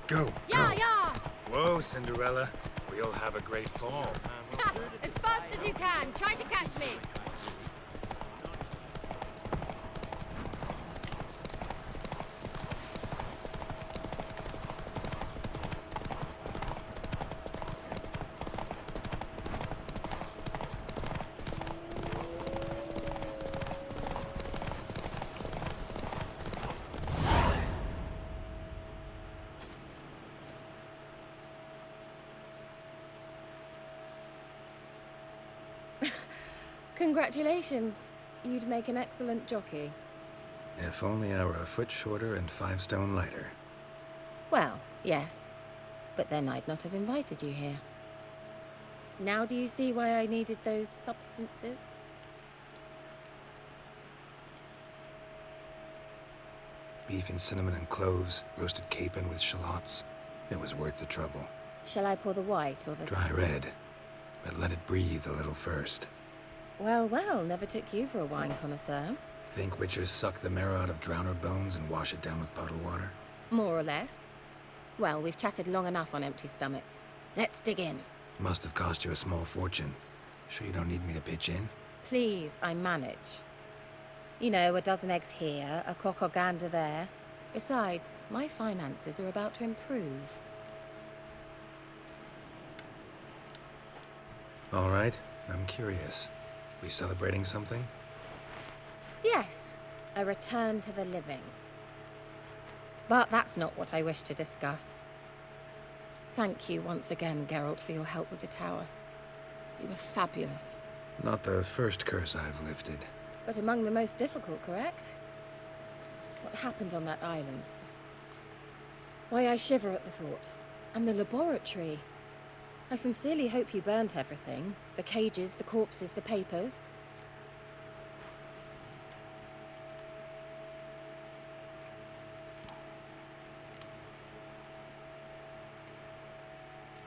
Go! Yeah, yeah! Whoa, Cinderella. We'll have a great fall. As fast as you can. Try to catch me. Congratulations. You'd make an excellent jockey. If only I were a foot shorter and 5 stone lighter. Well, yes. But then I'd not have invited you here. Now do you see why I needed those substances? Beef and cinnamon and cloves, roasted capon with shallots. It was worth the trouble. Shall I pour the white or the... Dry red, but let it breathe a little first. Well, well, never took you for a wine connoisseur. Think witchers suck the marrow out of drowner bones and wash it down with puddle water? More or less. Well, we've chatted long enough on empty stomachs. Let's dig in. Must have cost you a small fortune. Sure you don't need me to pitch in? Please, I manage. You know, a dozen eggs here, a cock or gander there. Besides, my finances are about to improve. All right, I'm curious. We celebrating something? Yes, a return to the living. But that's not what I wish to discuss. Thank you once again, Geralt, for your help with the tower. You were fabulous. Not the first curse I've lifted. But among the most difficult, correct? What happened on that island? Why, I shiver at the thought. And the laboratory. I sincerely hope you burnt everything. The cages, the corpses, the papers.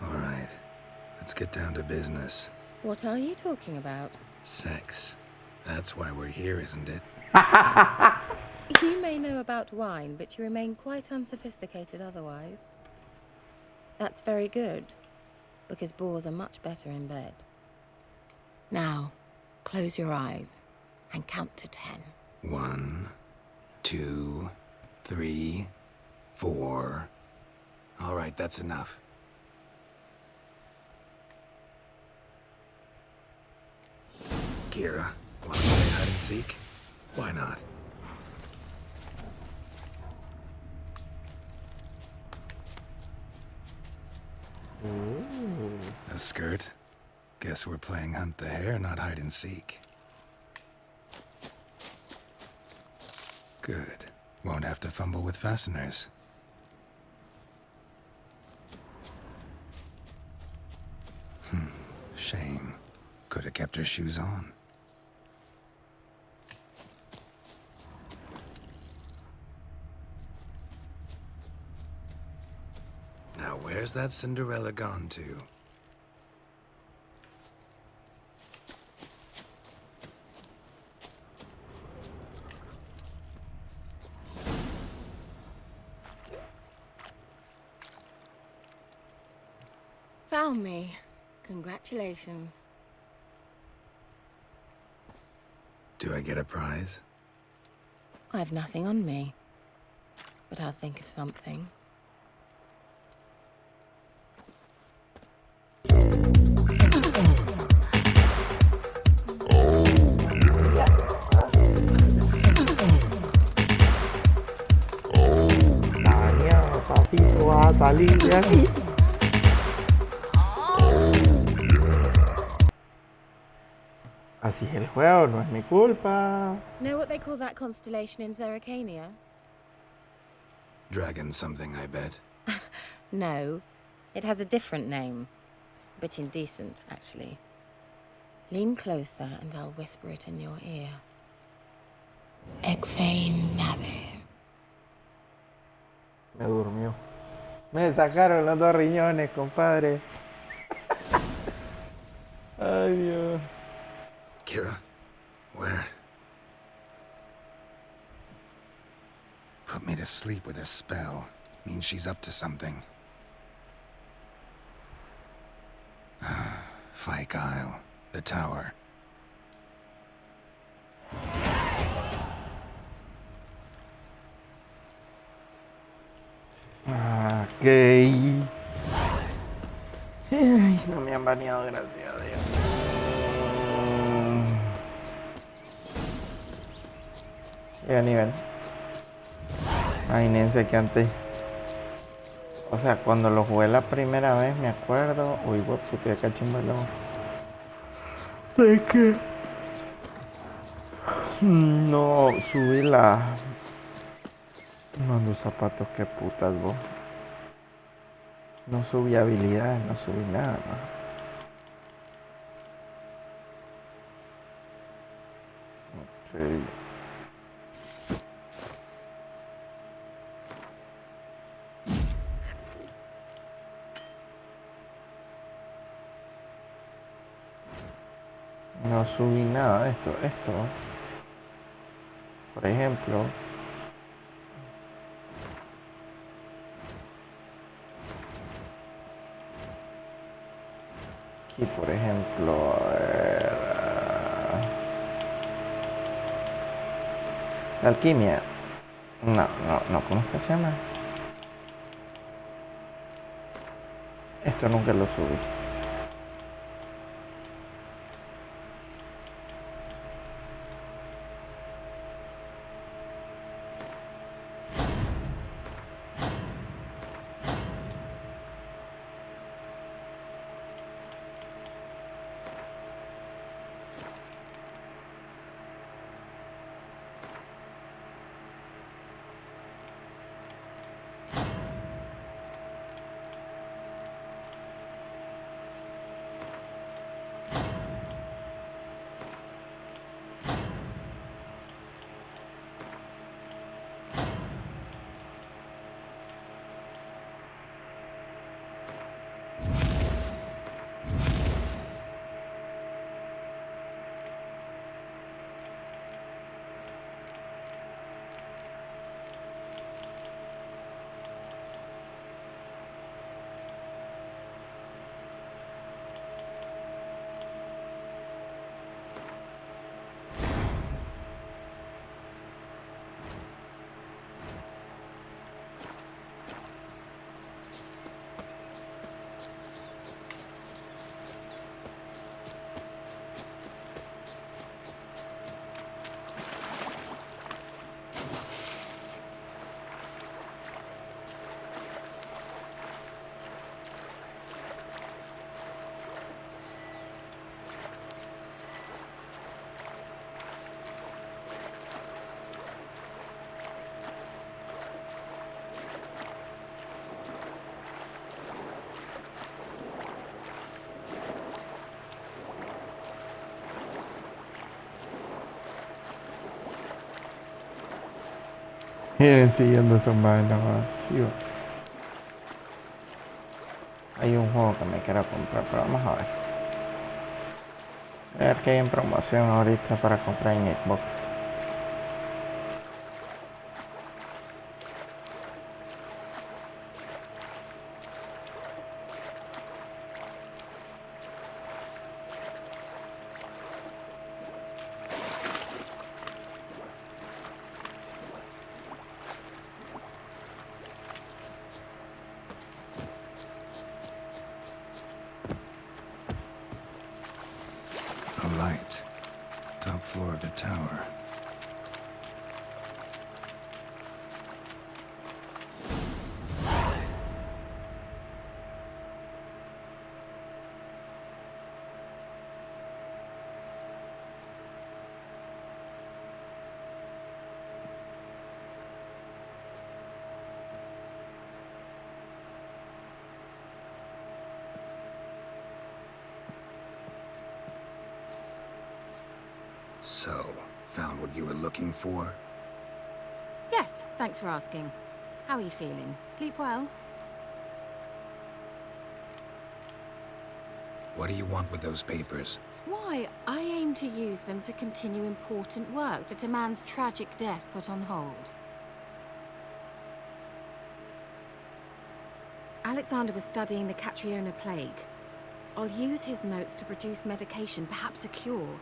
All right, let's get down to business. What are you talking about? Sex. That's why we're here, isn't it? You may know about wine, but you remain quite unsophisticated otherwise. That's very good, because boars are much better in bed. Now, close your eyes and count to 10. 1, 2, 3, 4. All right, that's enough. Kira, want to play hide and seek? Why not? Ooh. A skirt? Guess we're playing hunt the hare, not hide and seek. Good. Won't have to fumble with fasteners. Shame. Could have kept her shoes on. Now where's that Cinderella gone to? Found me. Congratulations. Do I get a prize? I've nothing on me, but I'll think of something. Papito va a salir de aquí. Así es el juego, no es mi culpa. Know what they call that constellation in Zeracania? Dragon something, I bet. No, it has a different name. A bit indecent, actually. Lean closer and I'll whisper it in your ear. Acompáñame. Me durmió. Me sacaron los 2 riñones, compadre. Ay, Dios. Kira, where? Put me to sleep with a spell. Means she's up to something. Fyke Isle, the tower. Ok. Ay, no me han baneado, gracias a Dios. ¿Qué nivel? Imagínense que antes, o sea, cuando lo jugué la primera vez, me acuerdo, uy, puta, cachimbalón. Sé que no subí la... Mando zapatos, qué putas vos. No subí habilidades, no subí nada más. Okay. No subí nada de esto. Por ejemplo. Aquí, por ejemplo, a ver, la alquimia. No, ¿cómo es que se llama? Esto nunca lo subí. Miren, siguiendo esos vainas vacíos. Hay un juego que me quiero comprar, pero vamos a ver. A ver qué hay en promoción ahorita para comprar en Xbox. A light. Top floor of the tower. So, found what you were looking for? Yes, thanks for asking. How are you feeling? Sleep well? What do you want with those papers? Why, I aim to use them to continue important work that a man's tragic death put on hold. Alexander was studying the Catriona plague. I'll use his notes to produce medication, perhaps a cure,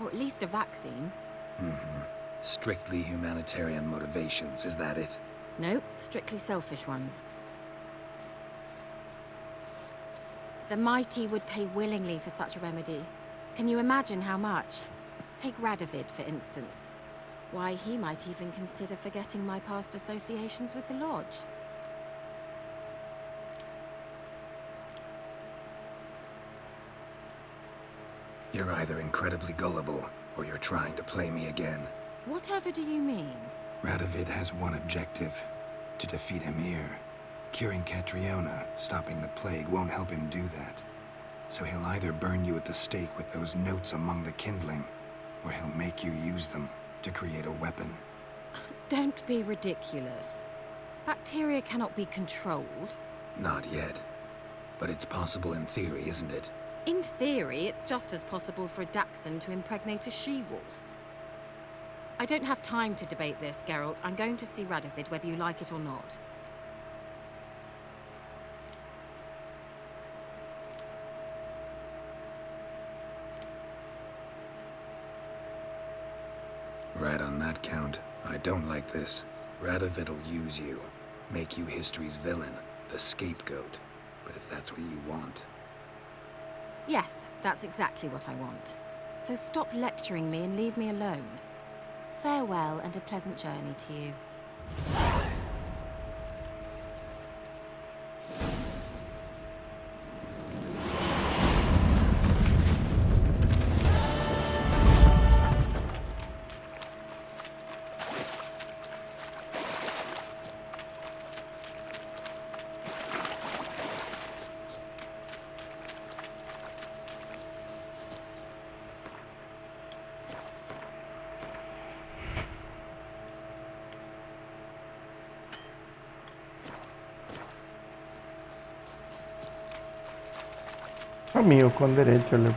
or at least a vaccine. Strictly humanitarian motivations, is that it? No, strictly selfish ones. The mighty would pay willingly for such a remedy. Can you imagine how much? Take Radovid, for instance. Why, he might even consider forgetting my past associations with the Lodge. You're either incredibly gullible, or you're trying to play me again. Whatever do you mean? Radovid has one objective: to defeat Emir. Curing Catriona, stopping the plague, won't help him do that. So he'll either burn you at the stake with those notes among the kindling, or he'll make you use them to create a weapon. Don't be ridiculous. Bacteria cannot be controlled. Not yet. But it's possible in theory, isn't it? In theory, it's just as possible for a Dachshund to impregnate a she-wolf. I don't have time to debate this, Geralt. I'm going to see Radovid, whether you like it or not. Right on that count. I don't like this. Radovid'll use you. Make you history's villain, the scapegoat. But if that's what you want... Yes, that's exactly what I want. So stop lecturing me and leave me alone. Farewell and a pleasant journey to you. Amigo con derecho le...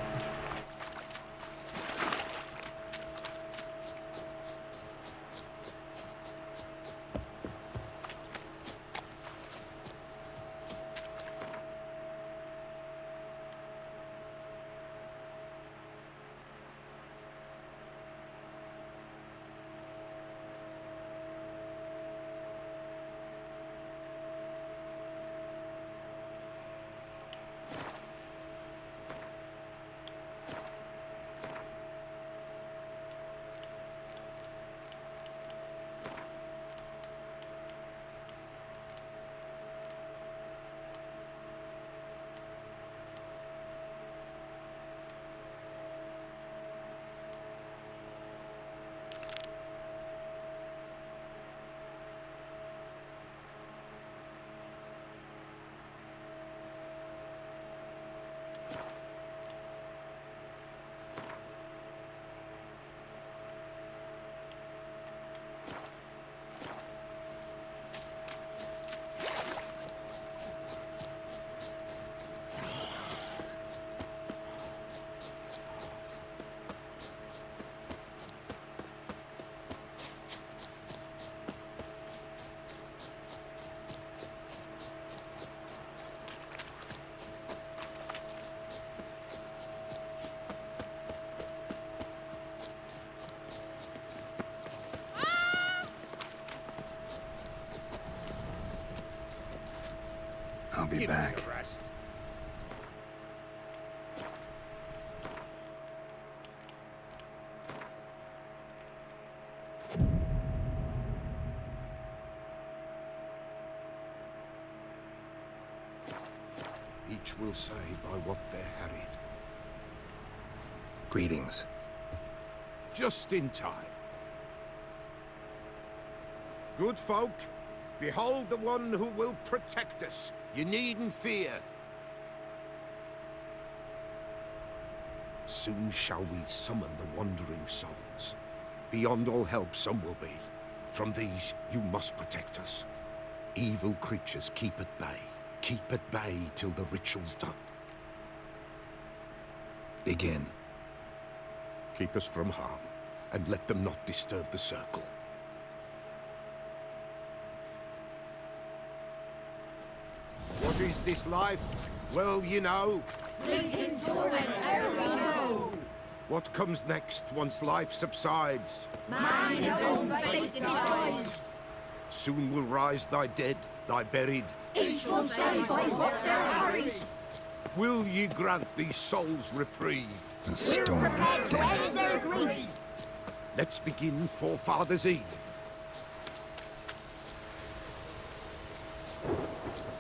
be Give us back. a rest. Each will say by what they're harried. Greetings. Just in time. Good folk, behold the one who will protect us. You needn't fear. Soon shall we summon the wandering souls. Beyond all help some will be. From these you must protect us. Evil creatures keep at bay. Keep at bay till the ritual's done. Begin. Keep us from harm, and let them not disturb the circle. What is this life? Well, you know. Fleeting torment, ere we go. What comes next once life subsides? Man his own fate decides. Soon will rise thy dead, thy buried. Each will say by what they're harried. Will ye grant these souls reprieve? The storm, damn it. Their grief. Let's begin Forefathers' Eve.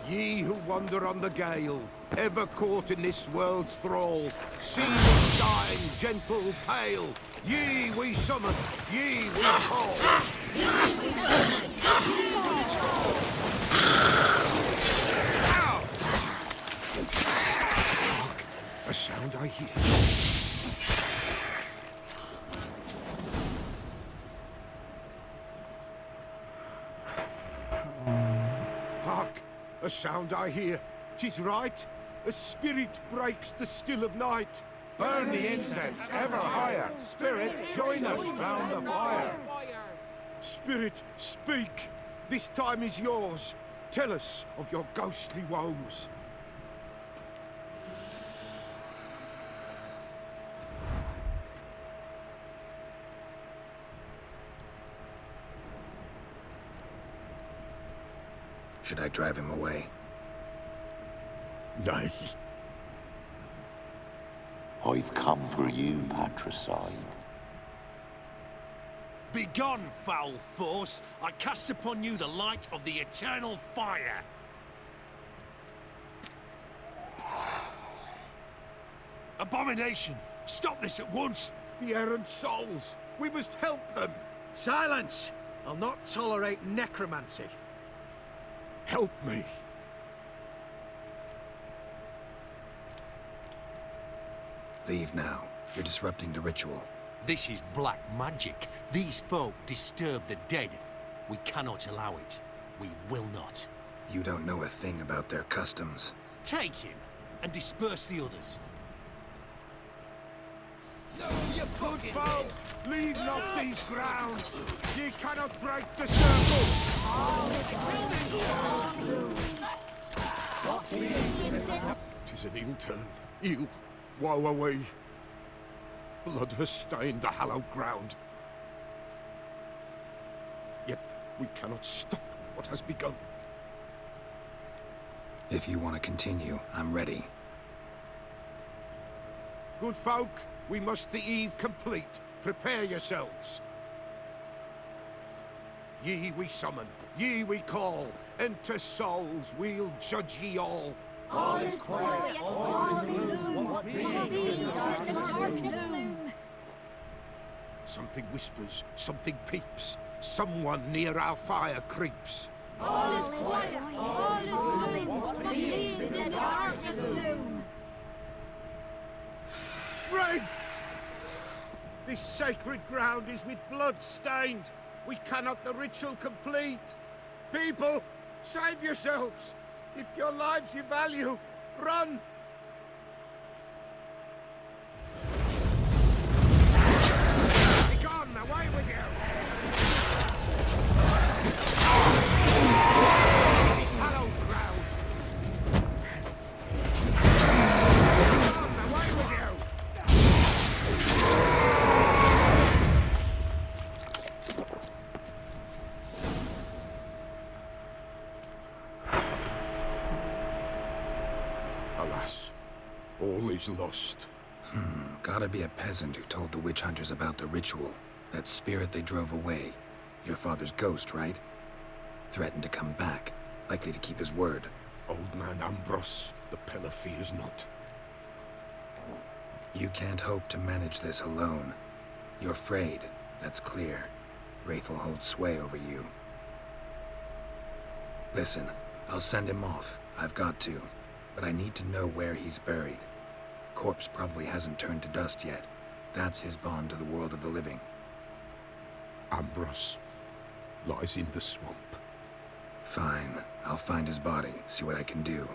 Ye who wander on the gale, ever caught in this world's thrall, see this sign, gentle, pale. Ye we summon, ye we call. Hark! A sound I hear. Hark! A sound I hear. 'Tis right. A spirit breaks the still of night. Burn the incense ever higher. Spirit, join us round the fire. Spirit, speak. This time is yours. Tell us of your ghostly woes. Should I drive him away? Nay. I've come for you, patricide. Begone, foul force! I cast upon you the light of the eternal fire! Abomination! Stop this at once! The errant souls! We must help them! Silence! I'll not tolerate necromancy. Help me! Leave now. You're disrupting the ritual. This is black magic. These folk disturb the dead. We cannot allow it. We will not. You don't know a thing about their customs. Take him and disperse the others. No, you good folk! Leave not these grounds! Ye cannot break the circle! Tis an ill turn. Ill. Woe away. Blood has stained the hallowed ground. Yet we cannot stop what has begun. If you want to continue, I'm ready. Good folk, we must the eve complete. Prepare yourselves. Ye we summon, ye we call. Enter souls, we'll judge ye all. All is quiet, all is gloom. What means in the darkness loom? Something whispers, something peeps. Someone near our fire creeps. All is quiet, all is gloom. What means in the darkness loom? Wraiths! This sacred ground is with blood stained. We cannot the ritual complete. People, save yourselves. If your lives you value, run! Begone, away with you! This is hallowed ground. Begone, away with you! Alas, all is lost. Gotta be a peasant who told the witch hunters about the ritual. That spirit they drove away. Your father's ghost, right? Threatened to come back. Likely to keep his word. Old man Ambrose, the pillar fears not. You can't hope to manage this alone. You're afraid, that's clear. Wraith will hold sway over you. Listen, I'll send him off. I've got to. But I need to know where he's buried. Corpse probably hasn't turned to dust yet. That's his bond to the world of the living. Ambrose lies in the swamp. Fine. I'll find his body, see what I can do.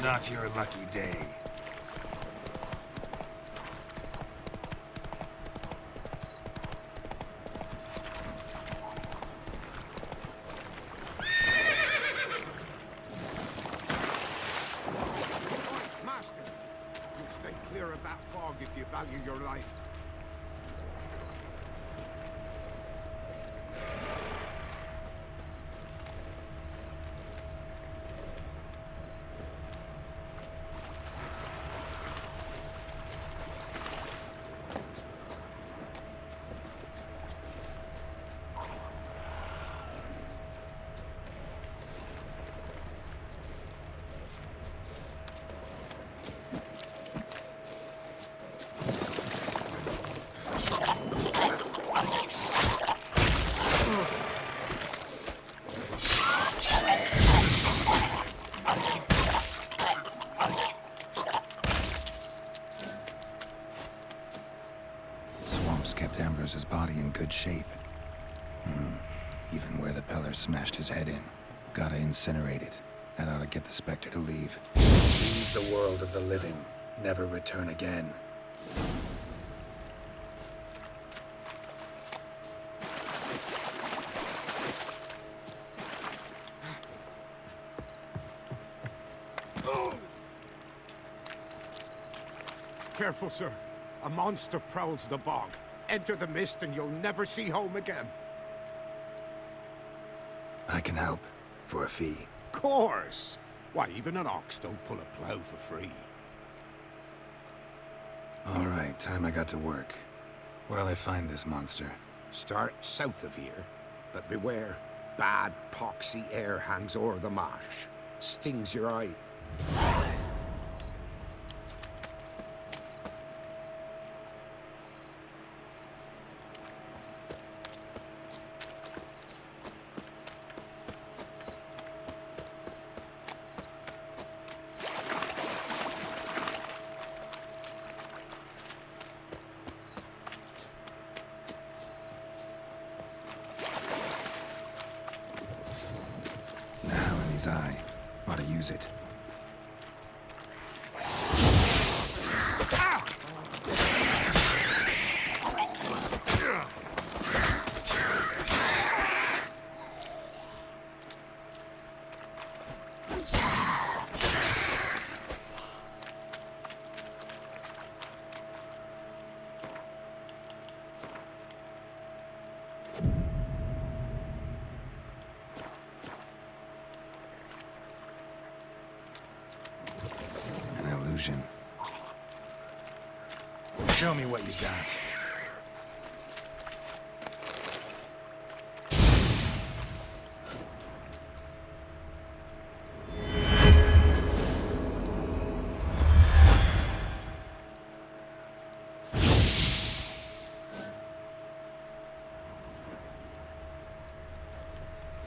Not your lucky day. Master, you'll stay clear of that fog if you value your life. Kept Ambrose's body in good shape. Even where the Peller smashed his head in. Gotta incinerate it. That ought to get the Spectre to leave. Leave the world of the living. Never return again. Careful, sir. A monster prowls the bog. Enter the mist and you'll never see home again. I can help. For a fee. Course! Why, even an ox don't pull a plow for free. All right, time I got to work. Where'll I find this monster? Start south of here, but beware. Bad, poxy air hangs o'er the marsh. Stings your eye. use it. Show me what you got.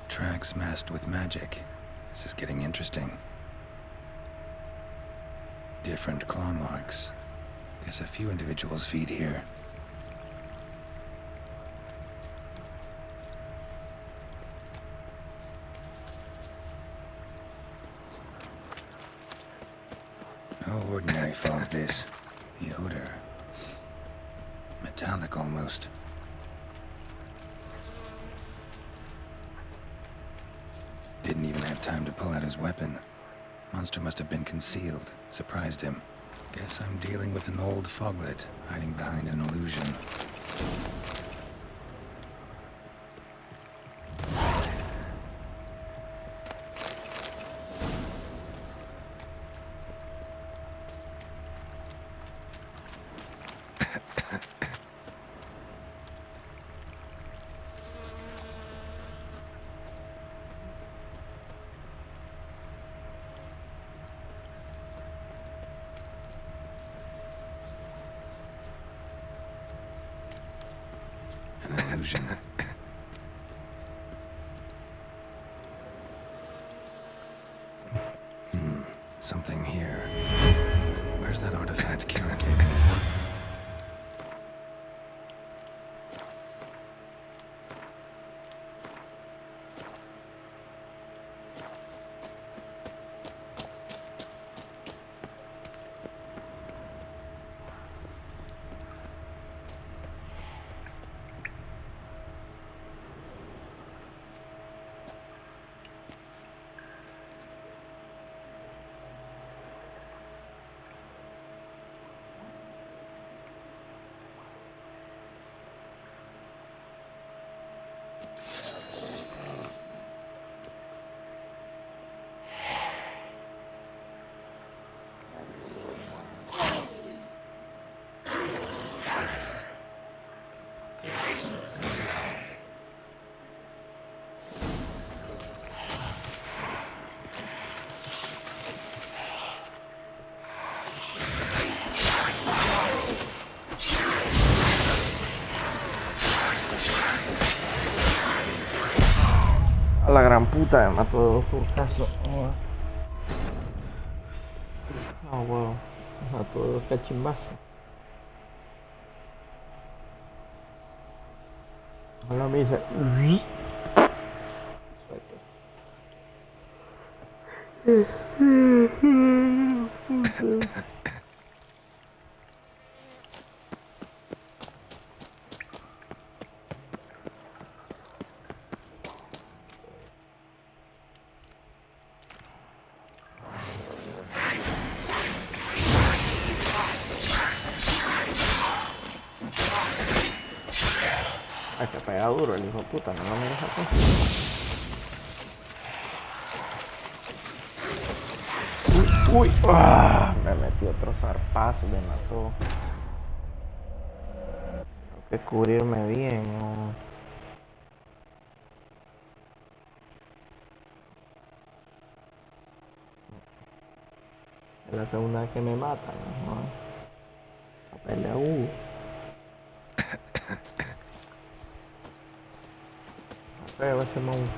Tracks masked with magic. This is getting interesting. Different claw marks. Guess a few individuals feed here. No ordinary fog this. The odor. Metallic almost. Didn't even have time to pull out his weapon. Monster must have been concealed. Surprised him. Guess I'm dealing with an old foglet, hiding behind an illusion. An illusion. Something here. Where's that artifact Kira gave me? A la gran puta, me mató de 2 turcazos. Oh, wow. Me mató de 2 cachimbazos. Ahora me dice. Ay, que pega duro el hijo de puta, no lo miras acá. Uy, me metí otro zarpazo, me mató. Tengo que cubrirme bien, ¿no? Es la segunda vez que me matan, ¿no? La pelea feo ese monstruo.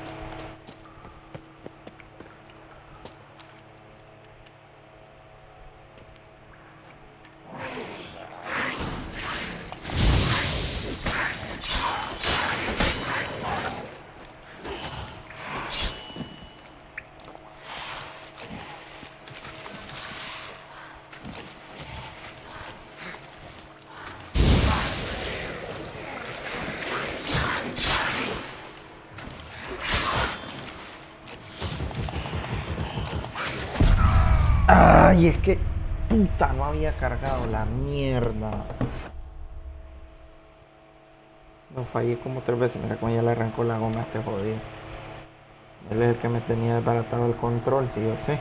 Ay, es que puta, no había cargado la mierda. Lo fallé como 3 veces. Mira cómo ya le arrancó la goma a este jodido. Él es el que me tenía desbaratado el control, si yo sé.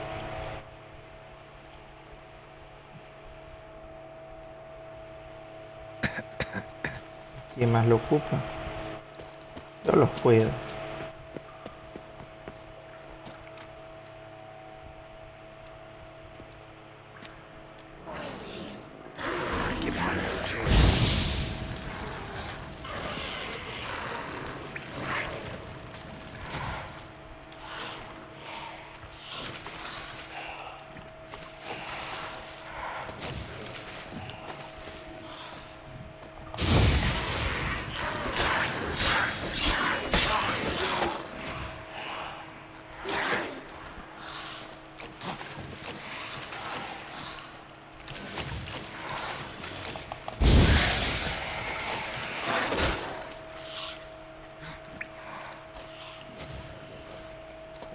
¿Quién más lo ocupa? Yo los cuido.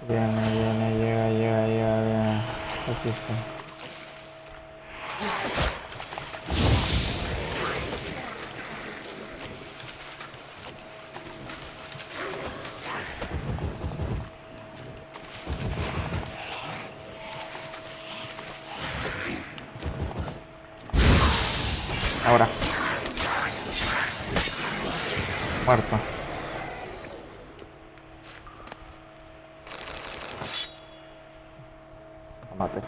Viene, llega. Así está. Ahora. Muerto. Mate.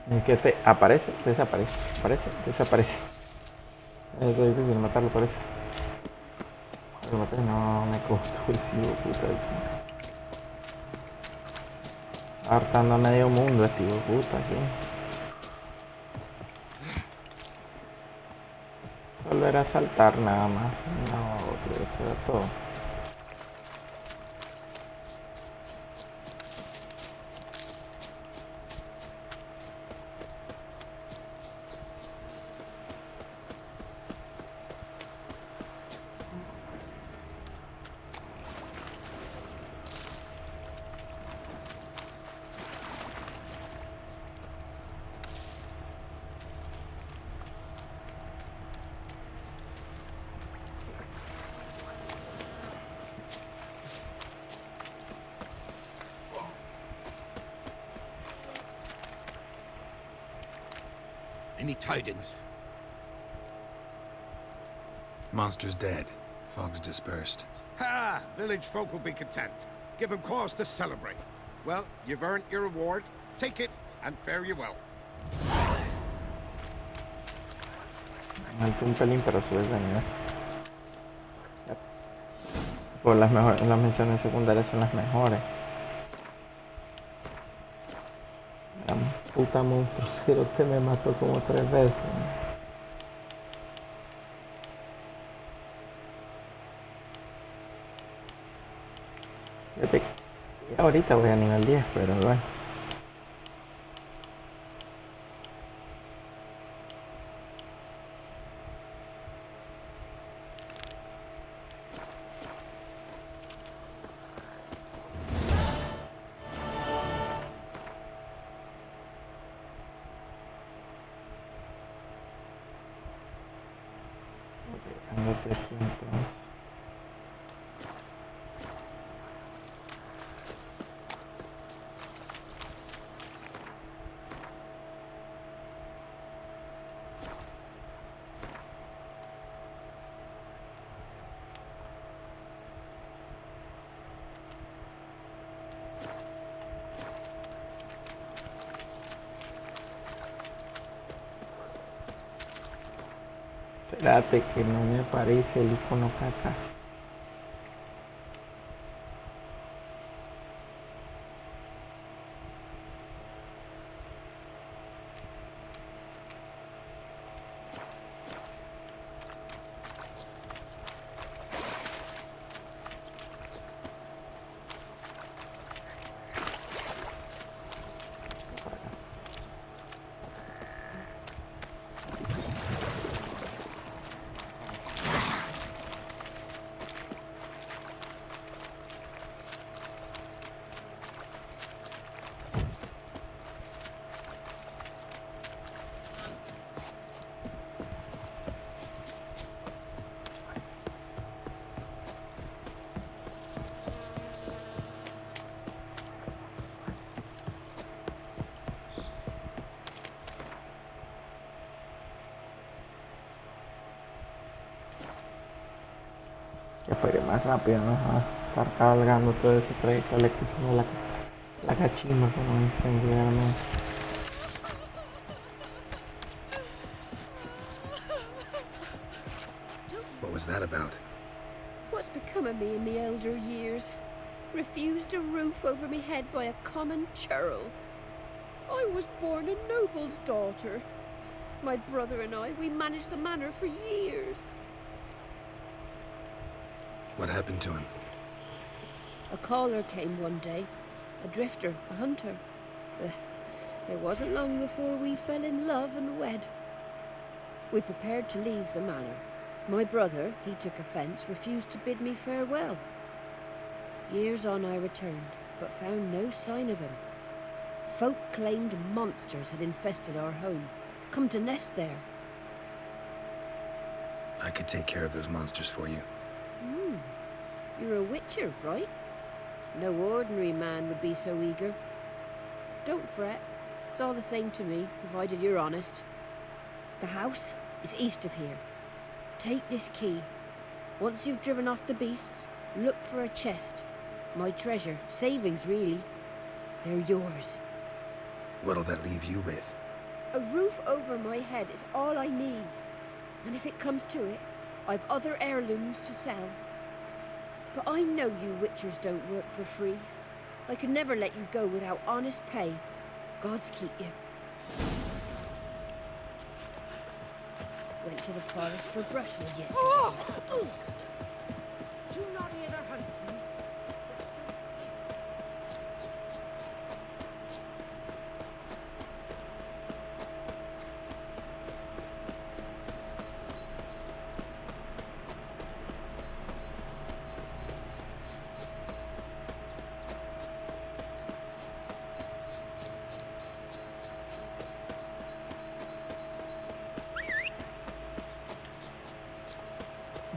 Es que te aparece, desaparece, aparece, desaparece. Es difícil matarlo, parece. Lo maté, no me costó el hijo puta. Hartando a medio mundo este hijo puta aquí. Solo era saltar nada más. No, tío, eso era todo. Any tidings? Monster's dead. Fog's dispersed. Ha! Village folk will be content. Give them cause to celebrate. Well, you've earned your reward. Take it, and fare you well. Alto un pelín, pero sube de nivel. Pues las misiones secundarias son las mejores. La puta monstruo cero que me mató como 3 veces. Fíjate, ahorita voy a nivel 10, pero bueno. Tengo 300. Espérate que no me aparece el icono cacas. para ir más rápido, no a estar cargando todo ese trayecto eléctrico, la cachimba, como dicen vulgarmente. What was that about? What's become of me in me elder years? Refused a roof over me head by a common churl. I was born a noble's daughter. My brother and I, we managed the manor for years. What happened to him? A caller came one day. A drifter, a hunter. It wasn't long before we fell in love and wed. We prepared to leave the manor. My brother, he took offence, refused to bid me farewell. Years on I returned, but found no sign of him. Folk claimed monsters had infested our home, come to nest there. I could take care of those monsters for you. You're a witcher, right? No ordinary man would be so eager. Don't fret. It's all the same to me, provided you're honest. The house is east of here. Take this key. Once you've driven off the beasts, look for a chest. My treasure, savings really. They're yours. What'll that leave you with? A roof over my head is all I need. And if it comes to it, I've other heirlooms to sell. But I know you witchers don't work for free. I could never let you go without honest pay. Gods keep you. Went to the forest for brushwood yesterday. Oh! Do not hear the huntsman.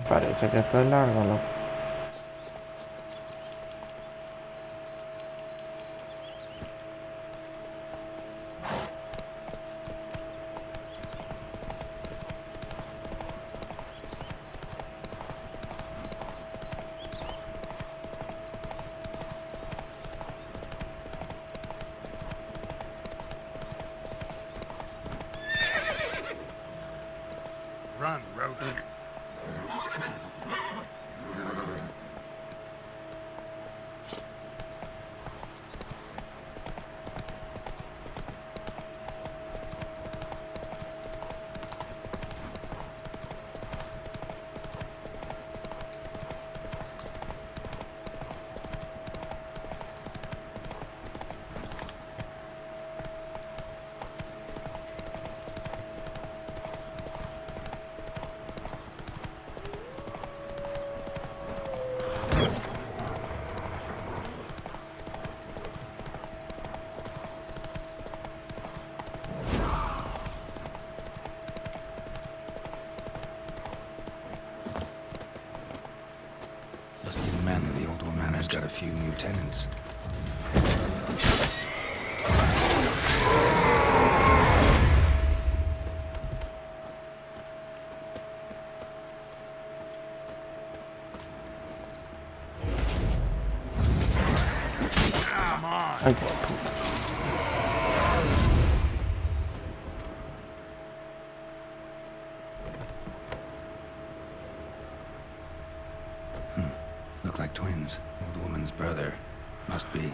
Parece que esto es largo, loco. Run, roach. Got a few new tenants. Come on. Look like twins. Old woman's brother. Must be.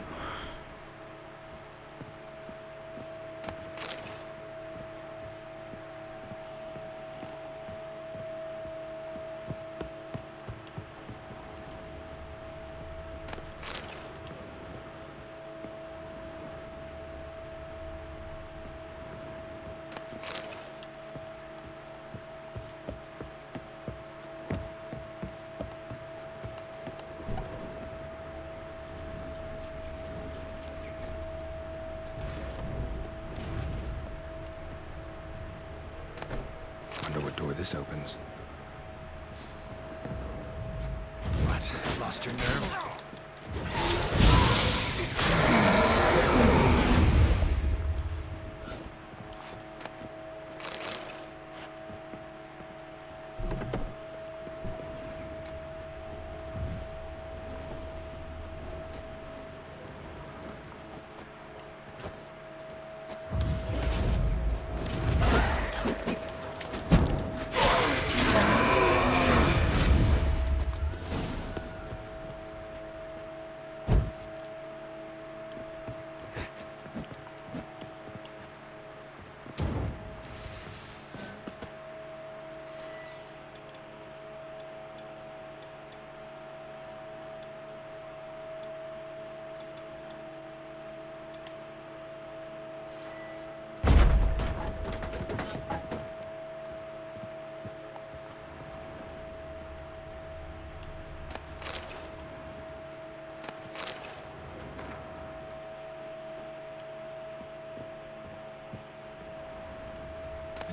Wonder what door this opens. What? Lost your nerve?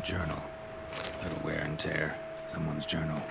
journal. Little wear and tear. Someone's journal.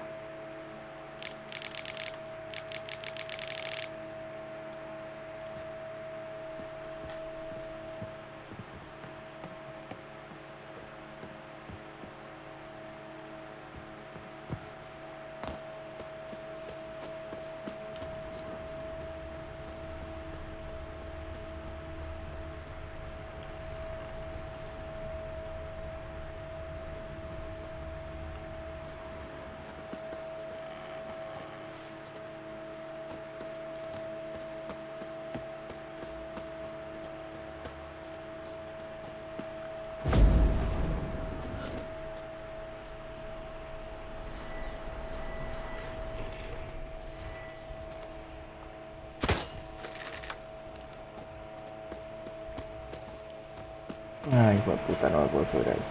Ay, hijo de puta, no me puedo subir ahí.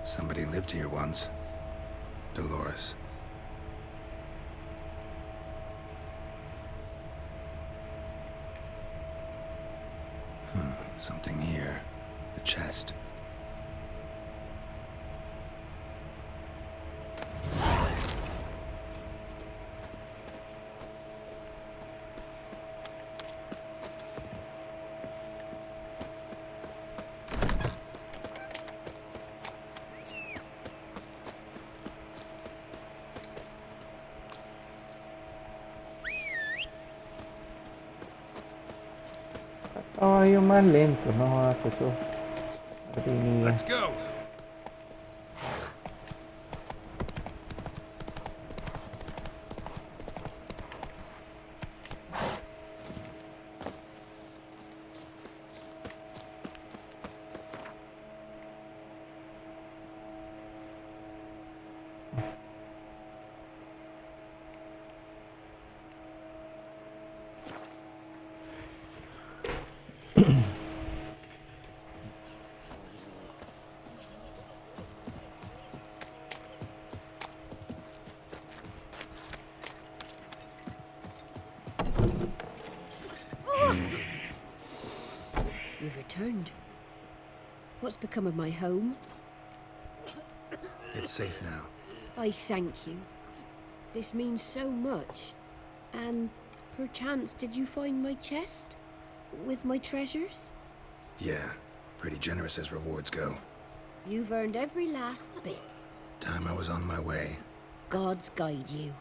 Somebody lived here once. Dolores. Something here. The chest. Caballo más lento, no hagas eso. Let's go. You've returned. What's become of my home? It's safe now. I thank you. This means so much. And perchance did you find my chest? With my treasures? Yeah, pretty generous as rewards go. You've earned every last bit. Time I was on my way. Gods guide you.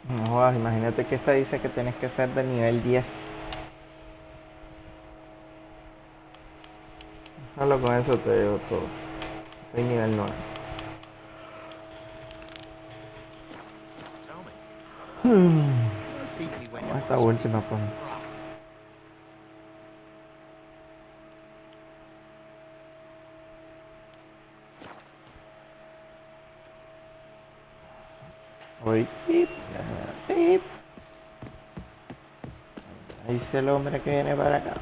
No jodas, imagínate que esta dice que tienes que ser de nivel 10. Solo con eso te digo todo. Soy nivel 9. Esta última pues. Voy, pip, pip. Ahí dice el hombre que viene para acá.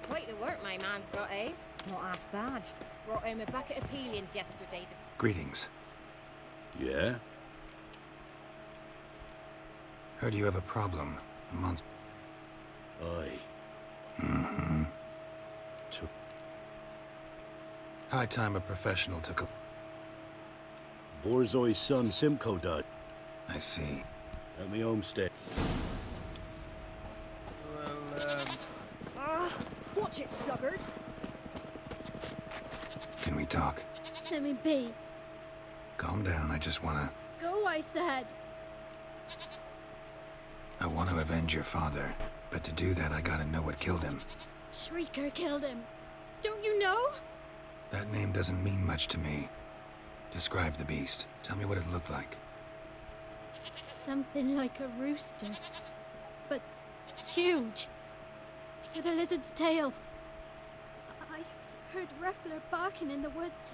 Quite the work my man's got, eh? Not half bad. Brought home a bucket of peelings yesterday. Greetings. Yeah? Heard you have a problem. A monster. Aye. Mm-hmm. High time a professional took a... Borzoi's son Simcoe died. I see. At me homestead. Watch it, sluggard. Can we talk? Let me be. Calm down, I just wanna... Go, I said. I want to avenge your father, but to do that I gotta know what killed him. Shrieker killed him. Don't you know? That name doesn't mean much to me. Describe the beast. Tell me what it looked like. Something like a rooster. But huge. With a lizard's tail. I heard Ruffler barking in the woods.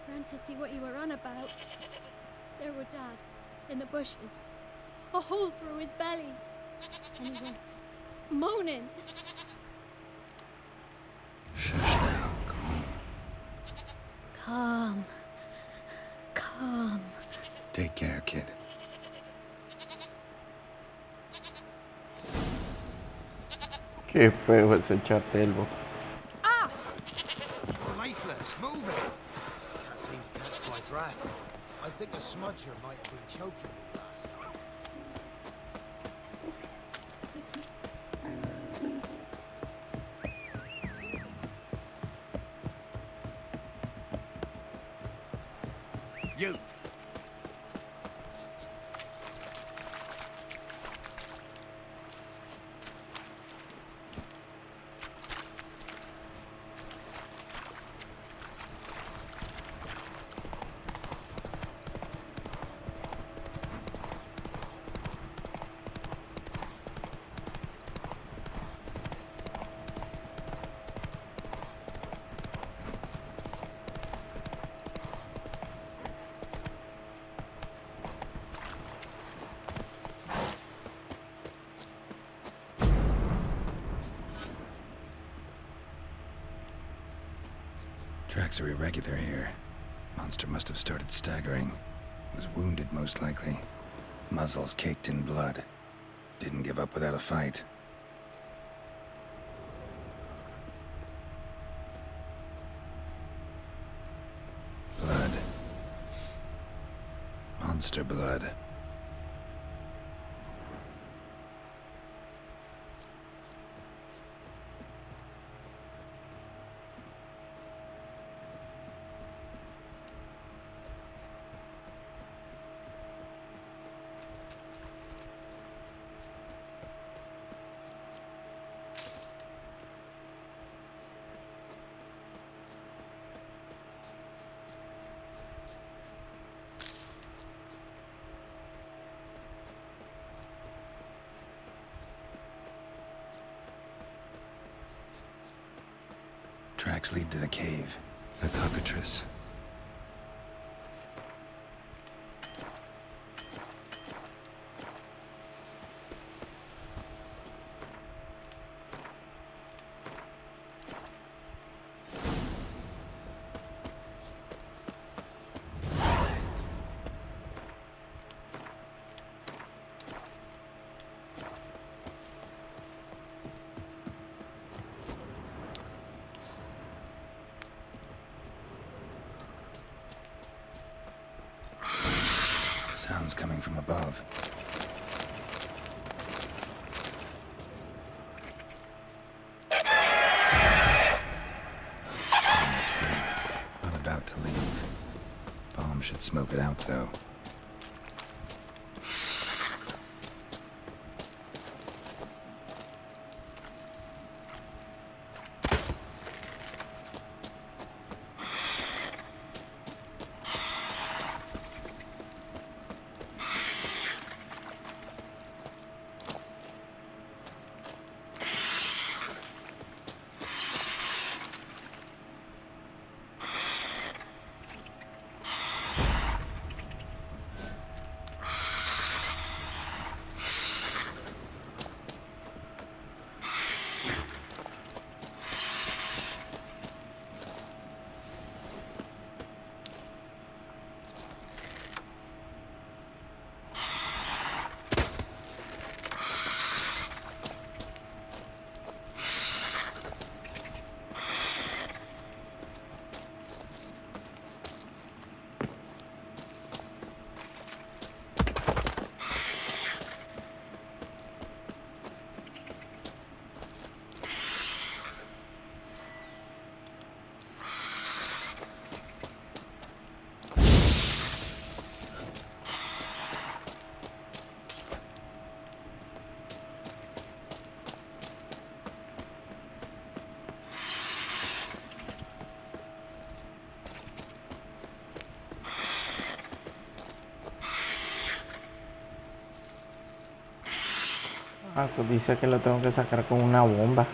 Ran to see what you were on about. There were Dad, in the bushes. A hole through his belly. And he went moaning. Shush now, calm. Calm. Calm. Take care, kid. Qué feo ese chatelbo. Lifeless, moving. Can't seem to catch my breath. I think a smudger might have been choking me last night. You. Tracks are irregular here. Monster must have started staggering. Was wounded, most likely. Muzzles caked in blood. Didn't give up without a fight. Blood. Monster blood. Tracks lead to the cave. The cockatrice. Sounds coming from above. Not about to leave. Bomb should smoke it out, though. Ah, pues dice que lo tengo que sacar con una bomba.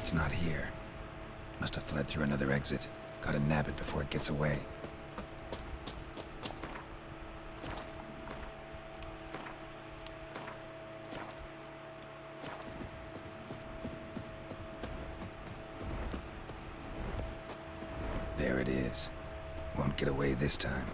It's not here. Must have fled through another exit. Gotta nab it before it gets away. There it is. Won't get away this time.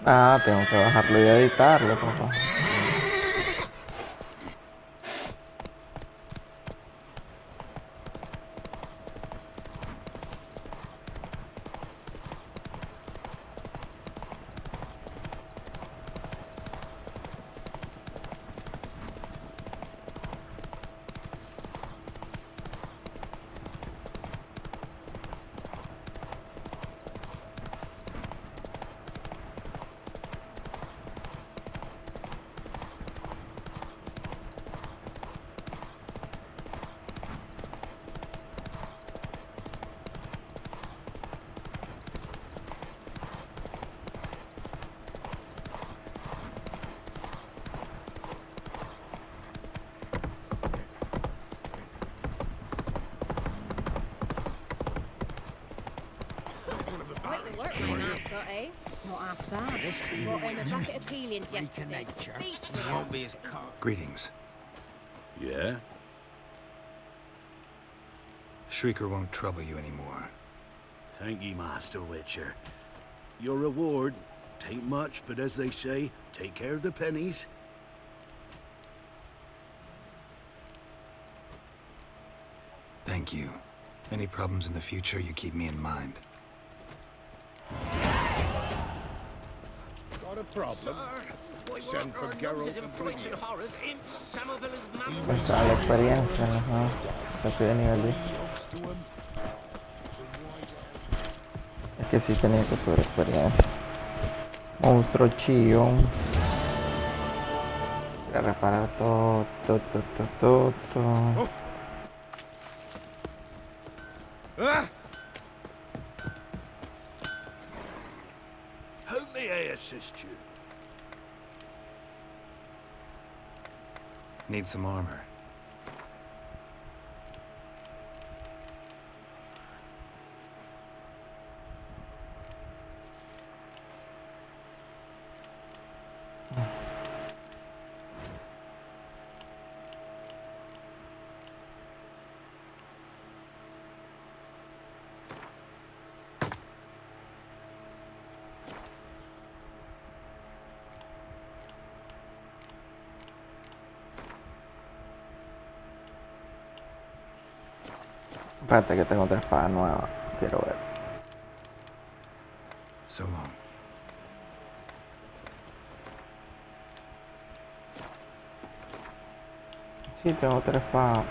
Ah, tengo que bajarlo y editarlo, papá. Work my man's got, eh? Not half bad. Brought him a bucket of peelings yesterday. Feast with him. Won't be as cold. Greetings. Yeah? Shrieker won't trouble you anymore. Thank ye, Master Witcher. Your reward, tain't much, but as they say, take care of the pennies. Thank you. Any problems in the future, you keep me in mind. Got a problem? Send for Geralt and Brigid. Pues a la experiencia, ajá. Ya soy de nivel 10. Es que sí tenía que subir experiencia. Monstruo chillón. Voy a reparar todo. How may I assist you? Need some armor. Espérate que tengo otra espada nueva. Quiero ver. So long. Sí, tengo otra espada.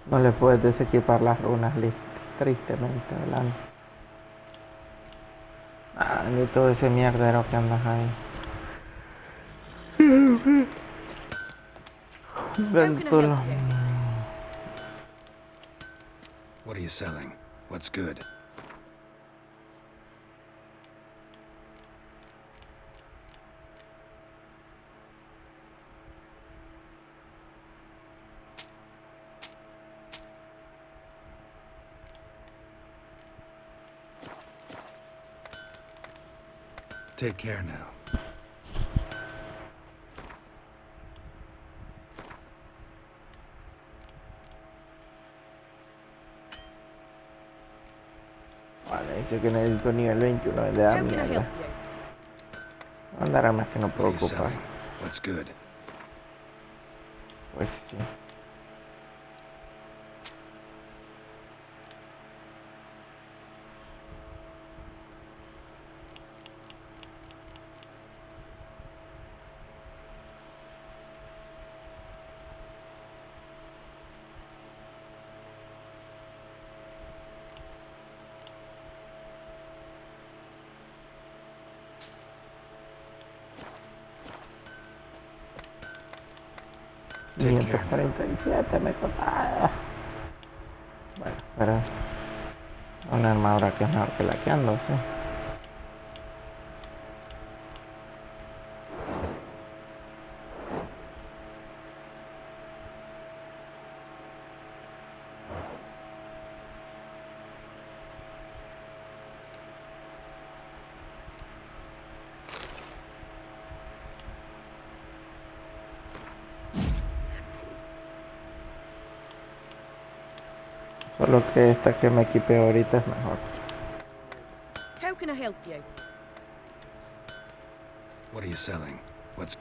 No le puedes desequipar las runas, tristemente, ¿verdad? Ah, ni todo ese mierdero que andas ahí. Ventulo. What are you selling? What's good? Take care now. Vale, dice que necesito nivel 21 de edad, mierda. Andará más que no puedo ocupar. What's good? Pues sí. Take care now. 547 me costaba. Bueno, pero una armadura que es mejor que la que ando, sí. Solo que esta que me equipé ahorita es mejor. How can I help you? What are you selling? What's...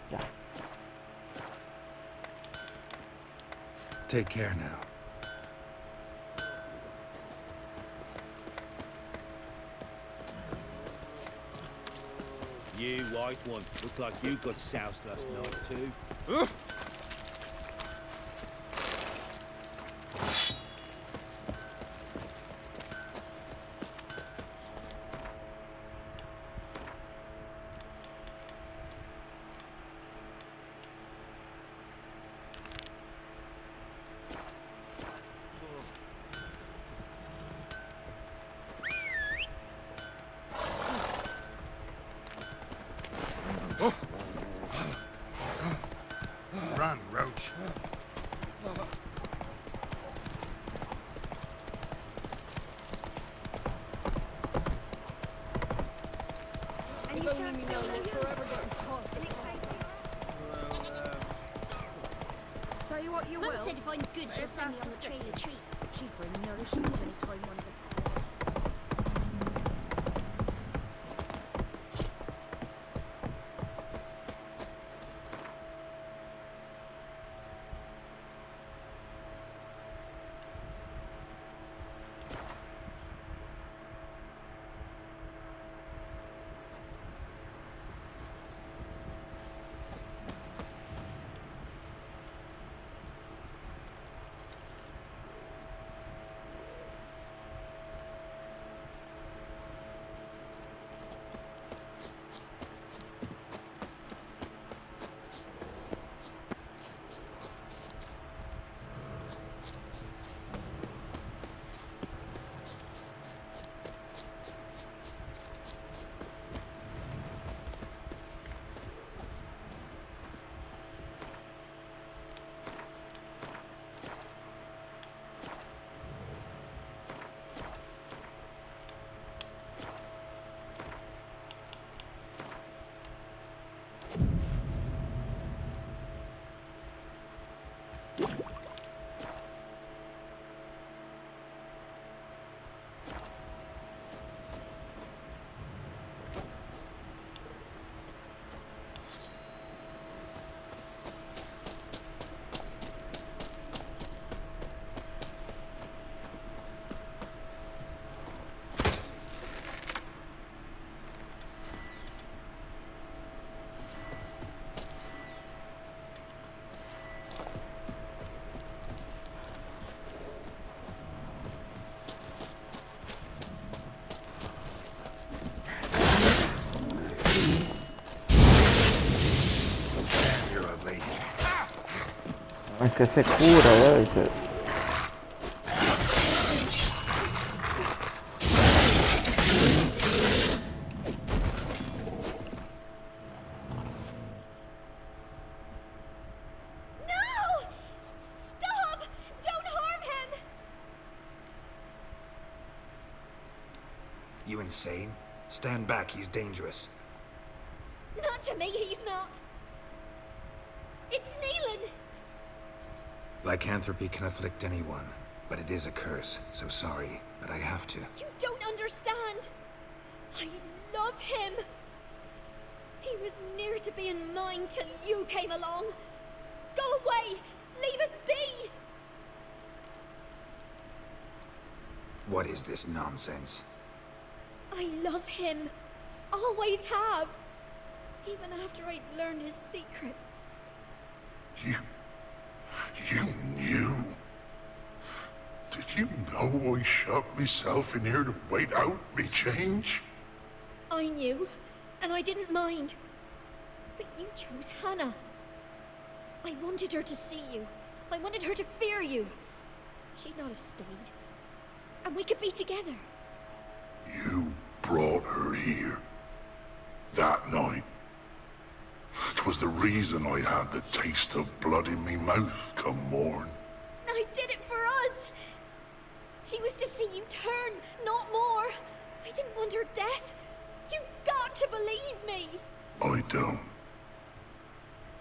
Ya. Take care now. You white one, look like you got soused last night too. Run, Roach. And you shan't still know forever getting tossed in exchange Say what you Mum will. said if I'm good, she'll send me on the trail of treats. Cheaper and nourishing than any time one of us. Es que se cura, ¿verdad? Dice. No! Stop! Don't harm him! You insane? Stand back, he's dangerous. Not to me, he's not. It's Neelan. Lycanthropy can afflict anyone, but it is a curse, so sorry, but I have to. You don't understand. I love him. He was near to being mine till you came along. Go away! Leave us be! What is this nonsense? I love him. Always have. Even after I'd learned his secret. You knew? Did you know I shut myself in here to wait out me change? I knew, and I didn't mind. But you chose Hannah. I wanted her to see you. I wanted her to fear you. She'd not have stayed. And we could be together. You brought her here. That night. 'Twas the reason I had the taste of blood in me mouth come morn. I did it for us. She was to see you turn, not more. I didn't want her death. You've got to believe me. I don't.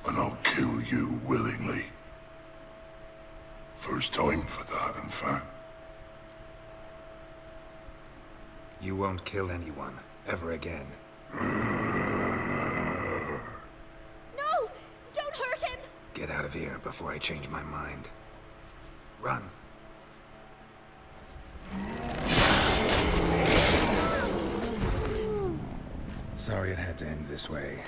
And I'll kill you willingly. First time for that, in fact. You won't kill anyone, ever again. No! Don't hurt him! Get out of here before I change my mind. Run. Sorry it had to end this way.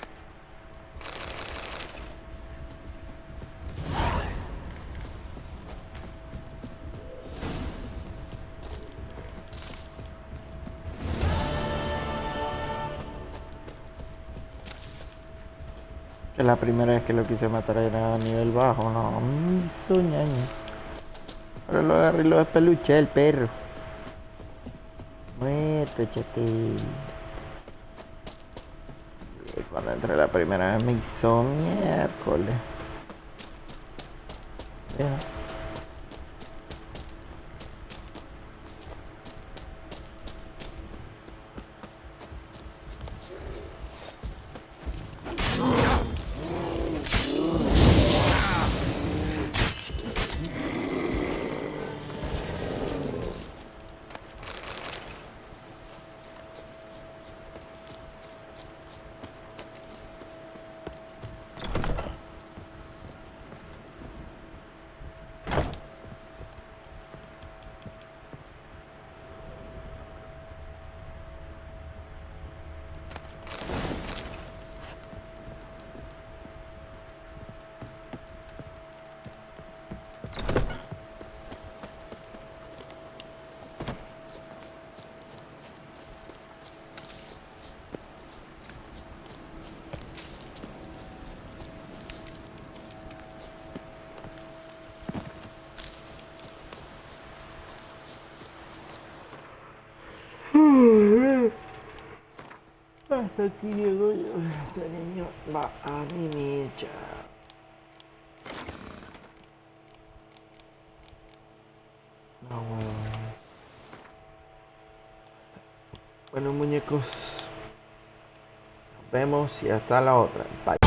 Que la primera vez que lo quise matar era a nivel bajo, no, me hizo ñaño. Ahora lo agarré y lo despeluché el perro. Muerto, chate. Y cuando entré la primera vez me hizo miércoles. Ya. Hasta aquí llego yo. Este niño va a mi mecha. No, bueno. Bueno, muñecos. Nos vemos y hasta la otra. Bye.